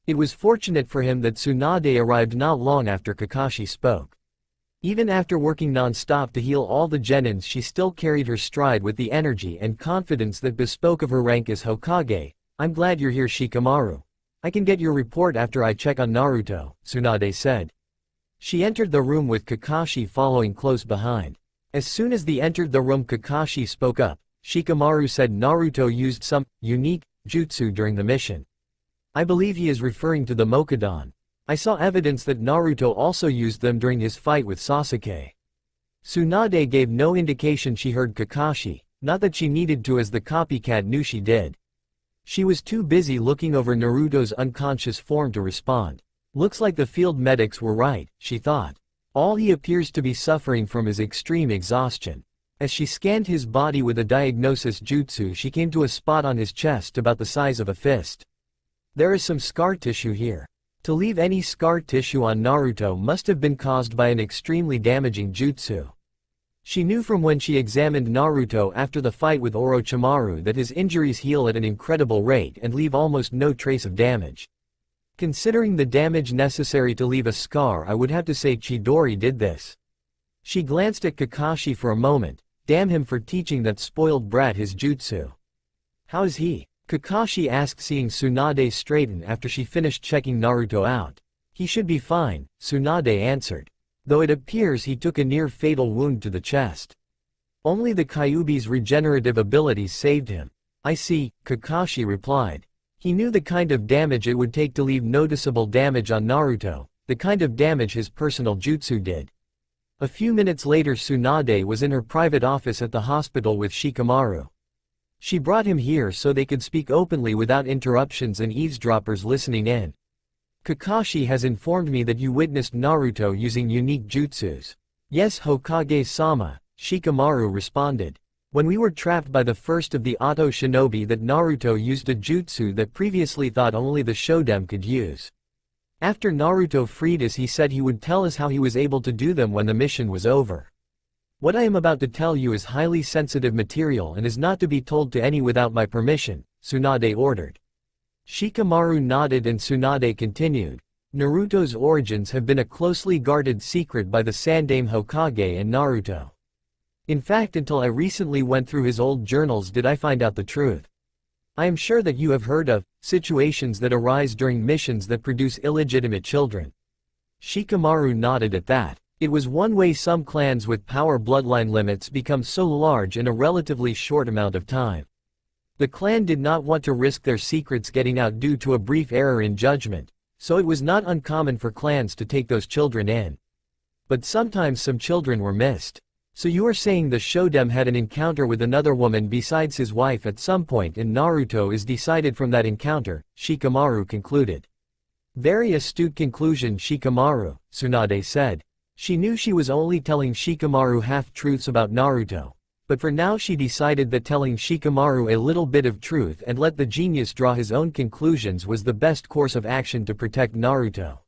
It was fortunate for him that Tsunade arrived not long after Kakashi spoke. Even after working non-stop to heal all the genins, she still carried her stride with the energy and confidence that bespoke of her rank as Hokage. I'm glad you're here, Shikamaru. I can get your report after I check on Naruto, Tsunade said. She entered the room with Kakashi following close behind. As soon as they entered the room, Kakashi spoke up. Shikamaru said Naruto used some unique jutsu during the mission. I believe he is referring to the Mokudan. I saw evidence that Naruto also used them during his fight with Sasuke. Tsunade gave no indication she heard Kakashi, not that she needed to, as the copycat knew she did. She was too busy looking over Naruto's unconscious form to respond. Looks like the field medics were right, she thought. All he appears to be suffering from is extreme exhaustion. As she scanned his body with a diagnosis jutsu, she came to a spot on his chest about the size of a fist. There is some scar tissue here. To leave any scar tissue on Naruto must have been caused by an extremely damaging jutsu. She knew from when she examined Naruto after the fight with Orochimaru that his injuries heal at an incredible rate and leave almost no trace of damage. Considering the damage necessary to leave a scar, I would have to say Chidori did this. She glanced at Kakashi for a moment. Damn him for teaching that spoiled brat his jutsu. How is he? Kakashi asked, seeing Tsunade straighten after she finished checking Naruto out. He should be fine, Tsunade answered. Though it appears he took a near-fatal wound to the chest. Only the Kyuubi's regenerative abilities saved him. I see, Kakashi replied. He knew the kind of damage it would take to leave noticeable damage on Naruto, the kind of damage his personal jutsu did. A few minutes later, Tsunade was in her private office at the hospital with Shikamaru. She brought him here so they could speak openly without interruptions and eavesdroppers listening in. Kakashi has informed me that you witnessed Naruto using unique jutsus. Yes, Hokage-sama, Shikamaru responded. When we were trapped by the first of the Oto shinobi, that Naruto used a jutsu that previously thought only the Shoden could use. After Naruto freed us, he said he would tell us how he was able to do them when the mission was over. What I am about to tell you is highly sensitive material and is not to be told to any without my permission, Tsunade ordered. Shikamaru nodded and Tsunade continued. Naruto's origins have been a closely guarded secret by the Sandaime Hokage and Naruto. In fact, until I recently went through his old journals did I find out the truth. I am sure that you have heard of situations that arise during missions that produce illegitimate children. Shikamaru nodded at that. It was one way some clans with power bloodline limits become so large in a relatively short amount of time. The clan did not want to risk their secrets getting out due to a brief error in judgment, so it was not uncommon for clans to take those children in. But sometimes some children were missed. So you are saying the Shoden had an encounter with another woman besides his wife at some point, and Naruto is decided from that encounter, Shikamaru concluded. Very astute conclusion, Shikamaru, Tsunade said. She knew she was only telling Shikamaru half-truths about Naruto, but for now she decided that telling Shikamaru a little bit of truth and let the genius draw his own conclusions was the best course of action to protect Naruto.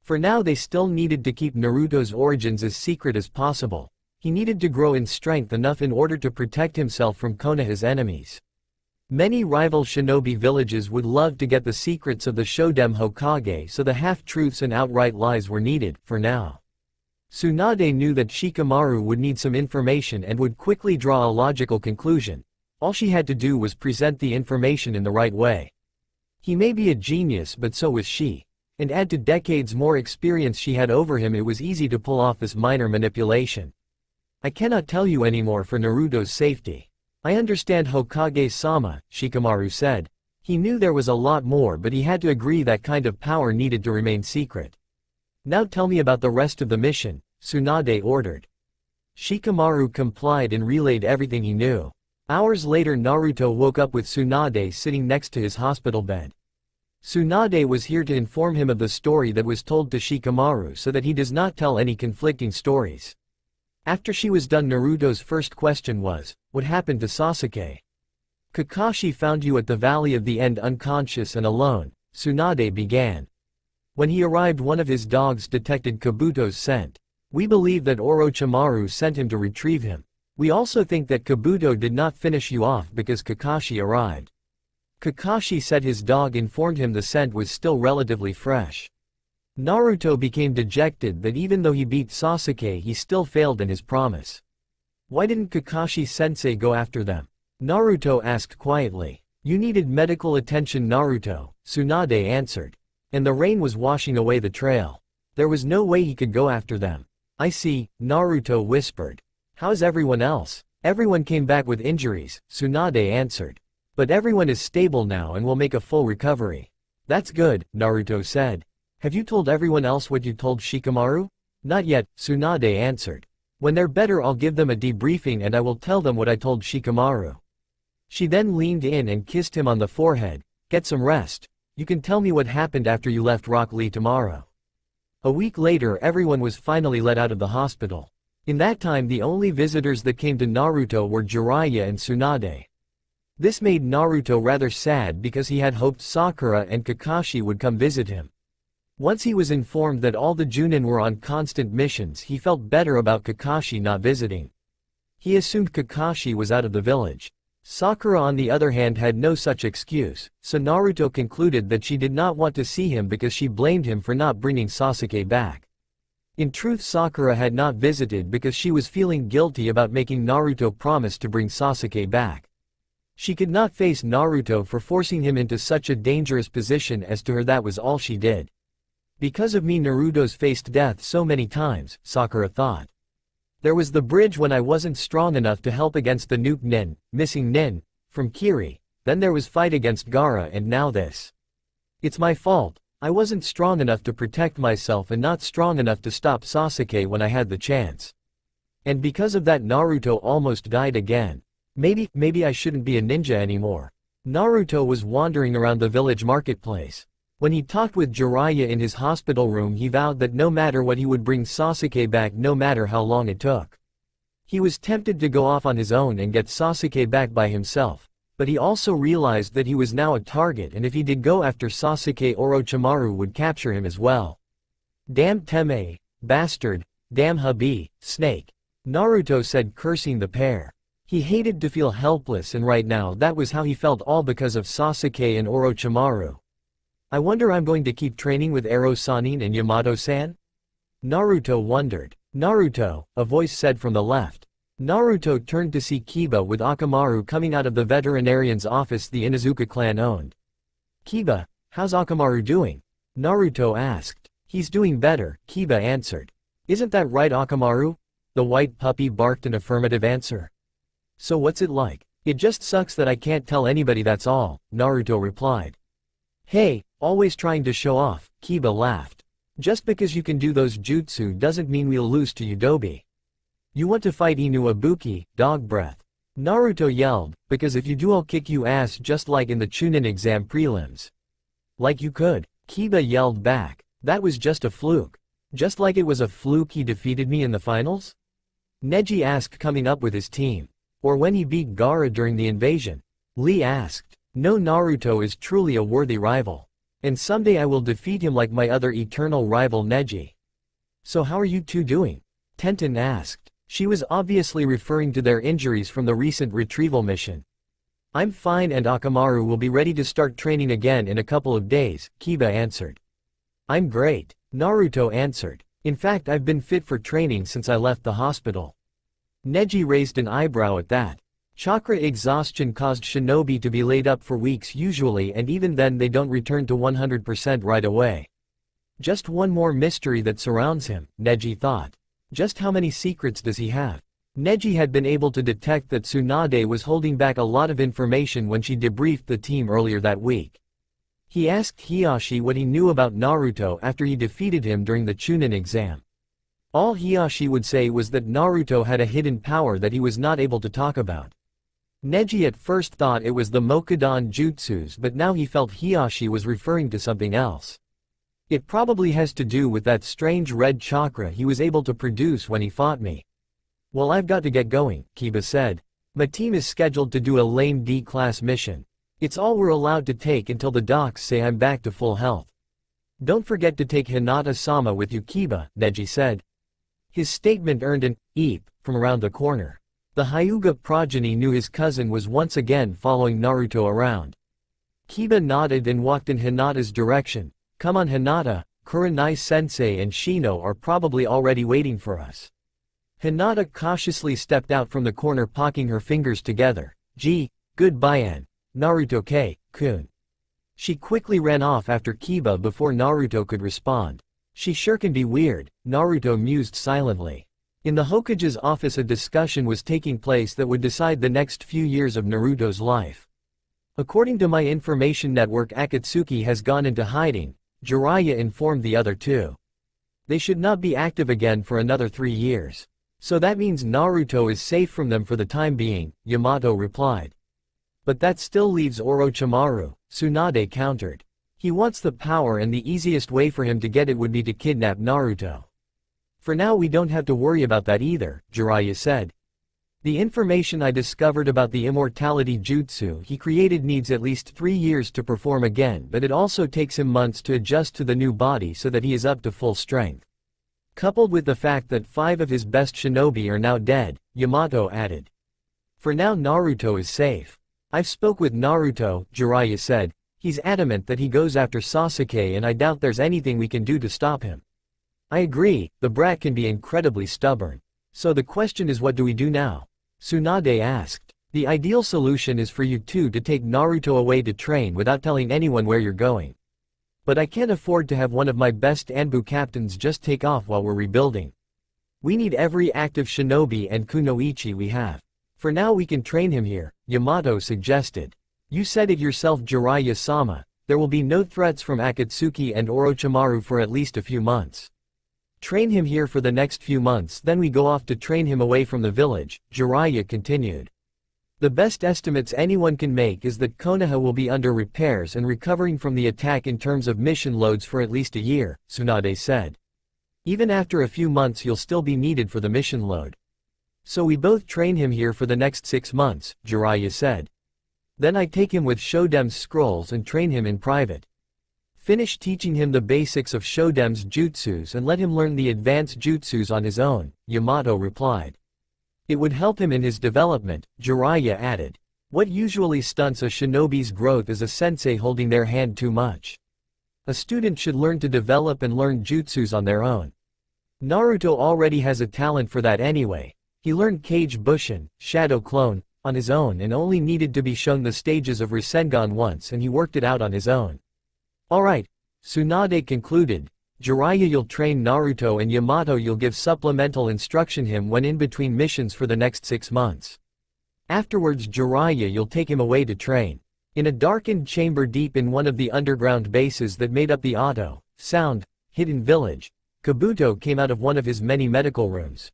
For now they still needed to keep Naruto's origins as secret as possible. He needed to grow in strength enough in order to protect himself from Konoha's enemies. Many rival shinobi villages would love to get the secrets of the Shoden Hokage, so the half-truths and outright lies were needed, for now. Tsunade knew that Shikamaru would need some information and would quickly draw a logical conclusion. All she had to do was present the information in the right way. He may be a genius, but so was she. And add to decades more experience she had over him, it was easy to pull off this minor manipulation. I cannot tell you anymore for Naruto's safety. I understand, Hokage-sama, Shikamaru said. He knew there was a lot more, but he had to agree that kind of power needed to remain secret. Now tell me about the rest of the mission, Tsunade ordered. Shikamaru complied and relayed everything he knew. Hours later, Naruto woke up with Tsunade sitting next to his hospital bed. Tsunade was here to inform him of the story that was told to Shikamaru so that he does not tell any conflicting stories. After she was done, Naruto's first question was, what happened to Sasuke? Kakashi found you at the Valley of the End unconscious and alone, Tsunade began. When he arrived, one of his dogs detected Kabuto's scent. We believe that Orochimaru sent him to retrieve him. We also think that Kabuto did not finish you off because Kakashi arrived. Kakashi said his dog informed him the scent was still relatively fresh. Naruto became dejected that even though he beat Sasuke, he still failed in his promise. Why didn't Kakashi-sensei go after them? Naruto asked quietly. You needed medical attention, Naruto, Tsunade answered. And the rain was washing away the trail. There was no way he could go after them. I see, Naruto whispered. How's everyone else? Everyone came back with injuries, Tsunade answered. But everyone is stable now and will make a full recovery. That's good, Naruto said. Have you told everyone else what you told Shikamaru? Not yet, Tsunade answered. When they're better, I'll give them a debriefing and I will tell them what I told Shikamaru. She then leaned in and kissed him on the forehead. Get some rest. You can tell me what happened after you left Rock Lee tomorrow. A week later everyone was finally let out of the hospital. In that time the only visitors that came to Naruto were Jiraiya and Tsunade. This made Naruto rather sad because he had hoped Sakura and Kakashi would come visit him. Once he was informed that all the Junin were on constant missions, he felt better about Kakashi not visiting. He assumed Kakashi was out of the village. Sakura on the other hand had no such excuse, so Naruto concluded that she did not want to see him because she blamed him for not bringing Sasuke back. In truth, Sakura had not visited because she was feeling guilty about making Naruto promise to bring Sasuke back. She could not face Naruto for forcing him into such a dangerous position. As to her, that was all she did. Because of me Naruto's faced death so many times, Sakura thought. There was the bridge when I wasn't strong enough to help against the nuke Nin, missing Nin, from Kiri, then there was fight against Gaara and now this. It's my fault, I wasn't strong enough to protect myself and not strong enough to stop Sasuke when I had the chance. And because of that Naruto almost died again. Maybe I shouldn't be a ninja anymore. Naruto was wandering around the village marketplace. When he talked with Jiraiya in his hospital room he vowed that no matter what he would bring Sasuke back no matter how long it took. He was tempted to go off on his own and get Sasuke back by himself, but he also realized that he was now a target and if he did go after Sasuke Orochimaru would capture him as well. Damn Teme, bastard, damn hubby, snake. Naruto said, cursing the pair. He hated to feel helpless and right now that was how he felt, all because of Sasuke and Orochimaru. I wonder I'm going to keep training with Ero-Sannin and Yamato-san? Naruto wondered. Naruto, a voice said from the left. Naruto turned to see Kiba with Akamaru coming out of the veterinarian's office the Inuzuka clan owned. Kiba, how's Akamaru doing? Naruto asked. He's doing better, Kiba answered. Isn't that right, Akamaru? The white puppy barked an affirmative answer. So what's it like? It just sucks that I can't tell anybody, that's all, Naruto replied. Hey, always trying to show off, Kiba laughed. Just because you can do those jutsu doesn't mean we'll lose to Yudobi. You want to fight Inu Ibuki, dog breath. Naruto yelled, because if you do I'll kick you ass just like in the Chunin exam prelims. Like you could, Kiba yelled back. That was just a fluke. Just like it was a fluke he defeated me in the finals? Neji asked, coming up with his team. Or when he beat Gaara during the invasion? Lee asked. No, Naruto is truly a worthy rival. And someday I will defeat him like my other eternal rival Neji. So how are you two doing? Tenten asked. She was obviously referring to their injuries from the recent retrieval mission. I'm fine and Akamaru will be ready to start training again in a couple of days, Kiba answered. I'm great, Naruto answered. In fact I've been fit for training since I left the hospital. Neji raised an eyebrow at that. Chakra exhaustion caused shinobi to be laid up for weeks usually, and even then they don't return to 100% right away. Just one more mystery that surrounds him, Neji thought. Just how many secrets does he have? Neji had been able to detect that Tsunade was holding back a lot of information when she debriefed the team earlier that week. He asked Hiyashi what he knew about Naruto after he defeated him during the Chunin exam. All Hiyashi would say was that Naruto had a hidden power that he was not able to talk about. Neji at first thought it was the Mokudan jutsus, but now he felt Hiyashi was referring to something else. It probably has to do with that strange red chakra he was able to produce when he fought me. Well, I've got to get going, Kiba said. My team is scheduled to do a lame D-class mission. It's all we're allowed to take until the docs say I'm back to full health. Don't forget to take Hinata-sama with you, Kiba, Neji said. His statement earned an "eep" from around the corner. The Hyuga progeny knew his cousin was once again following Naruto around. Kiba nodded and walked in Hinata's direction. Come on Hinata, Kurenai-sensei and Shino are probably already waiting for us. Hinata cautiously stepped out from the corner, pocking her fingers together. Gee, goodbye Naruto-kun. She quickly ran off after Kiba before Naruto could respond. She sure can be weird, Naruto mused silently. In the Hokage's office a discussion was taking place that would decide the next few years of Naruto's life. According to my information network, Akatsuki has gone into hiding, Jiraiya informed the other two. They should not be active again for another 3 years. So that means Naruto is safe from them for the time being, Yamato replied. But that still leaves Orochimaru, Tsunade countered. He wants the power and the easiest way for him to get it would be to kidnap Naruto. For now we don't have to worry about that either, Jiraiya said. The information I discovered about the immortality jutsu he created needs at least 3 years to perform again, but it also takes him months to adjust to the new body so that he is up to full strength. Coupled with the fact that 5 of his best shinobi are now dead, Yamato added. For now Naruto is safe. I've spoke with Naruto, Jiraiya said. He's adamant that he goes after Sasuke and I doubt there's anything we can do to stop him. I agree, the brat can be incredibly stubborn. So the question is, what do we do now? Tsunade asked. The ideal solution is for you two to take Naruto away to train without telling anyone where you're going. But I can't afford to have one of my best Anbu captains just take off while we're rebuilding. We need every active shinobi and kunoichi we have. For now we can train him here, Yamato suggested. You said it yourself, Jiraiya-sama, there will be no threats from Akatsuki and Orochimaru for at least a few months. Train him here for the next few months, then we go off to train him away from the village, Jiraiya continued. The best estimates anyone can make is that Konoha will be under repairs and recovering from the attack in terms of mission loads for at least a year, Tsunade said. Even after a few months you'll still be needed for the mission load. So we both train him here for the next 6 months, Jiraiya said. Then I take him with Shodem's scrolls and train him in private. Finish teaching him the basics of Shodem's jutsus and let him learn the advanced jutsus on his own, Yamato replied. It would help him in his development, Jiraiya added. What usually stunts a shinobi's growth is a sensei holding their hand too much. A student should learn to develop and learn jutsus on their own. Naruto already has a talent for that anyway. He learned Kage Bushin, Shadow Clone, on his own and only needed to be shown the stages of Rasengan once and he worked it out on his own. Alright, Tsunade concluded. Jiraiya, you'll train Naruto and Yamato you'll give supplemental instruction him when in between missions for the next 6 months. Afterwards Jiraiya, you'll take him away to train. In a darkened chamber deep in one of the underground bases that made up the hidden village, Kabuto came out of one of his many medical rooms.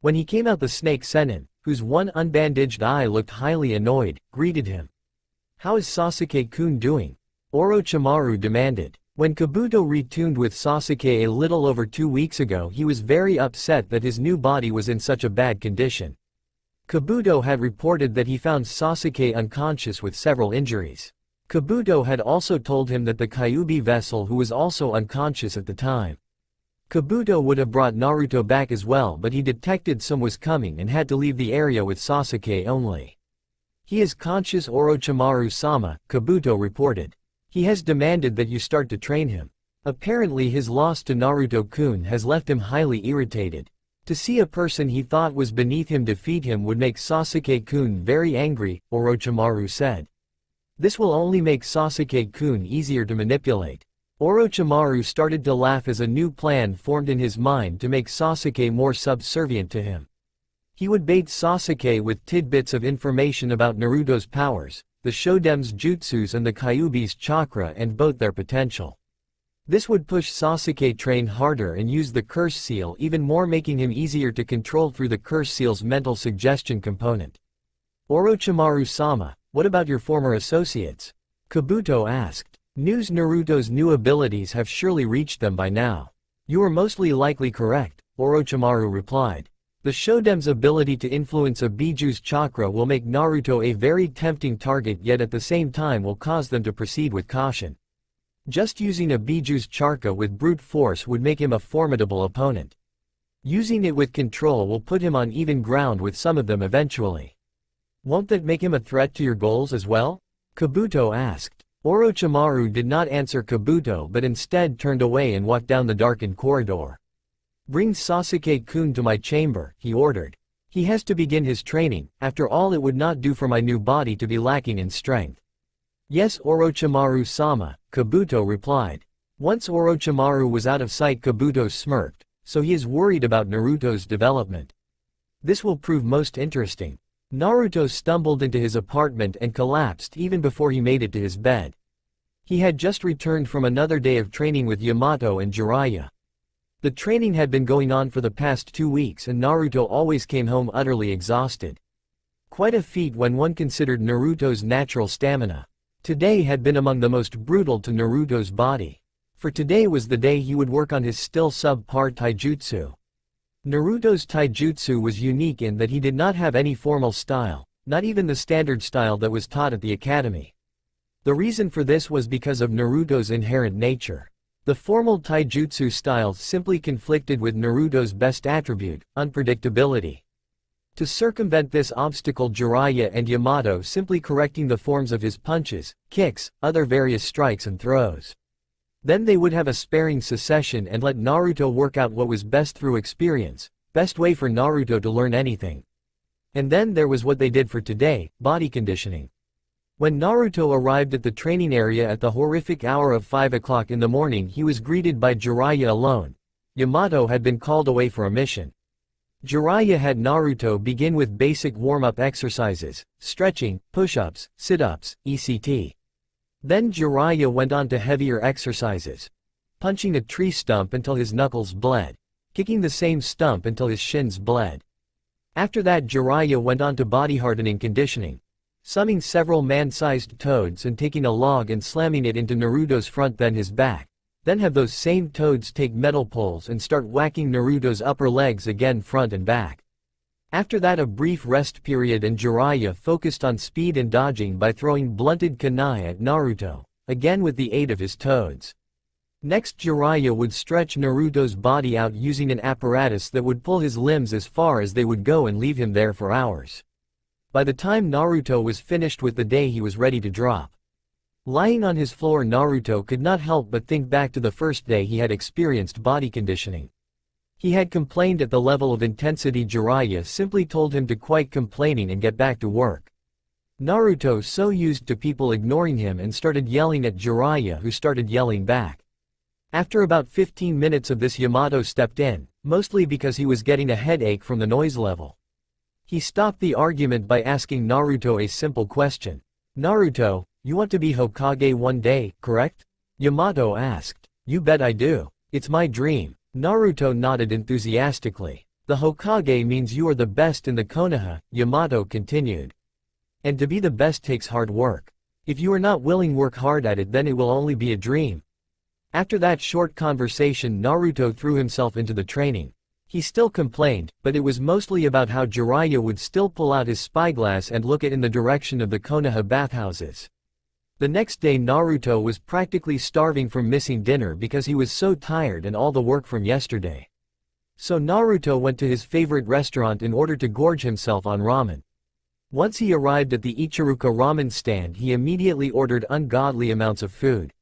When he came out, the snake Sennin, whose one unbandaged eye looked highly annoyed, greeted him. How is Sasuke-kun doing? Orochimaru demanded. When Kabuto retuned with Sasuke a little over 2 weeks ago, he was very upset that his new body was in such a bad condition. Kabuto had reported that he found Sasuke unconscious with several injuries. Kabuto had also told him that the Kyuubi vessel who was also unconscious at the time. Kabuto would have brought Naruto back as well, but he detected some was coming and had to leave the area with Sasuke only. He is conscious, Orochimaru-sama, Kabuto reported. He has demanded that you start to train him. Apparently his loss to Naruto-kun has left him highly irritated. To see a person he thought was beneath him defeat him would make Sasuke-kun very angry, Orochimaru said. This will only make Sasuke-kun easier to manipulate. Orochimaru started to laugh as a new plan formed in his mind to make Sasuke more subservient to him. He would bait Sasuke with tidbits of information about Naruto's powers, the Shodem's jutsus and the Kyuubi's chakra and both their potential. This would push Sasuke train harder and use the curse seal even more, making him easier to control through the curse seal's mental suggestion component. Orochimaru-sama, what about your former associates? Kabuto asked. News: Naruto's new abilities have surely reached them by now. You are mostly likely correct, Orochimaru replied. The Shodem's ability to influence a Biju's chakra will make Naruto a very tempting target, yet at the same time will cause them to proceed with caution. Just using a Biju's chakra with brute force would make him a formidable opponent. Using it with control will put him on even ground with some of them eventually. Won't that make him a threat to your goals as well? Kabuto asked. Orochimaru did not answer Kabuto but instead turned away and walked down the darkened corridor. Bring Sasuke-kun to my chamber, he ordered. He has to begin his training, after all it would not do for my new body to be lacking in strength. Yes, Orochimaru-sama, Kabuto replied. Once Orochimaru was out of sight, Kabuto smirked, so he is worried about Naruto's development. This will prove most interesting. Naruto stumbled into his apartment and collapsed even before he made it to his bed. He had just returned from another day of training with Yamato and Jiraiya. The training had been going on for the past 2 weeks and Naruto always came home utterly exhausted. Quite a feat when one considered Naruto's natural stamina. Today had been among the most brutal to Naruto's body. For today was the day he would work on his still subpar taijutsu. Naruto's taijutsu was unique in that he did not have any formal style, not even the standard style that was taught at the academy. The reason for this was because of Naruto's inherent nature. The formal taijutsu style simply conflicted with Naruto's best attribute, unpredictability. To circumvent this obstacle, Jiraiya and Yamato simply correcting the forms of his punches, kicks, other various strikes and throws. Then they would have a sparring session and let Naruto work out what was best through experience, best way for Naruto to learn anything. And then there was what they did for today, body conditioning. When Naruto arrived at the training area at the horrific hour of 5 o'clock in the morning, he was greeted by Jiraiya alone. Yamato had been called away for a mission. Jiraiya had Naruto begin with basic warm-up exercises, stretching, push-ups, sit-ups, etc. Then Jiraiya went on to heavier exercises. Punching a tree stump until his knuckles bled. Kicking the same stump until his shins bled. After that Jiraiya went on to body hardening conditioning. Summoning several man-sized toads and taking a log and slamming it into Naruto's front then his back. Then have those same toads take metal poles and start whacking Naruto's upper legs again front and back. After that a brief rest period and Jiraiya focused on speed and dodging by throwing blunted kunai at Naruto, again with the aid of his toads. Next Jiraiya would stretch Naruto's body out using an apparatus that would pull his limbs as far as they would go and leave him there for hours. By the time Naruto was finished with the day he was ready to drop. Lying on his floor Naruto could not help but think back to the first day he had experienced body conditioning. He had complained at the level of intensity Jiraiya simply told him to quit complaining and get back to work. Naruto so used to people ignoring him and started yelling at Jiraiya who started yelling back. After about 15 minutes of this Yamato stepped in, mostly because he was getting a headache from the noise level. He stopped the argument by asking Naruto a simple question. Naruto, you want to be Hokage one day, correct? Yamato asked. You bet I do. It's my dream. Naruto nodded enthusiastically. The Hokage means you are the best in the Konoha, Yamato continued. And to be the best takes hard work. If you are not willing work hard at it then it will only be a dream. After that short conversation Naruto threw himself into the training. He still complained, but it was mostly about how Jiraiya would still pull out his spyglass and look in the direction of the Konoha bathhouses. The next day Naruto was practically starving from missing dinner because he was so tired and all the work from yesterday. So Naruto went to his favorite restaurant in order to gorge himself on ramen. Once he arrived at the Ichiruka ramen stand he immediately ordered ungodly amounts of food.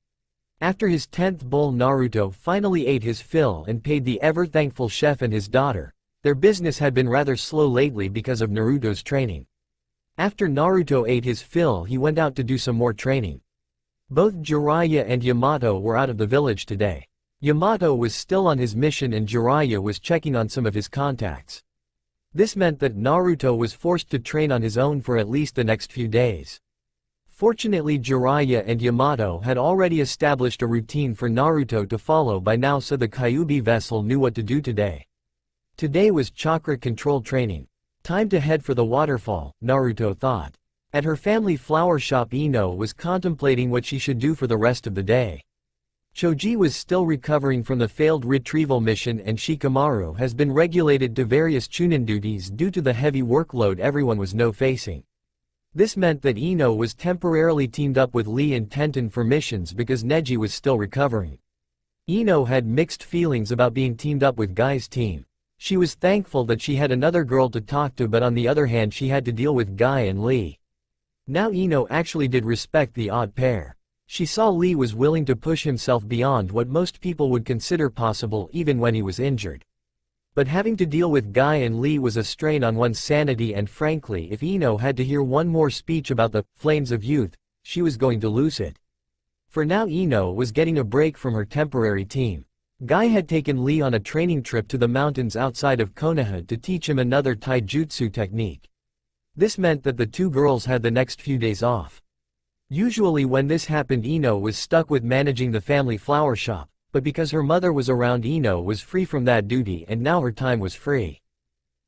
After his 10th bowl Naruto finally ate his fill and paid the ever-thankful chef and his daughter. Their business had been rather slow lately because of Naruto's training. After Naruto ate his fill he went out to do some more training. Both Jiraiya and Yamato were out of the village today. Yamato was still on his mission and Jiraiya was checking on some of his contacts. This meant that Naruto was forced to train on his own for at least the next few days. Fortunately Jiraiya and Yamato had already established a routine for Naruto to follow by now so the Kyuubi vessel knew what to do today. Today was chakra control training. Time to head for the waterfall, Naruto thought. At her family flower shop Ino was contemplating what she should do for the rest of the day. Choji was still recovering from the failed retrieval mission and Shikamaru has been regulated to various chunin duties due to the heavy workload everyone was facing. This meant that Ino was temporarily teamed up with Lee and Tenten for missions because Neji was still recovering. Ino had mixed feelings about being teamed up with Guy's team. She was thankful that she had another girl to talk to but on the other hand she had to deal with Guy and Lee. Now Ino actually did respect the odd pair. She saw Lee was willing to push himself beyond what most people would consider possible even when he was injured. But having to deal with Guy and Lee was a strain on one's sanity and frankly if Ino had to hear one more speech about the flames of youth, she was going to lose it. For now Ino was getting a break from her temporary team. Guy had taken Lee on a training trip to the mountains outside of Konoha to teach him another taijutsu technique. This meant that the two girls had the next few days off. Usually when this happened Ino was stuck with managing the family flower shop, but because her mother was around Ino was free from that duty and now her time was free.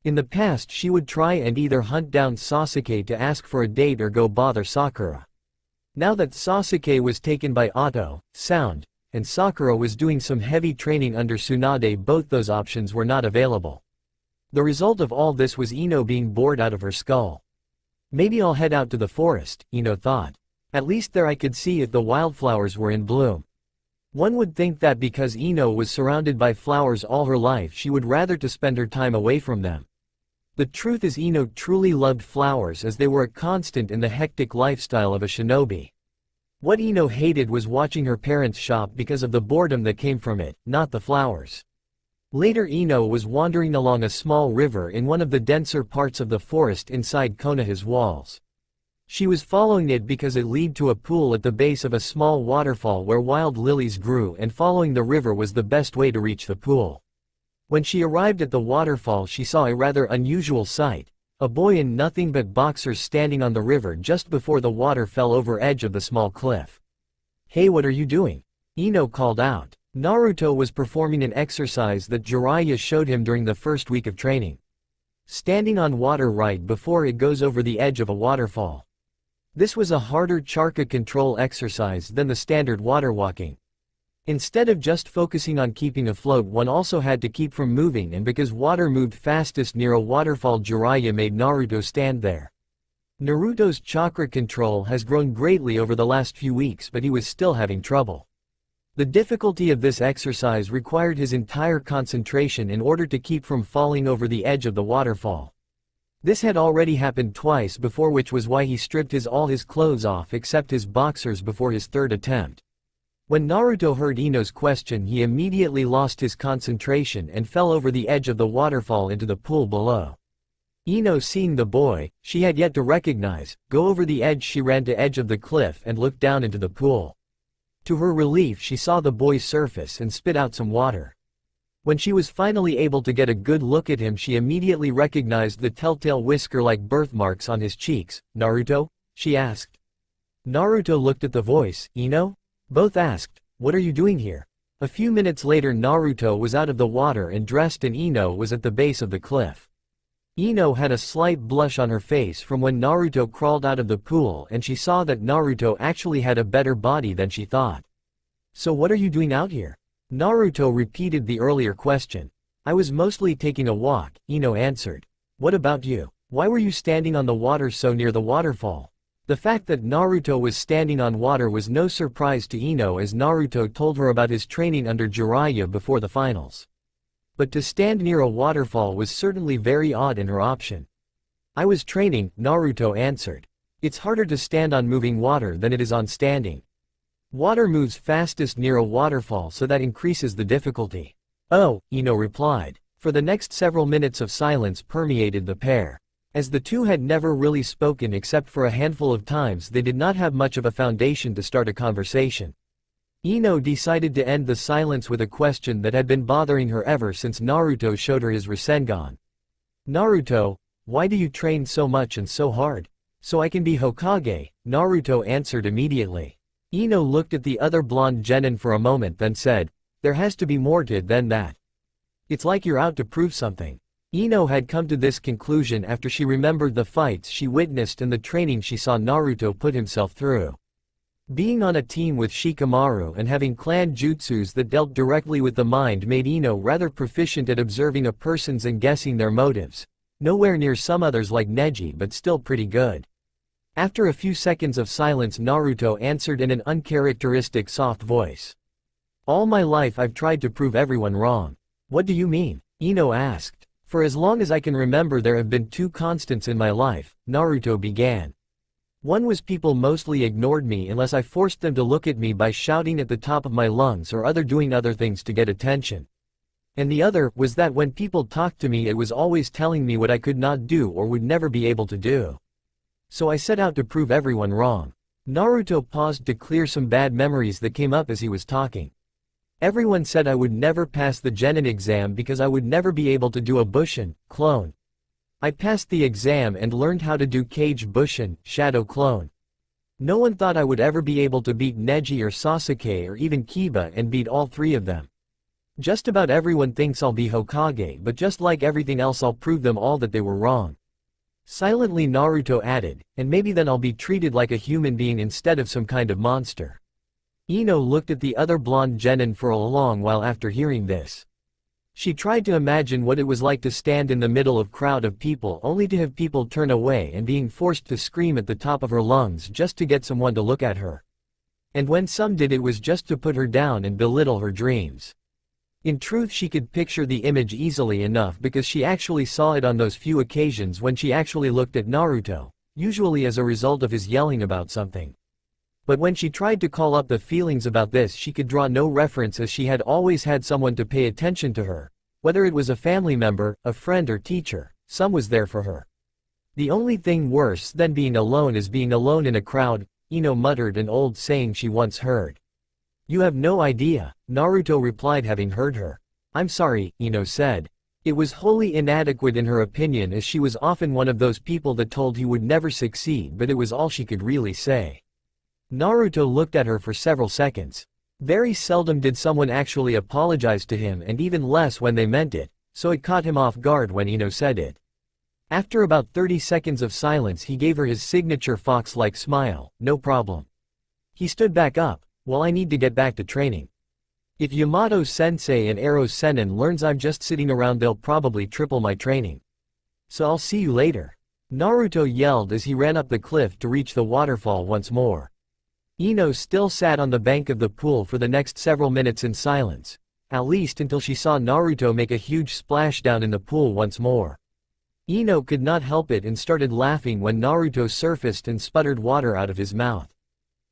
In the past she would try and either hunt down Sasuke to ask for a date or go bother Sakura. Now that Sasuke was taken by Auto, Sound, and Sakura was doing some heavy training under Tsunade, both those options were not available. The result of all this was Ino being bored out of her skull. Maybe I'll head out to the forest, Ino thought. At least there I could see if the wildflowers were in bloom. One would think that because Ino was surrounded by flowers all her life she would rather to spend her time away from them. The truth is Ino truly loved flowers as they were a constant in the hectic lifestyle of a shinobi. What Ino hated was watching her parents shop because of the boredom that came from it, not the flowers. Later Ino was wandering along a small river in one of the denser parts of the forest inside Konoha's walls. She was following it because it led to a pool at the base of a small waterfall where wild lilies grew, and following the river was the best way to reach the pool. When she arrived at the waterfall she saw a rather unusual sight. A boy in nothing but boxers standing on the river just before the water fell over edge of the small cliff. "Hey, what are you doing?" Ino called out. Naruto was performing an exercise that Jiraiya showed him during the first week of training. Standing on water right before it goes over the edge of a waterfall. This was a harder chakra control exercise than the standard water walking. Instead of just focusing on keeping afloat, one also had to keep from moving, and because water moved fastest near a waterfall, Jiraiya made Naruto stand there. Naruto's chakra control has grown greatly over the last few weeks, but he was still having trouble. The difficulty of this exercise required his entire concentration in order to keep from falling over the edge of the waterfall. This had already happened twice before, which was why he stripped all his clothes off except his boxers before his third attempt. When Naruto heard Ino's question, he immediately lost his concentration and fell over the edge of the waterfall into the pool below. Ino, seeing the boy she had yet to recognize go over the edge, she ran to edge of the cliff and looked down into the pool. To her relief, she saw the boy surface and spit out some water. When she was finally able to get a good look at him, she immediately recognized the telltale whisker-like birthmarks on his cheeks. "Naruto?" she asked. Naruto looked at the voice. "Ino?" Both asked, "What are you doing here?" A few minutes later Naruto was out of the water and dressed, and Ino was at the base of the cliff. Ino had a slight blush on her face from when Naruto crawled out of the pool, and she saw that Naruto actually had a better body than she thought. "So what are you doing out here?" Naruto repeated the earlier question. "I was mostly taking a walk," Ino answered. "What about you? Why were you standing on the water so near the waterfall?" The fact that Naruto was standing on water was no surprise to Ino, as Naruto told her about his training under Jiraiya before the finals. But to stand near a waterfall was certainly very odd in her option. "I was training," Naruto answered. "It's harder to stand on moving water than it is on standing. Water moves fastest near a waterfall, so that increases the difficulty." "Oh," Ino replied. For the next several minutes of silence permeated the pair. As the two had never really spoken except for a handful of times, they did not have much of a foundation to start a conversation. Ino decided to end the silence with a question that had been bothering her ever since Naruto showed her his Rasengan. "Naruto, why do you train so much and so hard?" "So I can be Hokage," Naruto answered immediately. Ino looked at the other blonde genin for a moment, then said, "There has to be more to it than that. It's like you're out to prove something." Ino had come to this conclusion after she remembered the fights she witnessed and the training she saw Naruto put himself through. Being on a team with Shikamaru and having clan jutsus that dealt directly with the mind made Ino rather proficient at observing a person's and guessing their motives. Nowhere near some others like Neji, but still pretty good. After a few seconds of silence, Naruto answered in an uncharacteristic soft voice. "All my life I've tried to prove everyone wrong." "What do you mean?" Ino asked. "For as long as I can remember there have been two constants in my life," Naruto began. "One was people mostly ignored me unless I forced them to look at me by shouting at the top of my lungs or doing other things to get attention. And the other was that when people talked to me it was always telling me what I could not do or would never be able to do. So I set out to prove everyone wrong." Naruto paused to clear some bad memories that came up as he was talking. "Everyone said I would never pass the Genin exam because I would never be able to do a Bushin, clone. I passed the exam and learned how to do Kage Bushin, shadow clone. No one thought I would ever be able to beat Neji or Sasuke or even Kiba and beat all three of them. Just about everyone thinks I'll be Hokage, but just like everything else I'll prove them all that they were wrong." Silently Naruto added, and maybe then I'll be treated like a human being instead of some kind of monster. Ino looked at the other blonde genin for a long while after hearing this. She tried to imagine what it was like to stand in the middle of crowd of people only to have people turn away and being forced to scream at the top of her lungs just to get someone to look at her. And when some did, it was just to put her down and belittle her dreams. In truth, she could picture the image easily enough because she actually saw it on those few occasions when she actually looked at Naruto, usually as a result of his yelling about something. But when she tried to call up the feelings about this, she could draw no reference, as she had always had someone to pay attention to her. Whether it was a family member, a friend or teacher, some was there for her. The only thing worse than being alone is being alone in a crowd, Ino muttered an old saying she once heard. You have no idea, Naruto replied, having heard her. I'm sorry, Ino said. It was wholly inadequate in her opinion, as she was often one of those people that told he would never succeed, but it was all she could really say. Naruto looked at her for several seconds. Very seldom did someone actually apologize to him, and even less when they meant it, so it caught him off guard when Ino said it. After about 30 seconds of silence, he gave her his signature fox-like smile. No problem. He stood back up. Well, I need to get back to training. If Yamato-sensei and Ero-sennin learns I'm just sitting around, they'll probably triple my training. So I'll see you later. Naruto yelled as he ran up the cliff to reach the waterfall once more. Ino still sat on the bank of the pool for the next several minutes in silence, at least until she saw Naruto make a huge splashdown in the pool once more. Ino could not help it and started laughing when Naruto surfaced and sputtered water out of his mouth.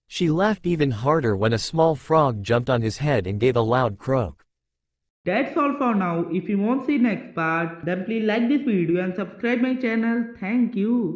She laughed even harder when a small frog jumped on his head and gave a loud croak. That's all for now. If you want to see next part, then please like this video and subscribe my channel. Thank you.